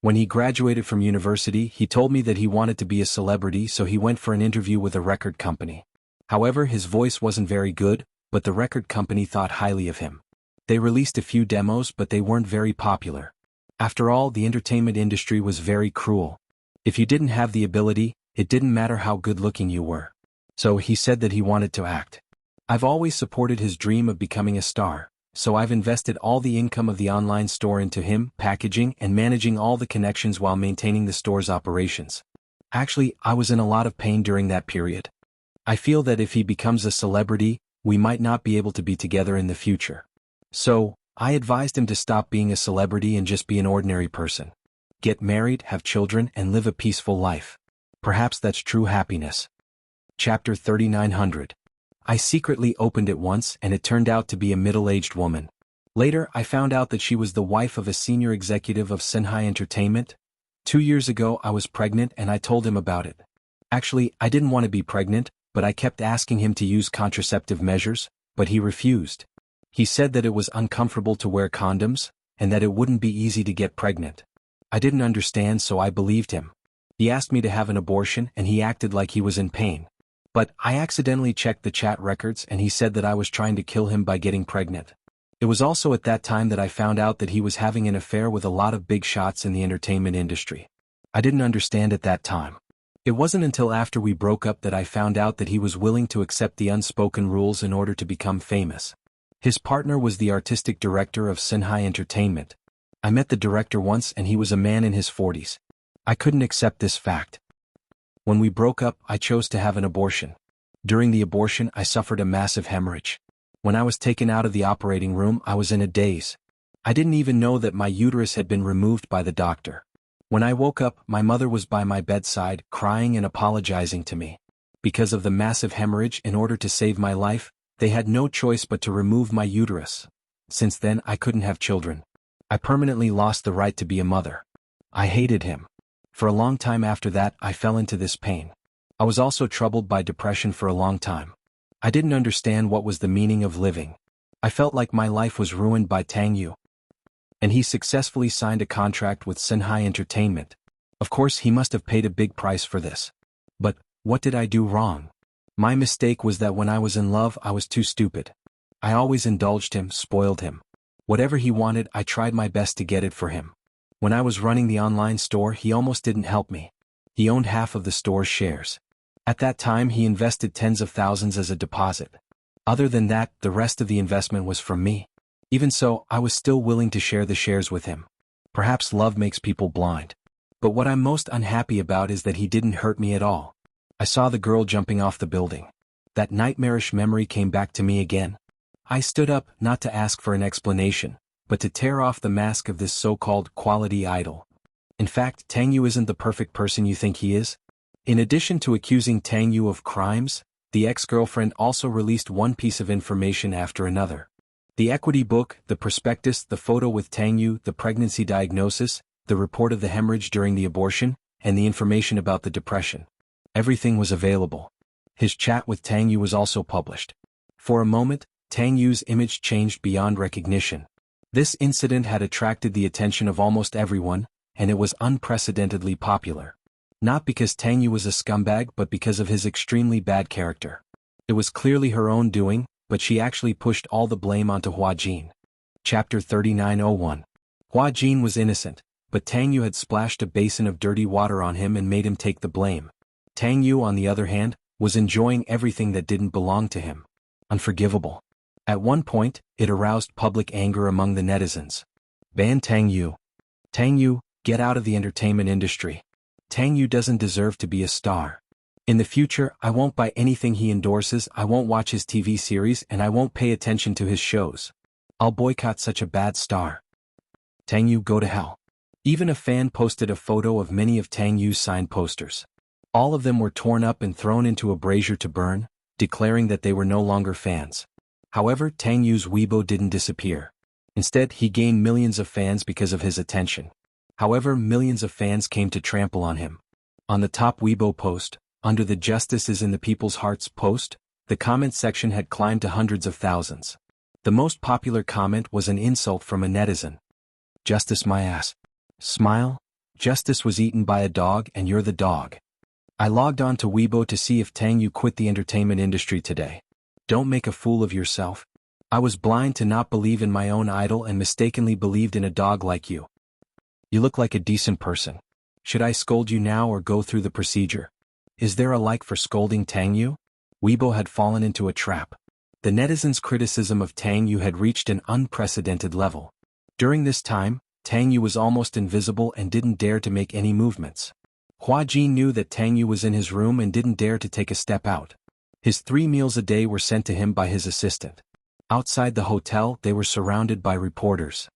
When he graduated from university, he told me that he wanted to be a celebrity, so he went for an interview with a record company. However, his voice wasn't very good, but the record company thought highly of him. They released a few demos, but they weren't very popular. After all, the entertainment industry was very cruel. If you didn't have the ability, it didn't matter how good-looking you were. So he said that he wanted to act. I've always supported his dream of becoming a star, so I've invested all the income of the online store into him, packaging and managing all the connections while maintaining the store's operations. Actually, I was in a lot of pain during that period. I feel that if he becomes a celebrity, we might not be able to be together in the future. So, I advised him to stop being a celebrity and just be an ordinary person. Get married, have children, and live a peaceful life. Perhaps that's true happiness. Chapter 3900. I secretly opened it once, and it turned out to be a middle-aged woman. Later, I found out that she was the wife of a senior executive of Shanghai Entertainment. 2 years ago I was pregnant and I told him about it. Actually, I didn't want to be pregnant, but I kept asking him to use contraceptive measures, but he refused. He said that it was uncomfortable to wear condoms, and that it wouldn't be easy to get pregnant. I didn't understand, so I believed him. He asked me to have an abortion and he acted like he was in pain. But I accidentally checked the chat records and he said that I was trying to kill him by getting pregnant. It was also at that time that I found out that he was having an affair with a lot of big shots in the entertainment industry. I didn't understand at that time. It wasn't until after we broke up that I found out that he was willing to accept the unspoken rules in order to become famous. His partner was the artistic director of Shanghai Entertainment. I met the director once and he was a man in his 40s. I couldn't accept this fact. When we broke up, I chose to have an abortion. During the abortion, I suffered a massive hemorrhage. When I was taken out of the operating room, I was in a daze. I didn't even know that my uterus had been removed by the doctor. When I woke up, my mother was by my bedside, crying and apologizing to me. Because of the massive hemorrhage, in order to save my life, they had no choice but to remove my uterus. Since then, I couldn't have children. I permanently lost the right to be a mother. I hated him. For a long time after that, I fell into this pain. I was also troubled by depression for a long time. I didn't understand what was the meaning of living. I felt like my life was ruined by Tang Yu. And he successfully signed a contract with Shanghai Entertainment. Of course, he must have paid a big price for this. But what did I do wrong? My mistake was that when I was in love, I was too stupid. I always indulged him, spoiled him. Whatever he wanted, I tried my best to get it for him. When I was running the online store, he almost didn't help me. He owned half of the store's shares. At that time, he invested tens of thousands as a deposit. Other than that, the rest of the investment was from me. Even so, I was still willing to share the shares with him. Perhaps love makes people blind. But what I'm most unhappy about is that he didn't hurt me at all. I saw the girl jumping off the building. That nightmarish memory came back to me again. I stood up, not to ask for an explanation, but to tear off the mask of this so-called quality idol. In fact, Tang Yu isn't the perfect person you think he is. In addition to accusing Tang Yu of crimes, the ex-girlfriend also released one piece of information after another. The equity book, the prospectus, the photo with Tang Yu, the pregnancy diagnosis, the report of the hemorrhage during the abortion, and the information about the depression. Everything was available. His chat with Tang Yu was also published. For a moment, Tang Yu's image changed beyond recognition. This incident had attracted the attention of almost everyone, and it was unprecedentedly popular. Not because Tang Yu was a scumbag, but because of his extremely bad character. It was clearly her own doing, but she actually pushed all the blame onto Hua Jin. Chapter 3901. Hua Jin was innocent, but Tang Yu had splashed a basin of dirty water on him and made him take the blame. Tang Yu, on the other hand, was enjoying everything that didn't belong to him. Unforgivable. At one point, it aroused public anger among the netizens. Ban Tang Yu. Tang Yu, get out of the entertainment industry. Tang Yu doesn't deserve to be a star. In the future, I won't buy anything he endorses, I won't watch his TV series, and I won't pay attention to his shows. I'll boycott such a bad star. Tang Yu, go to hell. Even a fan posted a photo of many of Tang Yu's signed posters. All of them were torn up and thrown into a brazier to burn, declaring that they were no longer fans. However, Tang Yu's Weibo didn't disappear. Instead, he gained millions of fans because of his attention. However, millions of fans came to trample on him. On the top Weibo post, under the "Justice is in the People's Hearts" post, the comment section had climbed to hundreds of thousands. The most popular comment was an insult from a netizen. "Justice my ass. Smile? Justice was eaten by a dog and you're the dog." I logged on to Weibo to see if Tang Yu quit the entertainment industry today. Don't make a fool of yourself. I was blind to not believe in my own idol and mistakenly believed in a dog like you. You look like a decent person. Should I scold you now or go through the procedure? Is there a like for scolding Tang Yu? Weibo had fallen into a trap. The netizens' criticism of Tang Yu had reached an unprecedented level. During this time, Tang Yu was almost invisible and didn't dare to make any movements. Hua Jin knew that Tang Yu was in his room and didn't dare to take a step out. His 3 meals a day were sent to him by his assistant. Outside the hotel, they were surrounded by reporters.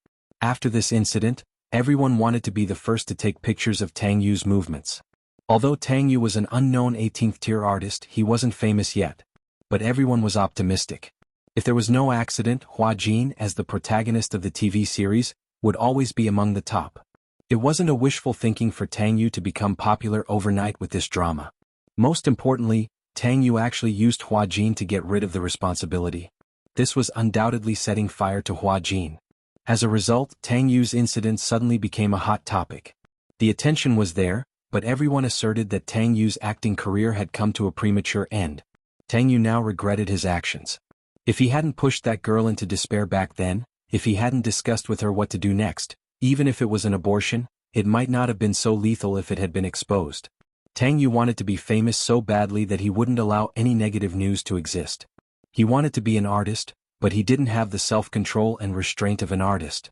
After this incident, everyone wanted to be the first to take pictures of Tang Yu's movements. Although Tang Yu was an unknown 18th-tier artist, he wasn't famous yet. But everyone was optimistic. If there was no accident, Hua Jin, as the protagonist of the TV series, would always be among the top. It wasn't a wishful thinking for Tang Yu to become popular overnight with this drama. Most importantly, Tang Yu actually used Hua Jin to get rid of the responsibility. This was undoubtedly setting fire to Hua Jin. As a result, Tang Yu's incident suddenly became a hot topic. The attention was there, but everyone asserted that Tang Yu's acting career had come to a premature end. Tang Yu now regretted his actions. If he hadn't pushed that girl into despair back then, if he hadn't discussed with her what to do next, even if it was an abortion, it might not have been so lethal if it had been exposed. Tang Yu wanted to be famous so badly that he wouldn't allow any negative news to exist. He wanted to be an artist, but he didn't have the self-control and restraint of an artist.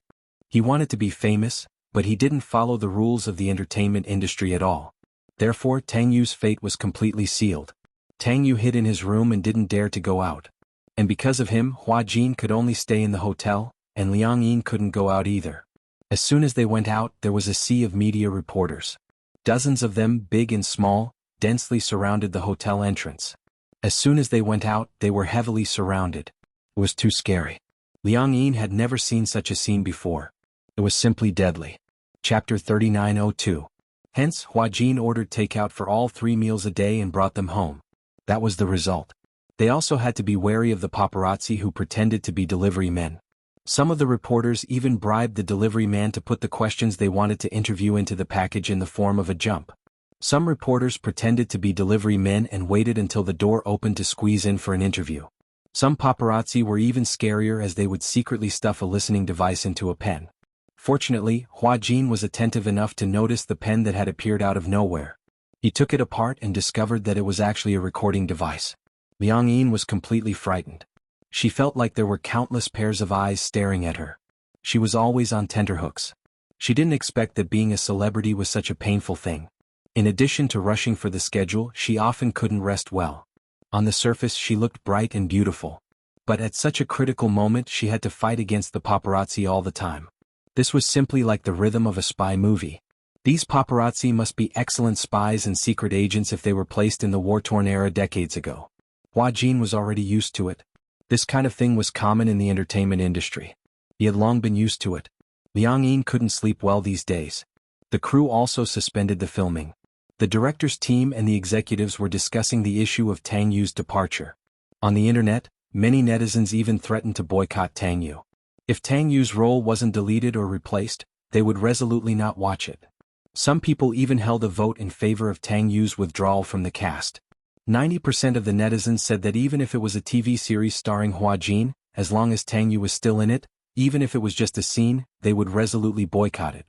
He wanted to be famous, but he didn't follow the rules of the entertainment industry at all. Therefore, Tang Yu's fate was completely sealed. Tang Yu hid in his room and didn't dare to go out. And because of him, Hua Jin could only stay in the hotel, and Liang Yin couldn't go out either. As soon as they went out, there was a sea of media reporters. Dozens of them, big and small, densely surrounded the hotel entrance. As soon as they went out, they were heavily surrounded. It was too scary. Liang Yin had never seen such a scene before. It was simply deadly. Chapter 3902. Hence, Hua Jin ordered takeout for all 3 meals a day and brought them home. That was the result. They also had to be wary of the paparazzi who pretended to be delivery men. Some of the reporters even bribed the delivery man to put the questions they wanted to interview into the package in the form of a jump. Some reporters pretended to be delivery men and waited until the door opened to squeeze in for an interview. Some paparazzi were even scarier as they would secretly stuff a listening device into a pen. Fortunately, Hua Jin was attentive enough to notice the pen that had appeared out of nowhere. He took it apart and discovered that it was actually a recording device. Liang Yin was completely frightened. She felt like there were countless pairs of eyes staring at her. She was always on tenterhooks. She didn't expect that being a celebrity was such a painful thing. In addition to rushing for the schedule, she often couldn't rest well. On the surface she looked bright and beautiful. But at such a critical moment she had to fight against the paparazzi all the time. This was simply like the rhythm of a spy movie. These paparazzi must be excellent spies and secret agents if they were placed in the war-torn era decades ago. Hua Jin was already used to it. This kind of thing was common in the entertainment industry. He had long been used to it. Liang Yin couldn't sleep well these days. The crew also suspended the filming. The director's team and the executives were discussing the issue of Tang Yu's departure. On the internet, many netizens even threatened to boycott Tang Yu. If Tang Yu's role wasn't deleted or replaced, they would resolutely not watch it. Some people even held a vote in favor of Tang Yu's withdrawal from the cast. 90% of the netizens said that even if it was a TV series starring Hua Jin, as long as Tang Yu was still in it, even if it was just a scene, they would resolutely boycott it.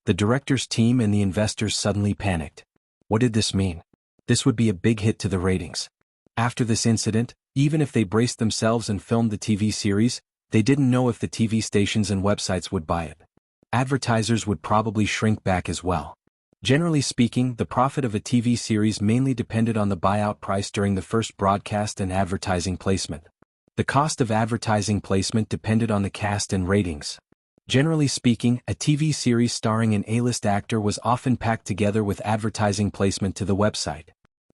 The director's team and the investors suddenly panicked. What did this mean? This would be a big hit to the ratings. After this incident, even if they braced themselves and filmed the TV series, they didn't know if the TV stations and websites would buy it. Advertisers would probably shrink back as well. Generally speaking, the profit of a TV series mainly depended on the buyout price during the first broadcast and advertising placement. The cost of advertising placement depended on the cast and ratings. Generally speaking, a TV series starring an A-list actor was often packed together with advertising placement to the website.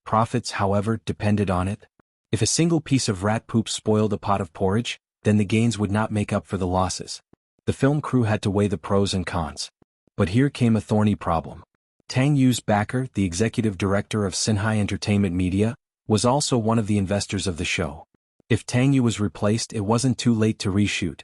Profits, however, depended on it. If a single piece of rat poop spoiled a pot of porridge, then the gains would not make up for the losses. The film crew had to weigh the pros and cons. But here came a thorny problem. Tang Yu's backer, the executive director of Sinhai Entertainment Media, was also one of the investors of the show. If Tang Yu was replaced, it wasn't too late to reshoot.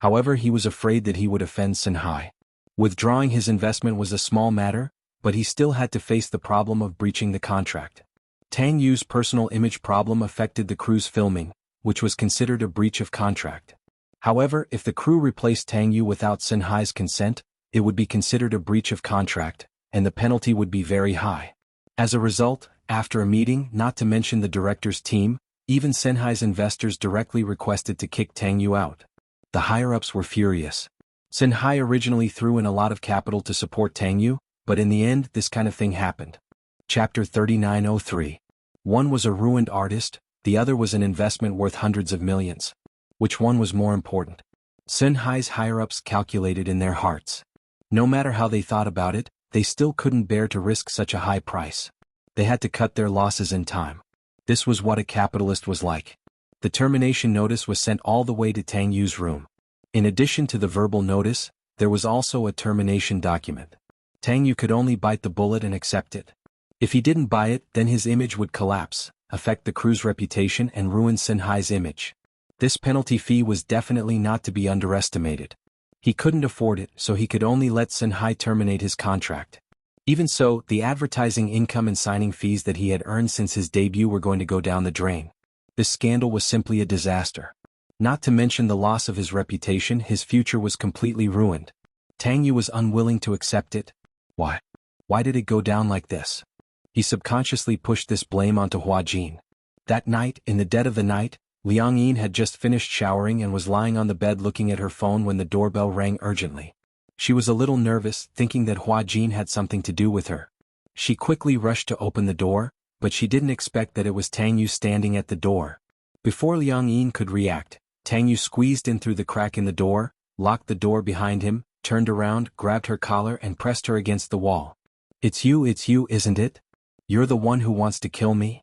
However, he was afraid that he would offend Sinhai. Withdrawing his investment was a small matter, but he still had to face the problem of breaching the contract. Tang Yu's personal image problem affected the crew's filming, which was considered a breach of contract. However, if the crew replaced Tang Yu without Sinhai's consent, it would be considered a breach of contract, and the penalty would be very high. As a result, after a meeting, not to mention the director's team, even Sinhai's investors directly requested to kick Tang Yu out. The higher-ups were furious. Sinhai originally threw in a lot of capital to support Tang Yu, but in the end this kind of thing happened. Chapter 3903. One was a ruined artist, the other was an investment worth hundreds of millions. Which one was more important? Sinhai's higher-ups calculated in their hearts. No matter how they thought about it, they still couldn't bear to risk such a high price. They had to cut their losses in time. This was what a capitalist was like. The termination notice was sent all the way to Tang Yu's room. In addition to the verbal notice, there was also a termination document. Tang Yu could only bite the bullet and accept it. If he didn't buy it, then his image would collapse, affect the crew's reputation and ruin Sinhai's image. This penalty fee was definitely not to be underestimated. He couldn't afford it, so he could only let Sinhai terminate his contract. Even so, the advertising income and signing fees that he had earned since his debut were going to go down the drain. This scandal was simply a disaster. Not to mention the loss of his reputation, his future was completely ruined. Tang Yu was unwilling to accept it. Why? Why did it go down like this? He subconsciously pushed this blame onto Hua Jin. That night, in the dead of the night, Liang Yin had just finished showering and was lying on the bed looking at her phone when the doorbell rang urgently. She was a little nervous, thinking that Hua Jin had something to do with her. She quickly rushed to open the door, but she didn't expect that it was Tang Yu standing at the door. Before Liang Yin could react, Tang Yu squeezed in through the crack in the door, locked the door behind him, turned around, grabbed her collar and pressed her against the wall. It's you, isn't it? You're the one who wants to kill me?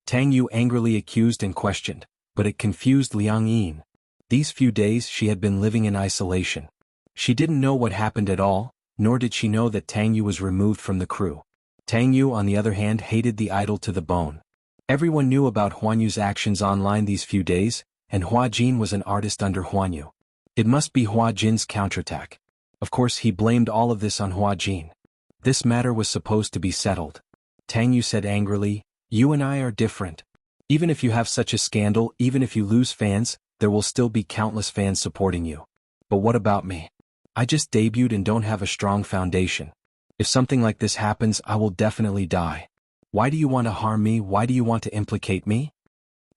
Tang Yu angrily accused and questioned, but it confused Liang Yin. These few days she had been living in isolation. She didn't know what happened at all, nor did she know that Tang Yu was removed from the crew. Tang Yu, on the other hand, hated the idol to the bone. Everyone knew about Huan Yu's actions online these few days, and Hua Jin was an artist under Huan Yu. It must be Hua Jin's counterattack. Of course, he blamed all of this on Hua Jin. This matter was supposed to be settled. Tang Yu said angrily, "You and I are different. Even if you have such a scandal, even if you lose fans, there will still be countless fans supporting you. But what about me? I just debuted and don't have a strong foundation. If something like this happens, I will definitely die. Why do you want to harm me? Why do you want to implicate me?"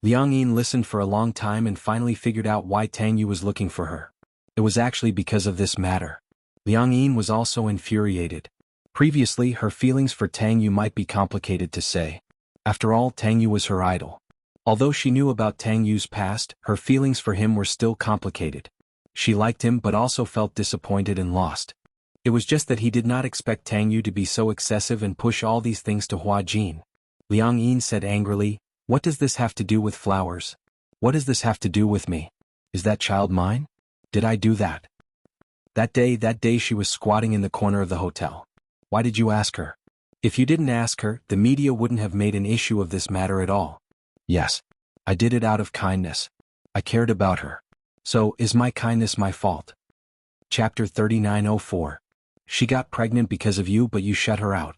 Liang Yin listened for a long time and finally figured out why Tang Yu was looking for her. It was actually because of this matter. Liang Yin was also infuriated. Previously, her feelings for Tang Yu might be complicated to say. After all, Tang Yu was her idol. Although she knew about Tang Yu's past, her feelings for him were still complicated. She liked him but also felt disappointed and lost. It was just that he did not expect Tang Yu to be so excessive and push all these things to Hua Jin. Liang Yin said angrily, "What does this have to do with flowers? What does this have to do with me? Is that child mine? Did I do that?" That day she was squatting in the corner of the hotel. Why did you ask her? If you didn't ask her, the media wouldn't have made an issue of this matter at all. Yes. I did it out of kindness. I cared about her. So, is my kindness my fault? Chapter 3904. She got pregnant because of you but you shut her out.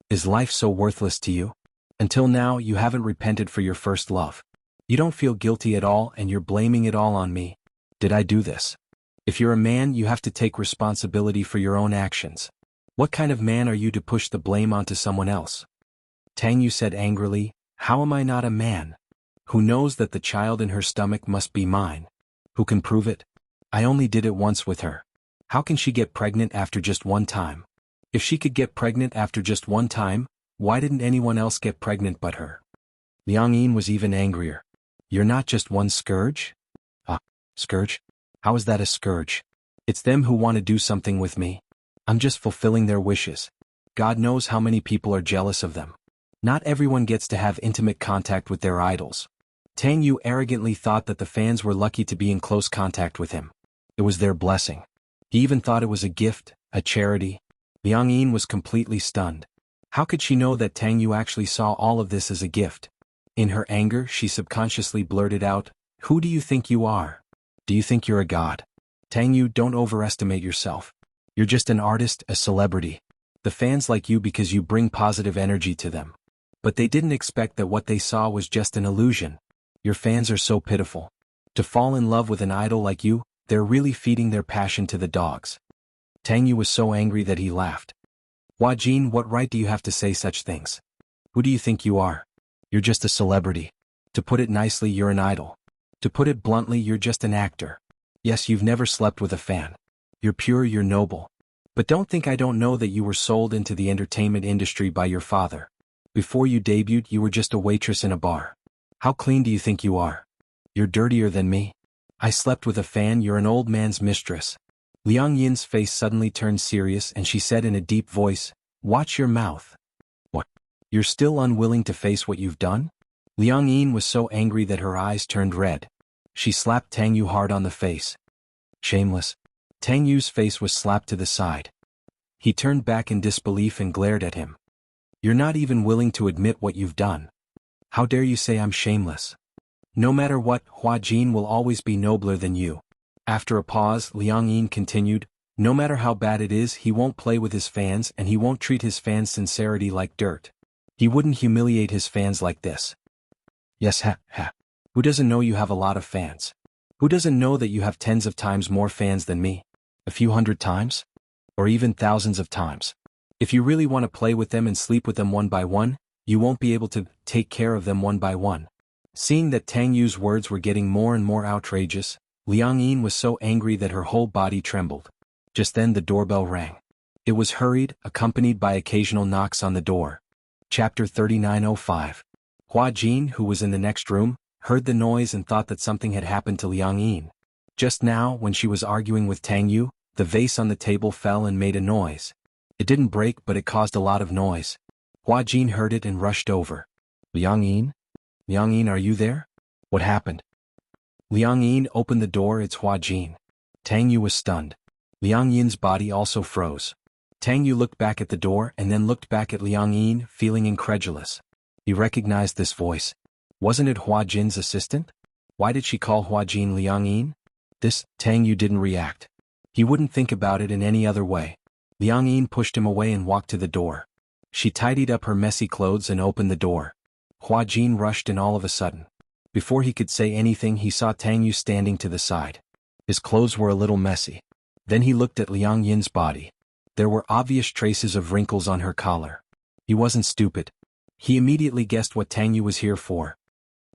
Is life so worthless to you? Until now you haven't repented for your first love. You don't feel guilty at all and you're blaming it all on me. Did I do this? If you're a man, you have to take responsibility for your own actions. What kind of man are you to push the blame onto someone else? Tang Yu said angrily, "How am I not a man? Who knows that the child in her stomach must be mine? Who can prove it? I only did it once with her. How can she get pregnant after just one time? If she could get pregnant after just one time, why didn't anyone else get pregnant but her?" Liang Yin was even angrier. "You're not just one scourge?" Scourge? How is that a scourge? It's them who want to do something with me. I'm just fulfilling their wishes. God knows how many people are jealous of them. Not everyone gets to have intimate contact with their idols. Tang Yu arrogantly thought that the fans were lucky to be in close contact with him. It was their blessing. He even thought it was a gift, a charity. Liang Yin was completely stunned. How could she know that Tang Yu actually saw all of this as a gift? In her anger, she subconsciously blurted out, "Who do you think you are? Do you think you're a god? Tang Yu, don't overestimate yourself. You're just an artist, a celebrity. The fans like you because you bring positive energy to them." But they didn't expect that what they saw was just an illusion. Your fans are so pitiful. To fall in love with an idol like you, they're really feeding their passion to the dogs. Tang Yu was so angry that he laughed. Hua Jin, what right do you have to say such things? Who do you think you are? You're just a celebrity. To put it nicely, you're an idol. To put it bluntly, you're just an actor. Yes, you've never slept with a fan. You're pure, you're noble. But don't think I don't know that you were sold into the entertainment industry by your father. Before you debuted, you were just a waitress in a bar. How clean do you think you are? You're dirtier than me. I slept with a fan, you're an old man's mistress. Liang Yin's face suddenly turned serious and she said in a deep voice, "Watch your mouth." What? You're still unwilling to face what you've done? Liang Yin was so angry that her eyes turned red. She slapped Tang Yu hard on the face. Shameless. Tang Yu's face was slapped to the side. He turned back in disbelief and glared at him. You're not even willing to admit what you've done. How dare you say I'm shameless? No matter what, Hua Jin will always be nobler than you. After a pause, Liang Yin continued, no matter how bad it is, he won't play with his fans and he won't treat his fans' sincerity like dirt. He wouldn't humiliate his fans like this. Yes, ha. Who doesn't know you have a lot of fans? Who doesn't know that you have tens of times more fans than me? A few hundred times? Or even thousands of times? If you really want to play with them and sleep with them one by one, you won't be able to take care of them one by one. Seeing that Tang Yu's words were getting more and more outrageous, Liang Yin was so angry that her whole body trembled. Just then the doorbell rang. It was hurried, accompanied by occasional knocks on the door. Chapter 3905. Hua Jin, who was in the next room, heard the noise and thought that something had happened to Liang Yin. Just now, when she was arguing with Tang Yu, the vase on the table fell and made a noise. It didn't break, but it caused a lot of noise. Hua Jin heard it and rushed over. Liang Yin? Liang Yin, are you there? What happened? Liang Yin opened the door. It's Hua Jin. Tang Yu was stunned. Liang Yin's body also froze. Tang Yu looked back at the door and then looked back at Liang Yin, feeling incredulous. He recognized this voice. Wasn't it Hua Jin's assistant? Why did she call Hua Jin Liang Yin? Tang Yu didn't react. He wouldn't think about it in any other way. Liang Yin pushed him away and walked to the door. She tidied up her messy clothes and opened the door. Hua Jin rushed in all of a sudden. Before he could say anything, he saw Tang Yu standing to the side. His clothes were a little messy. Then he looked at Liang Yin's body. There were obvious traces of wrinkles on her collar. He wasn't stupid. He immediately guessed what Tang Yu was here for.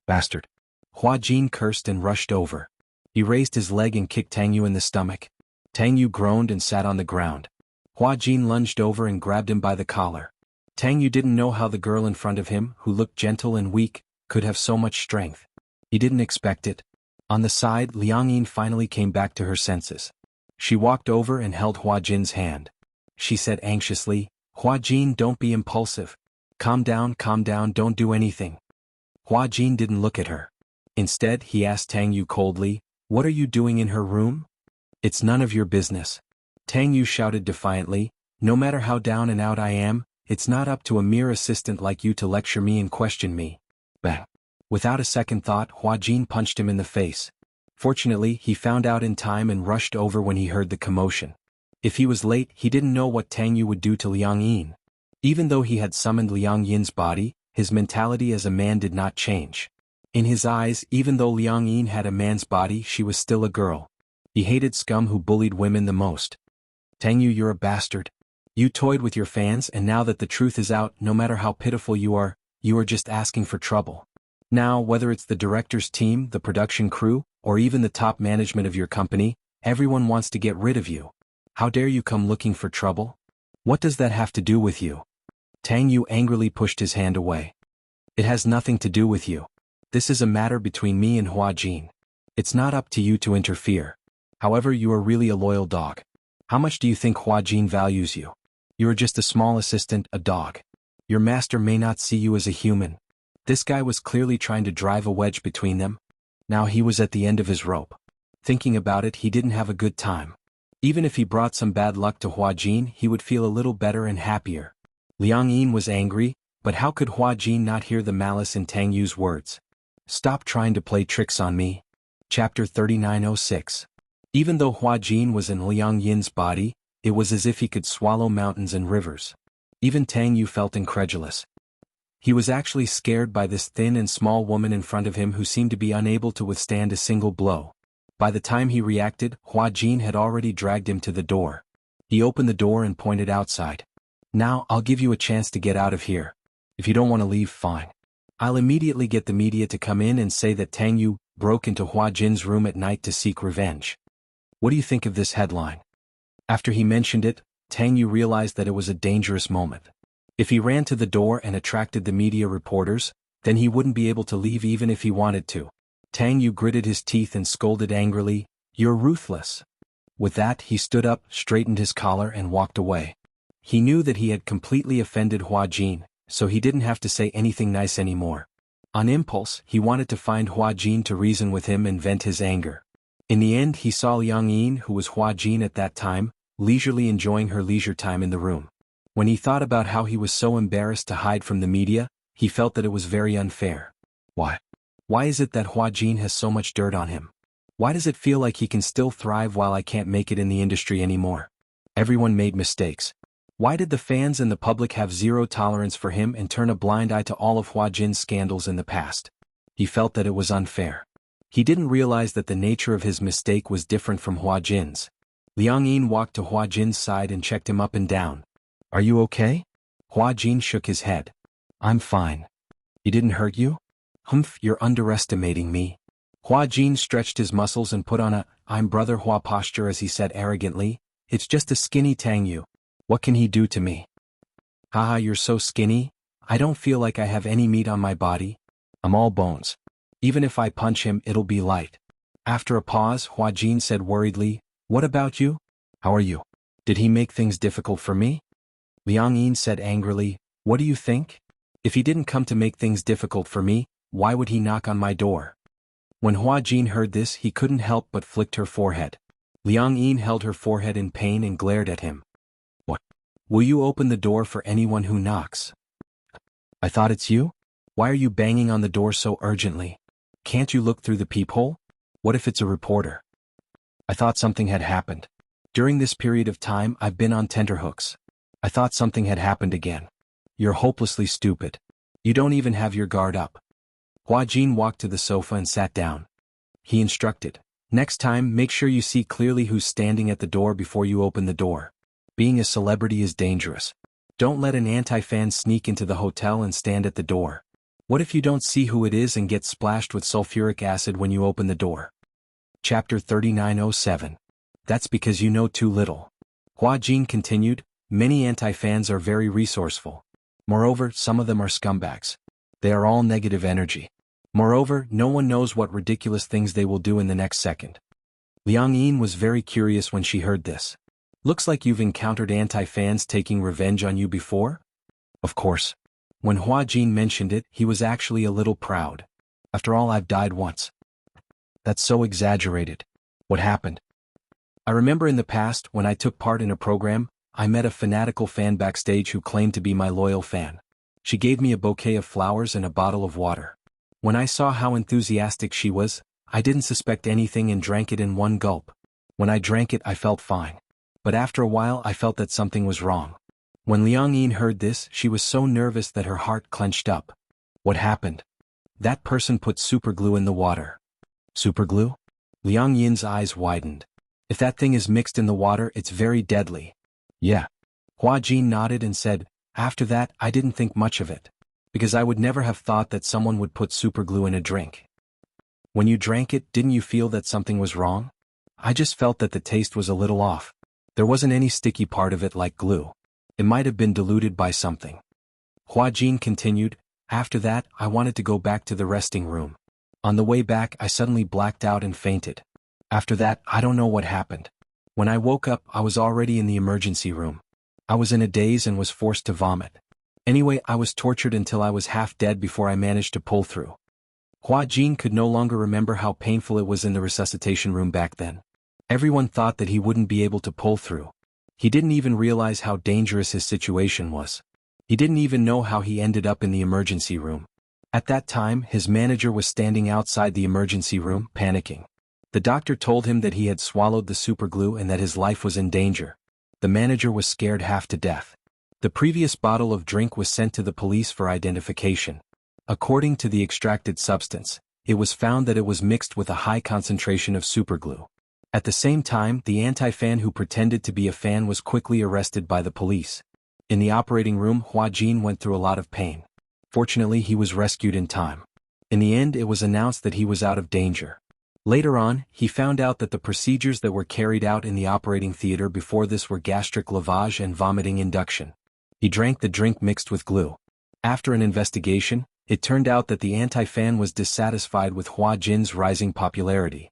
Bastard. Hua Jin cursed and rushed over. He raised his leg and kicked Tang Yu in the stomach. Tang Yu groaned and sat on the ground. Hua Jin lunged over and grabbed him by the collar. Tang Yu didn't know how the girl in front of him, who looked gentle and weak, could have so much strength. He didn't expect it. On the side, Liang Yin finally came back to her senses. She walked over and held Hua Jin's hand. She said anxiously, Hua Jin, don't be impulsive. Calm down, don't do anything. Hua Jin didn't look at her. Instead, he asked Tang Yu coldly, what are you doing in her room? It's none of your business. Tang Yu shouted defiantly, no matter how down and out I am, it's not up to a mere assistant like you to lecture me and question me. Bang. Without a second thought, Hua Jin punched him in the face. Fortunately, he found out in time and rushed over when he heard the commotion. If he was late, he didn't know what Tang Yu would do to Liang Yin. Even though he had summoned Liang Yin's body, his mentality as a man did not change. In his eyes, even though Liang Yin had a man's body, she was still a girl. He hated scum who bullied women the most. Tang Yu, you're a bastard. You toyed with your fans, and now that the truth is out, no matter how pitiful you are just asking for trouble. Now, whether it's the director's team, the production crew, or even the top management of your company, everyone wants to get rid of you. How dare you come looking for trouble? What does that have to do with you? Tang Yu angrily pushed his hand away. It has nothing to do with you. This is a matter between me and Hua Jin. It's not up to you to interfere. However, you are really a loyal dog. How much do you think Hua Jin values you? You are just a small assistant, a dog. Your master may not see you as a human. This guy was clearly trying to drive a wedge between them. Now he was at the end of his rope. Thinking about it, he didn't have a good time. Even if he brought some bad luck to Hua Jin, he would feel a little better and happier. Liang Yin was angry, but how could Hua Jin not hear the malice in Tang Yu's words? Stop trying to play tricks on me. Chapter 3906. Even though Hua Jin was in Liang Yin's body, it was as if he could swallow mountains and rivers. Even Tang Yu felt incredulous. He was actually scared by this thin and small woman in front of him who seemed to be unable to withstand a single blow. By the time he reacted, Hua Jin had already dragged him to the door. He opened the door and pointed outside. Now, I'll give you a chance to get out of here. If you don't want to leave, fine. I'll immediately get the media to come in and say that Tang Yu broke into Hua Jin's room at night to seek revenge. What do you think of this headline? After he mentioned it, Tang Yu realized that it was a dangerous moment. If he ran to the door and attracted the media reporters, then he wouldn't be able to leave even if he wanted to. Tang Yu gritted his teeth and scolded angrily, "You're ruthless." With that, he stood up, straightened his collar and walked away. He knew that he had completely offended Hua Jin, so he didn't have to say anything nice anymore. On impulse, he wanted to find Hua Jin to reason with him and vent his anger. In the end, he saw Liang Yin, who was Hua Jin at that time, leisurely enjoying her leisure time in the room. When he thought about how he was so embarrassed to hide from the media, he felt that it was very unfair. Why? Why is it that Hua Jin has so much dirt on him? Why does it feel like he can still thrive while I can't make it in the industry anymore? Everyone made mistakes. Why did the fans and the public have zero tolerance for him and turn a blind eye to all of Hua Jin's scandals in the past? He felt that it was unfair. He didn't realize that the nature of his mistake was different from Hua Jin's. Liang Yin walked to Hua Jin's side and checked him up and down. "Are you okay?" Hua Jin shook his head. "I'm fine. He didn't hurt you?" "Humph, you're underestimating me." Hua Jin stretched his muscles and put on a "I'm brother Hua" posture as he said arrogantly, "It's just a skinny Tang Yu. What can he do to me?" "Haha, you're so skinny. I don't feel like I have any meat on my body. I'm all bones. Even if I punch him, it'll be light." After a pause, Hua Jin said worriedly, "What about you? How are you? Did he make things difficult for me?" Liang Yin said angrily, "What do you think? If he didn't come to make things difficult for me, why would he knock on my door?" When Hua Jin heard this, he couldn't help but flicked her forehead. Liang Yin held her forehead in pain and glared at him. "What? Will you open the door for anyone who knocks?" "I thought it's you? Why are you banging on the door so urgently? Can't you look through the peephole? What if it's a reporter?" "I thought something had happened. During this period of time, I've been on tenterhooks. I thought something had happened again." "You're hopelessly stupid. You don't even have your guard up." Hua Jin walked to the sofa and sat down. He instructed, "Next time, make sure you see clearly who's standing at the door before you open the door. Being a celebrity is dangerous. Don't let an anti-fan sneak into the hotel and stand at the door. What if you don't see who it is and get splashed with sulfuric acid when you open the door?" Chapter 3907. That's because you know too little. Hua Jin continued, "Many anti-fans are very resourceful. Moreover, some of them are scumbags. They are all negative energy. Moreover, no one knows what ridiculous things they will do in the next second." Liang Yin was very curious when she heard this. "Looks like you've encountered anti-fans taking revenge on you before?" "Of course." When Hua Jin mentioned it, he was actually a little proud. "After all, I've died once." "That's so exaggerated. What happened?" "I remember in the past, when I took part in a program, I met a fanatical fan backstage who claimed to be my loyal fan. She gave me a bouquet of flowers and a bottle of water. When I saw how enthusiastic she was, I didn't suspect anything and drank it in one gulp. When I drank it, I felt fine. But after a while, I felt that something was wrong." When Liang Yin heard this, she was so nervous that her heart clenched up. "What happened?" "That person put superglue in the water." "Superglue?" Liang Yin's eyes widened. "If that thing is mixed in the water, it's very deadly." "Yeah." Hua Jin nodded and said, "After that, I didn't think much of it. Because I would never have thought that someone would put superglue in a drink." "When you drank it, didn't you feel that something was wrong?" "I just felt that the taste was a little off. There wasn't any sticky part of it like glue. It might have been diluted by something." Hua Jin continued, "After that, I wanted to go back to the resting room. On the way back, I suddenly blacked out and fainted. After that, I don't know what happened. When I woke up, I was already in the emergency room. I was in a daze and was forced to vomit. Anyway, I was tortured until I was half dead before I managed to pull through. Hua Jin could no longer remember how painful it was in the resuscitation room back then. Everyone thought that he wouldn't be able to pull through. He didn't even realize how dangerous his situation was. He didn't even know how he ended up in the emergency room. At that time, his manager was standing outside the emergency room, panicking. The doctor told him that he had swallowed the superglue and that his life was in danger. The manager was scared half to death. The previous bottle of drink was sent to the police for identification. According to the extracted substance, it was found that it was mixed with a high concentration of superglue. At the same time, the anti-fan who pretended to be a fan was quickly arrested by the police. In the operating room, Hua Jin went through a lot of pain. Fortunately, he was rescued in time. In the end, it was announced that he was out of danger. Later on, he found out that the procedures that were carried out in the operating theater before this were gastric lavage and vomiting induction. He drank the drink mixed with glue. After an investigation, it turned out that the anti-fan was dissatisfied with Hua Jin's rising popularity.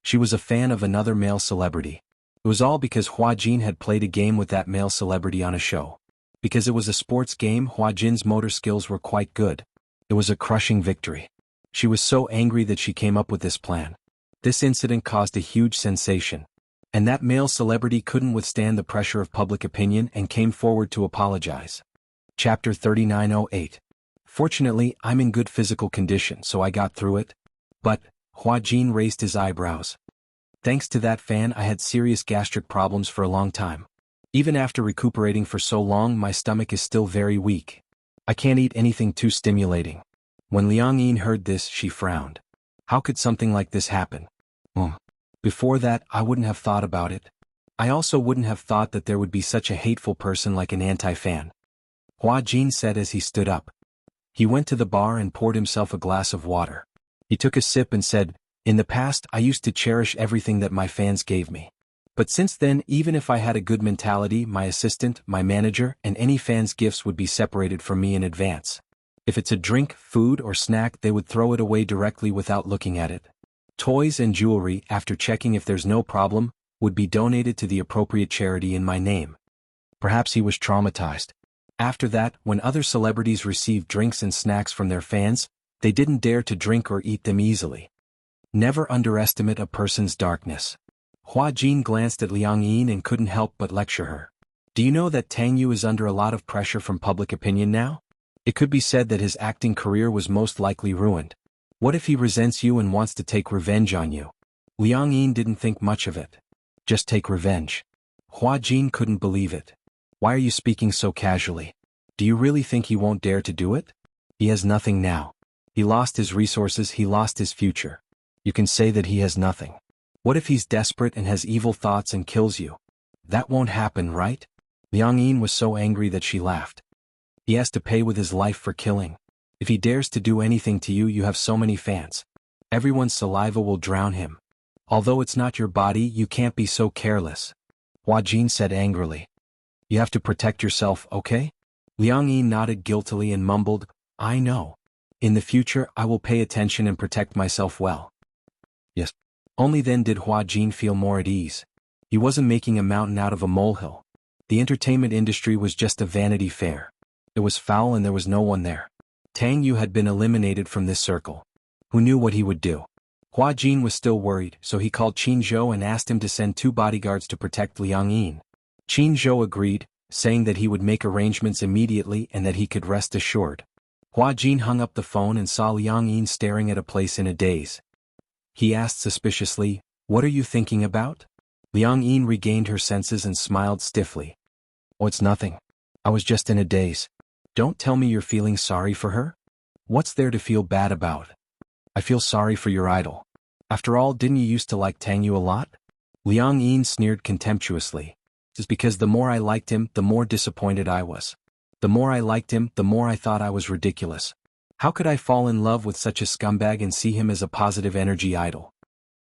She was a fan of another male celebrity. It was all because Hua Jin had played a game with that male celebrity on a show. Because it was a sports game, Hua Jin's motor skills were quite good. It was a crushing victory. She was so angry that she came up with this plan. This incident caused a huge sensation. And that male celebrity couldn't withstand the pressure of public opinion and came forward to apologize. Chapter 3908. Fortunately, I'm in good physical condition, so I got through it. But, Hua Jin raised his eyebrows. Thanks to that fan, I had serious gastric problems for a long time. Even after recuperating for so long, my stomach is still very weak. I can't eat anything too stimulating. When Liang Yin heard this, she frowned. How could something like this happen? Before that, I wouldn't have thought about it. I also wouldn't have thought that there would be such a hateful person like an anti-fan. Hua Jin said as he stood up. He went to the bar and poured himself a glass of water. He took a sip and said, "In the past, I used to cherish everything that my fans gave me. But since then, even if I had a good mentality, my assistant, my manager, and any fan's gifts would be separated from me in advance. If it's a drink, food, or snack, they would throw it away directly without looking at it. Toys and jewelry, after checking if there's no problem, would be donated to the appropriate charity in my name." Perhaps he was traumatized. After that, when other celebrities received drinks and snacks from their fans, they didn't dare to drink or eat them easily. Never underestimate a person's darkness. Hua Jin glanced at Liang Yin and couldn't help but lecture her. Do you know that Tang Yu is under a lot of pressure from public opinion now? It could be said that his acting career was most likely ruined. What if he resents you and wants to take revenge on you? Liang Yin didn't think much of it. Just take revenge. Hua Jin couldn't believe it. Why are you speaking so casually? Do you really think he won't dare to do it? He has nothing now. He lost his resources, he lost his future. You can say that he has nothing. What if he's desperate and has evil thoughts and kills you? That won't happen, right? Liang Yin was so angry that she laughed. He has to pay with his life for killing. If he dares to do anything to you, you have so many fans. Everyone's saliva will drown him. Although it's not your body, you can't be so careless. Hua Jin said angrily. You have to protect yourself, okay? Liang Yin nodded guiltily and mumbled, I know. In the future, I will pay attention and protect myself well. Yes. Only then did Hua Jin feel more at ease. He wasn't making a mountain out of a molehill. The entertainment industry was just a vanity fair. It was foul and there was no one there. Tang Yu had been eliminated from this circle. Who knew what he would do? Hua Jin was still worried, so he called Qin Zhou and asked him to send 2 bodyguards to protect Liang Yin. Qin Zhou agreed, saying that he would make arrangements immediately and that he could rest assured. Hua Jin hung up the phone and saw Liang Yin staring at a place in a daze. He asked suspiciously, What are you thinking about? Liang Yin regained her senses and smiled stiffly. Oh, it's nothing. I was just in a daze. Don't tell me you're feeling sorry for her? What's there to feel bad about? I feel sorry for your idol. After all, didn't you used to like Tang Yu a lot? Liang Yin sneered contemptuously. It's because the more I liked him, the more disappointed I was. The more I liked him, the more I thought I was ridiculous. How could I fall in love with such a scumbag and see him as a positive energy idol?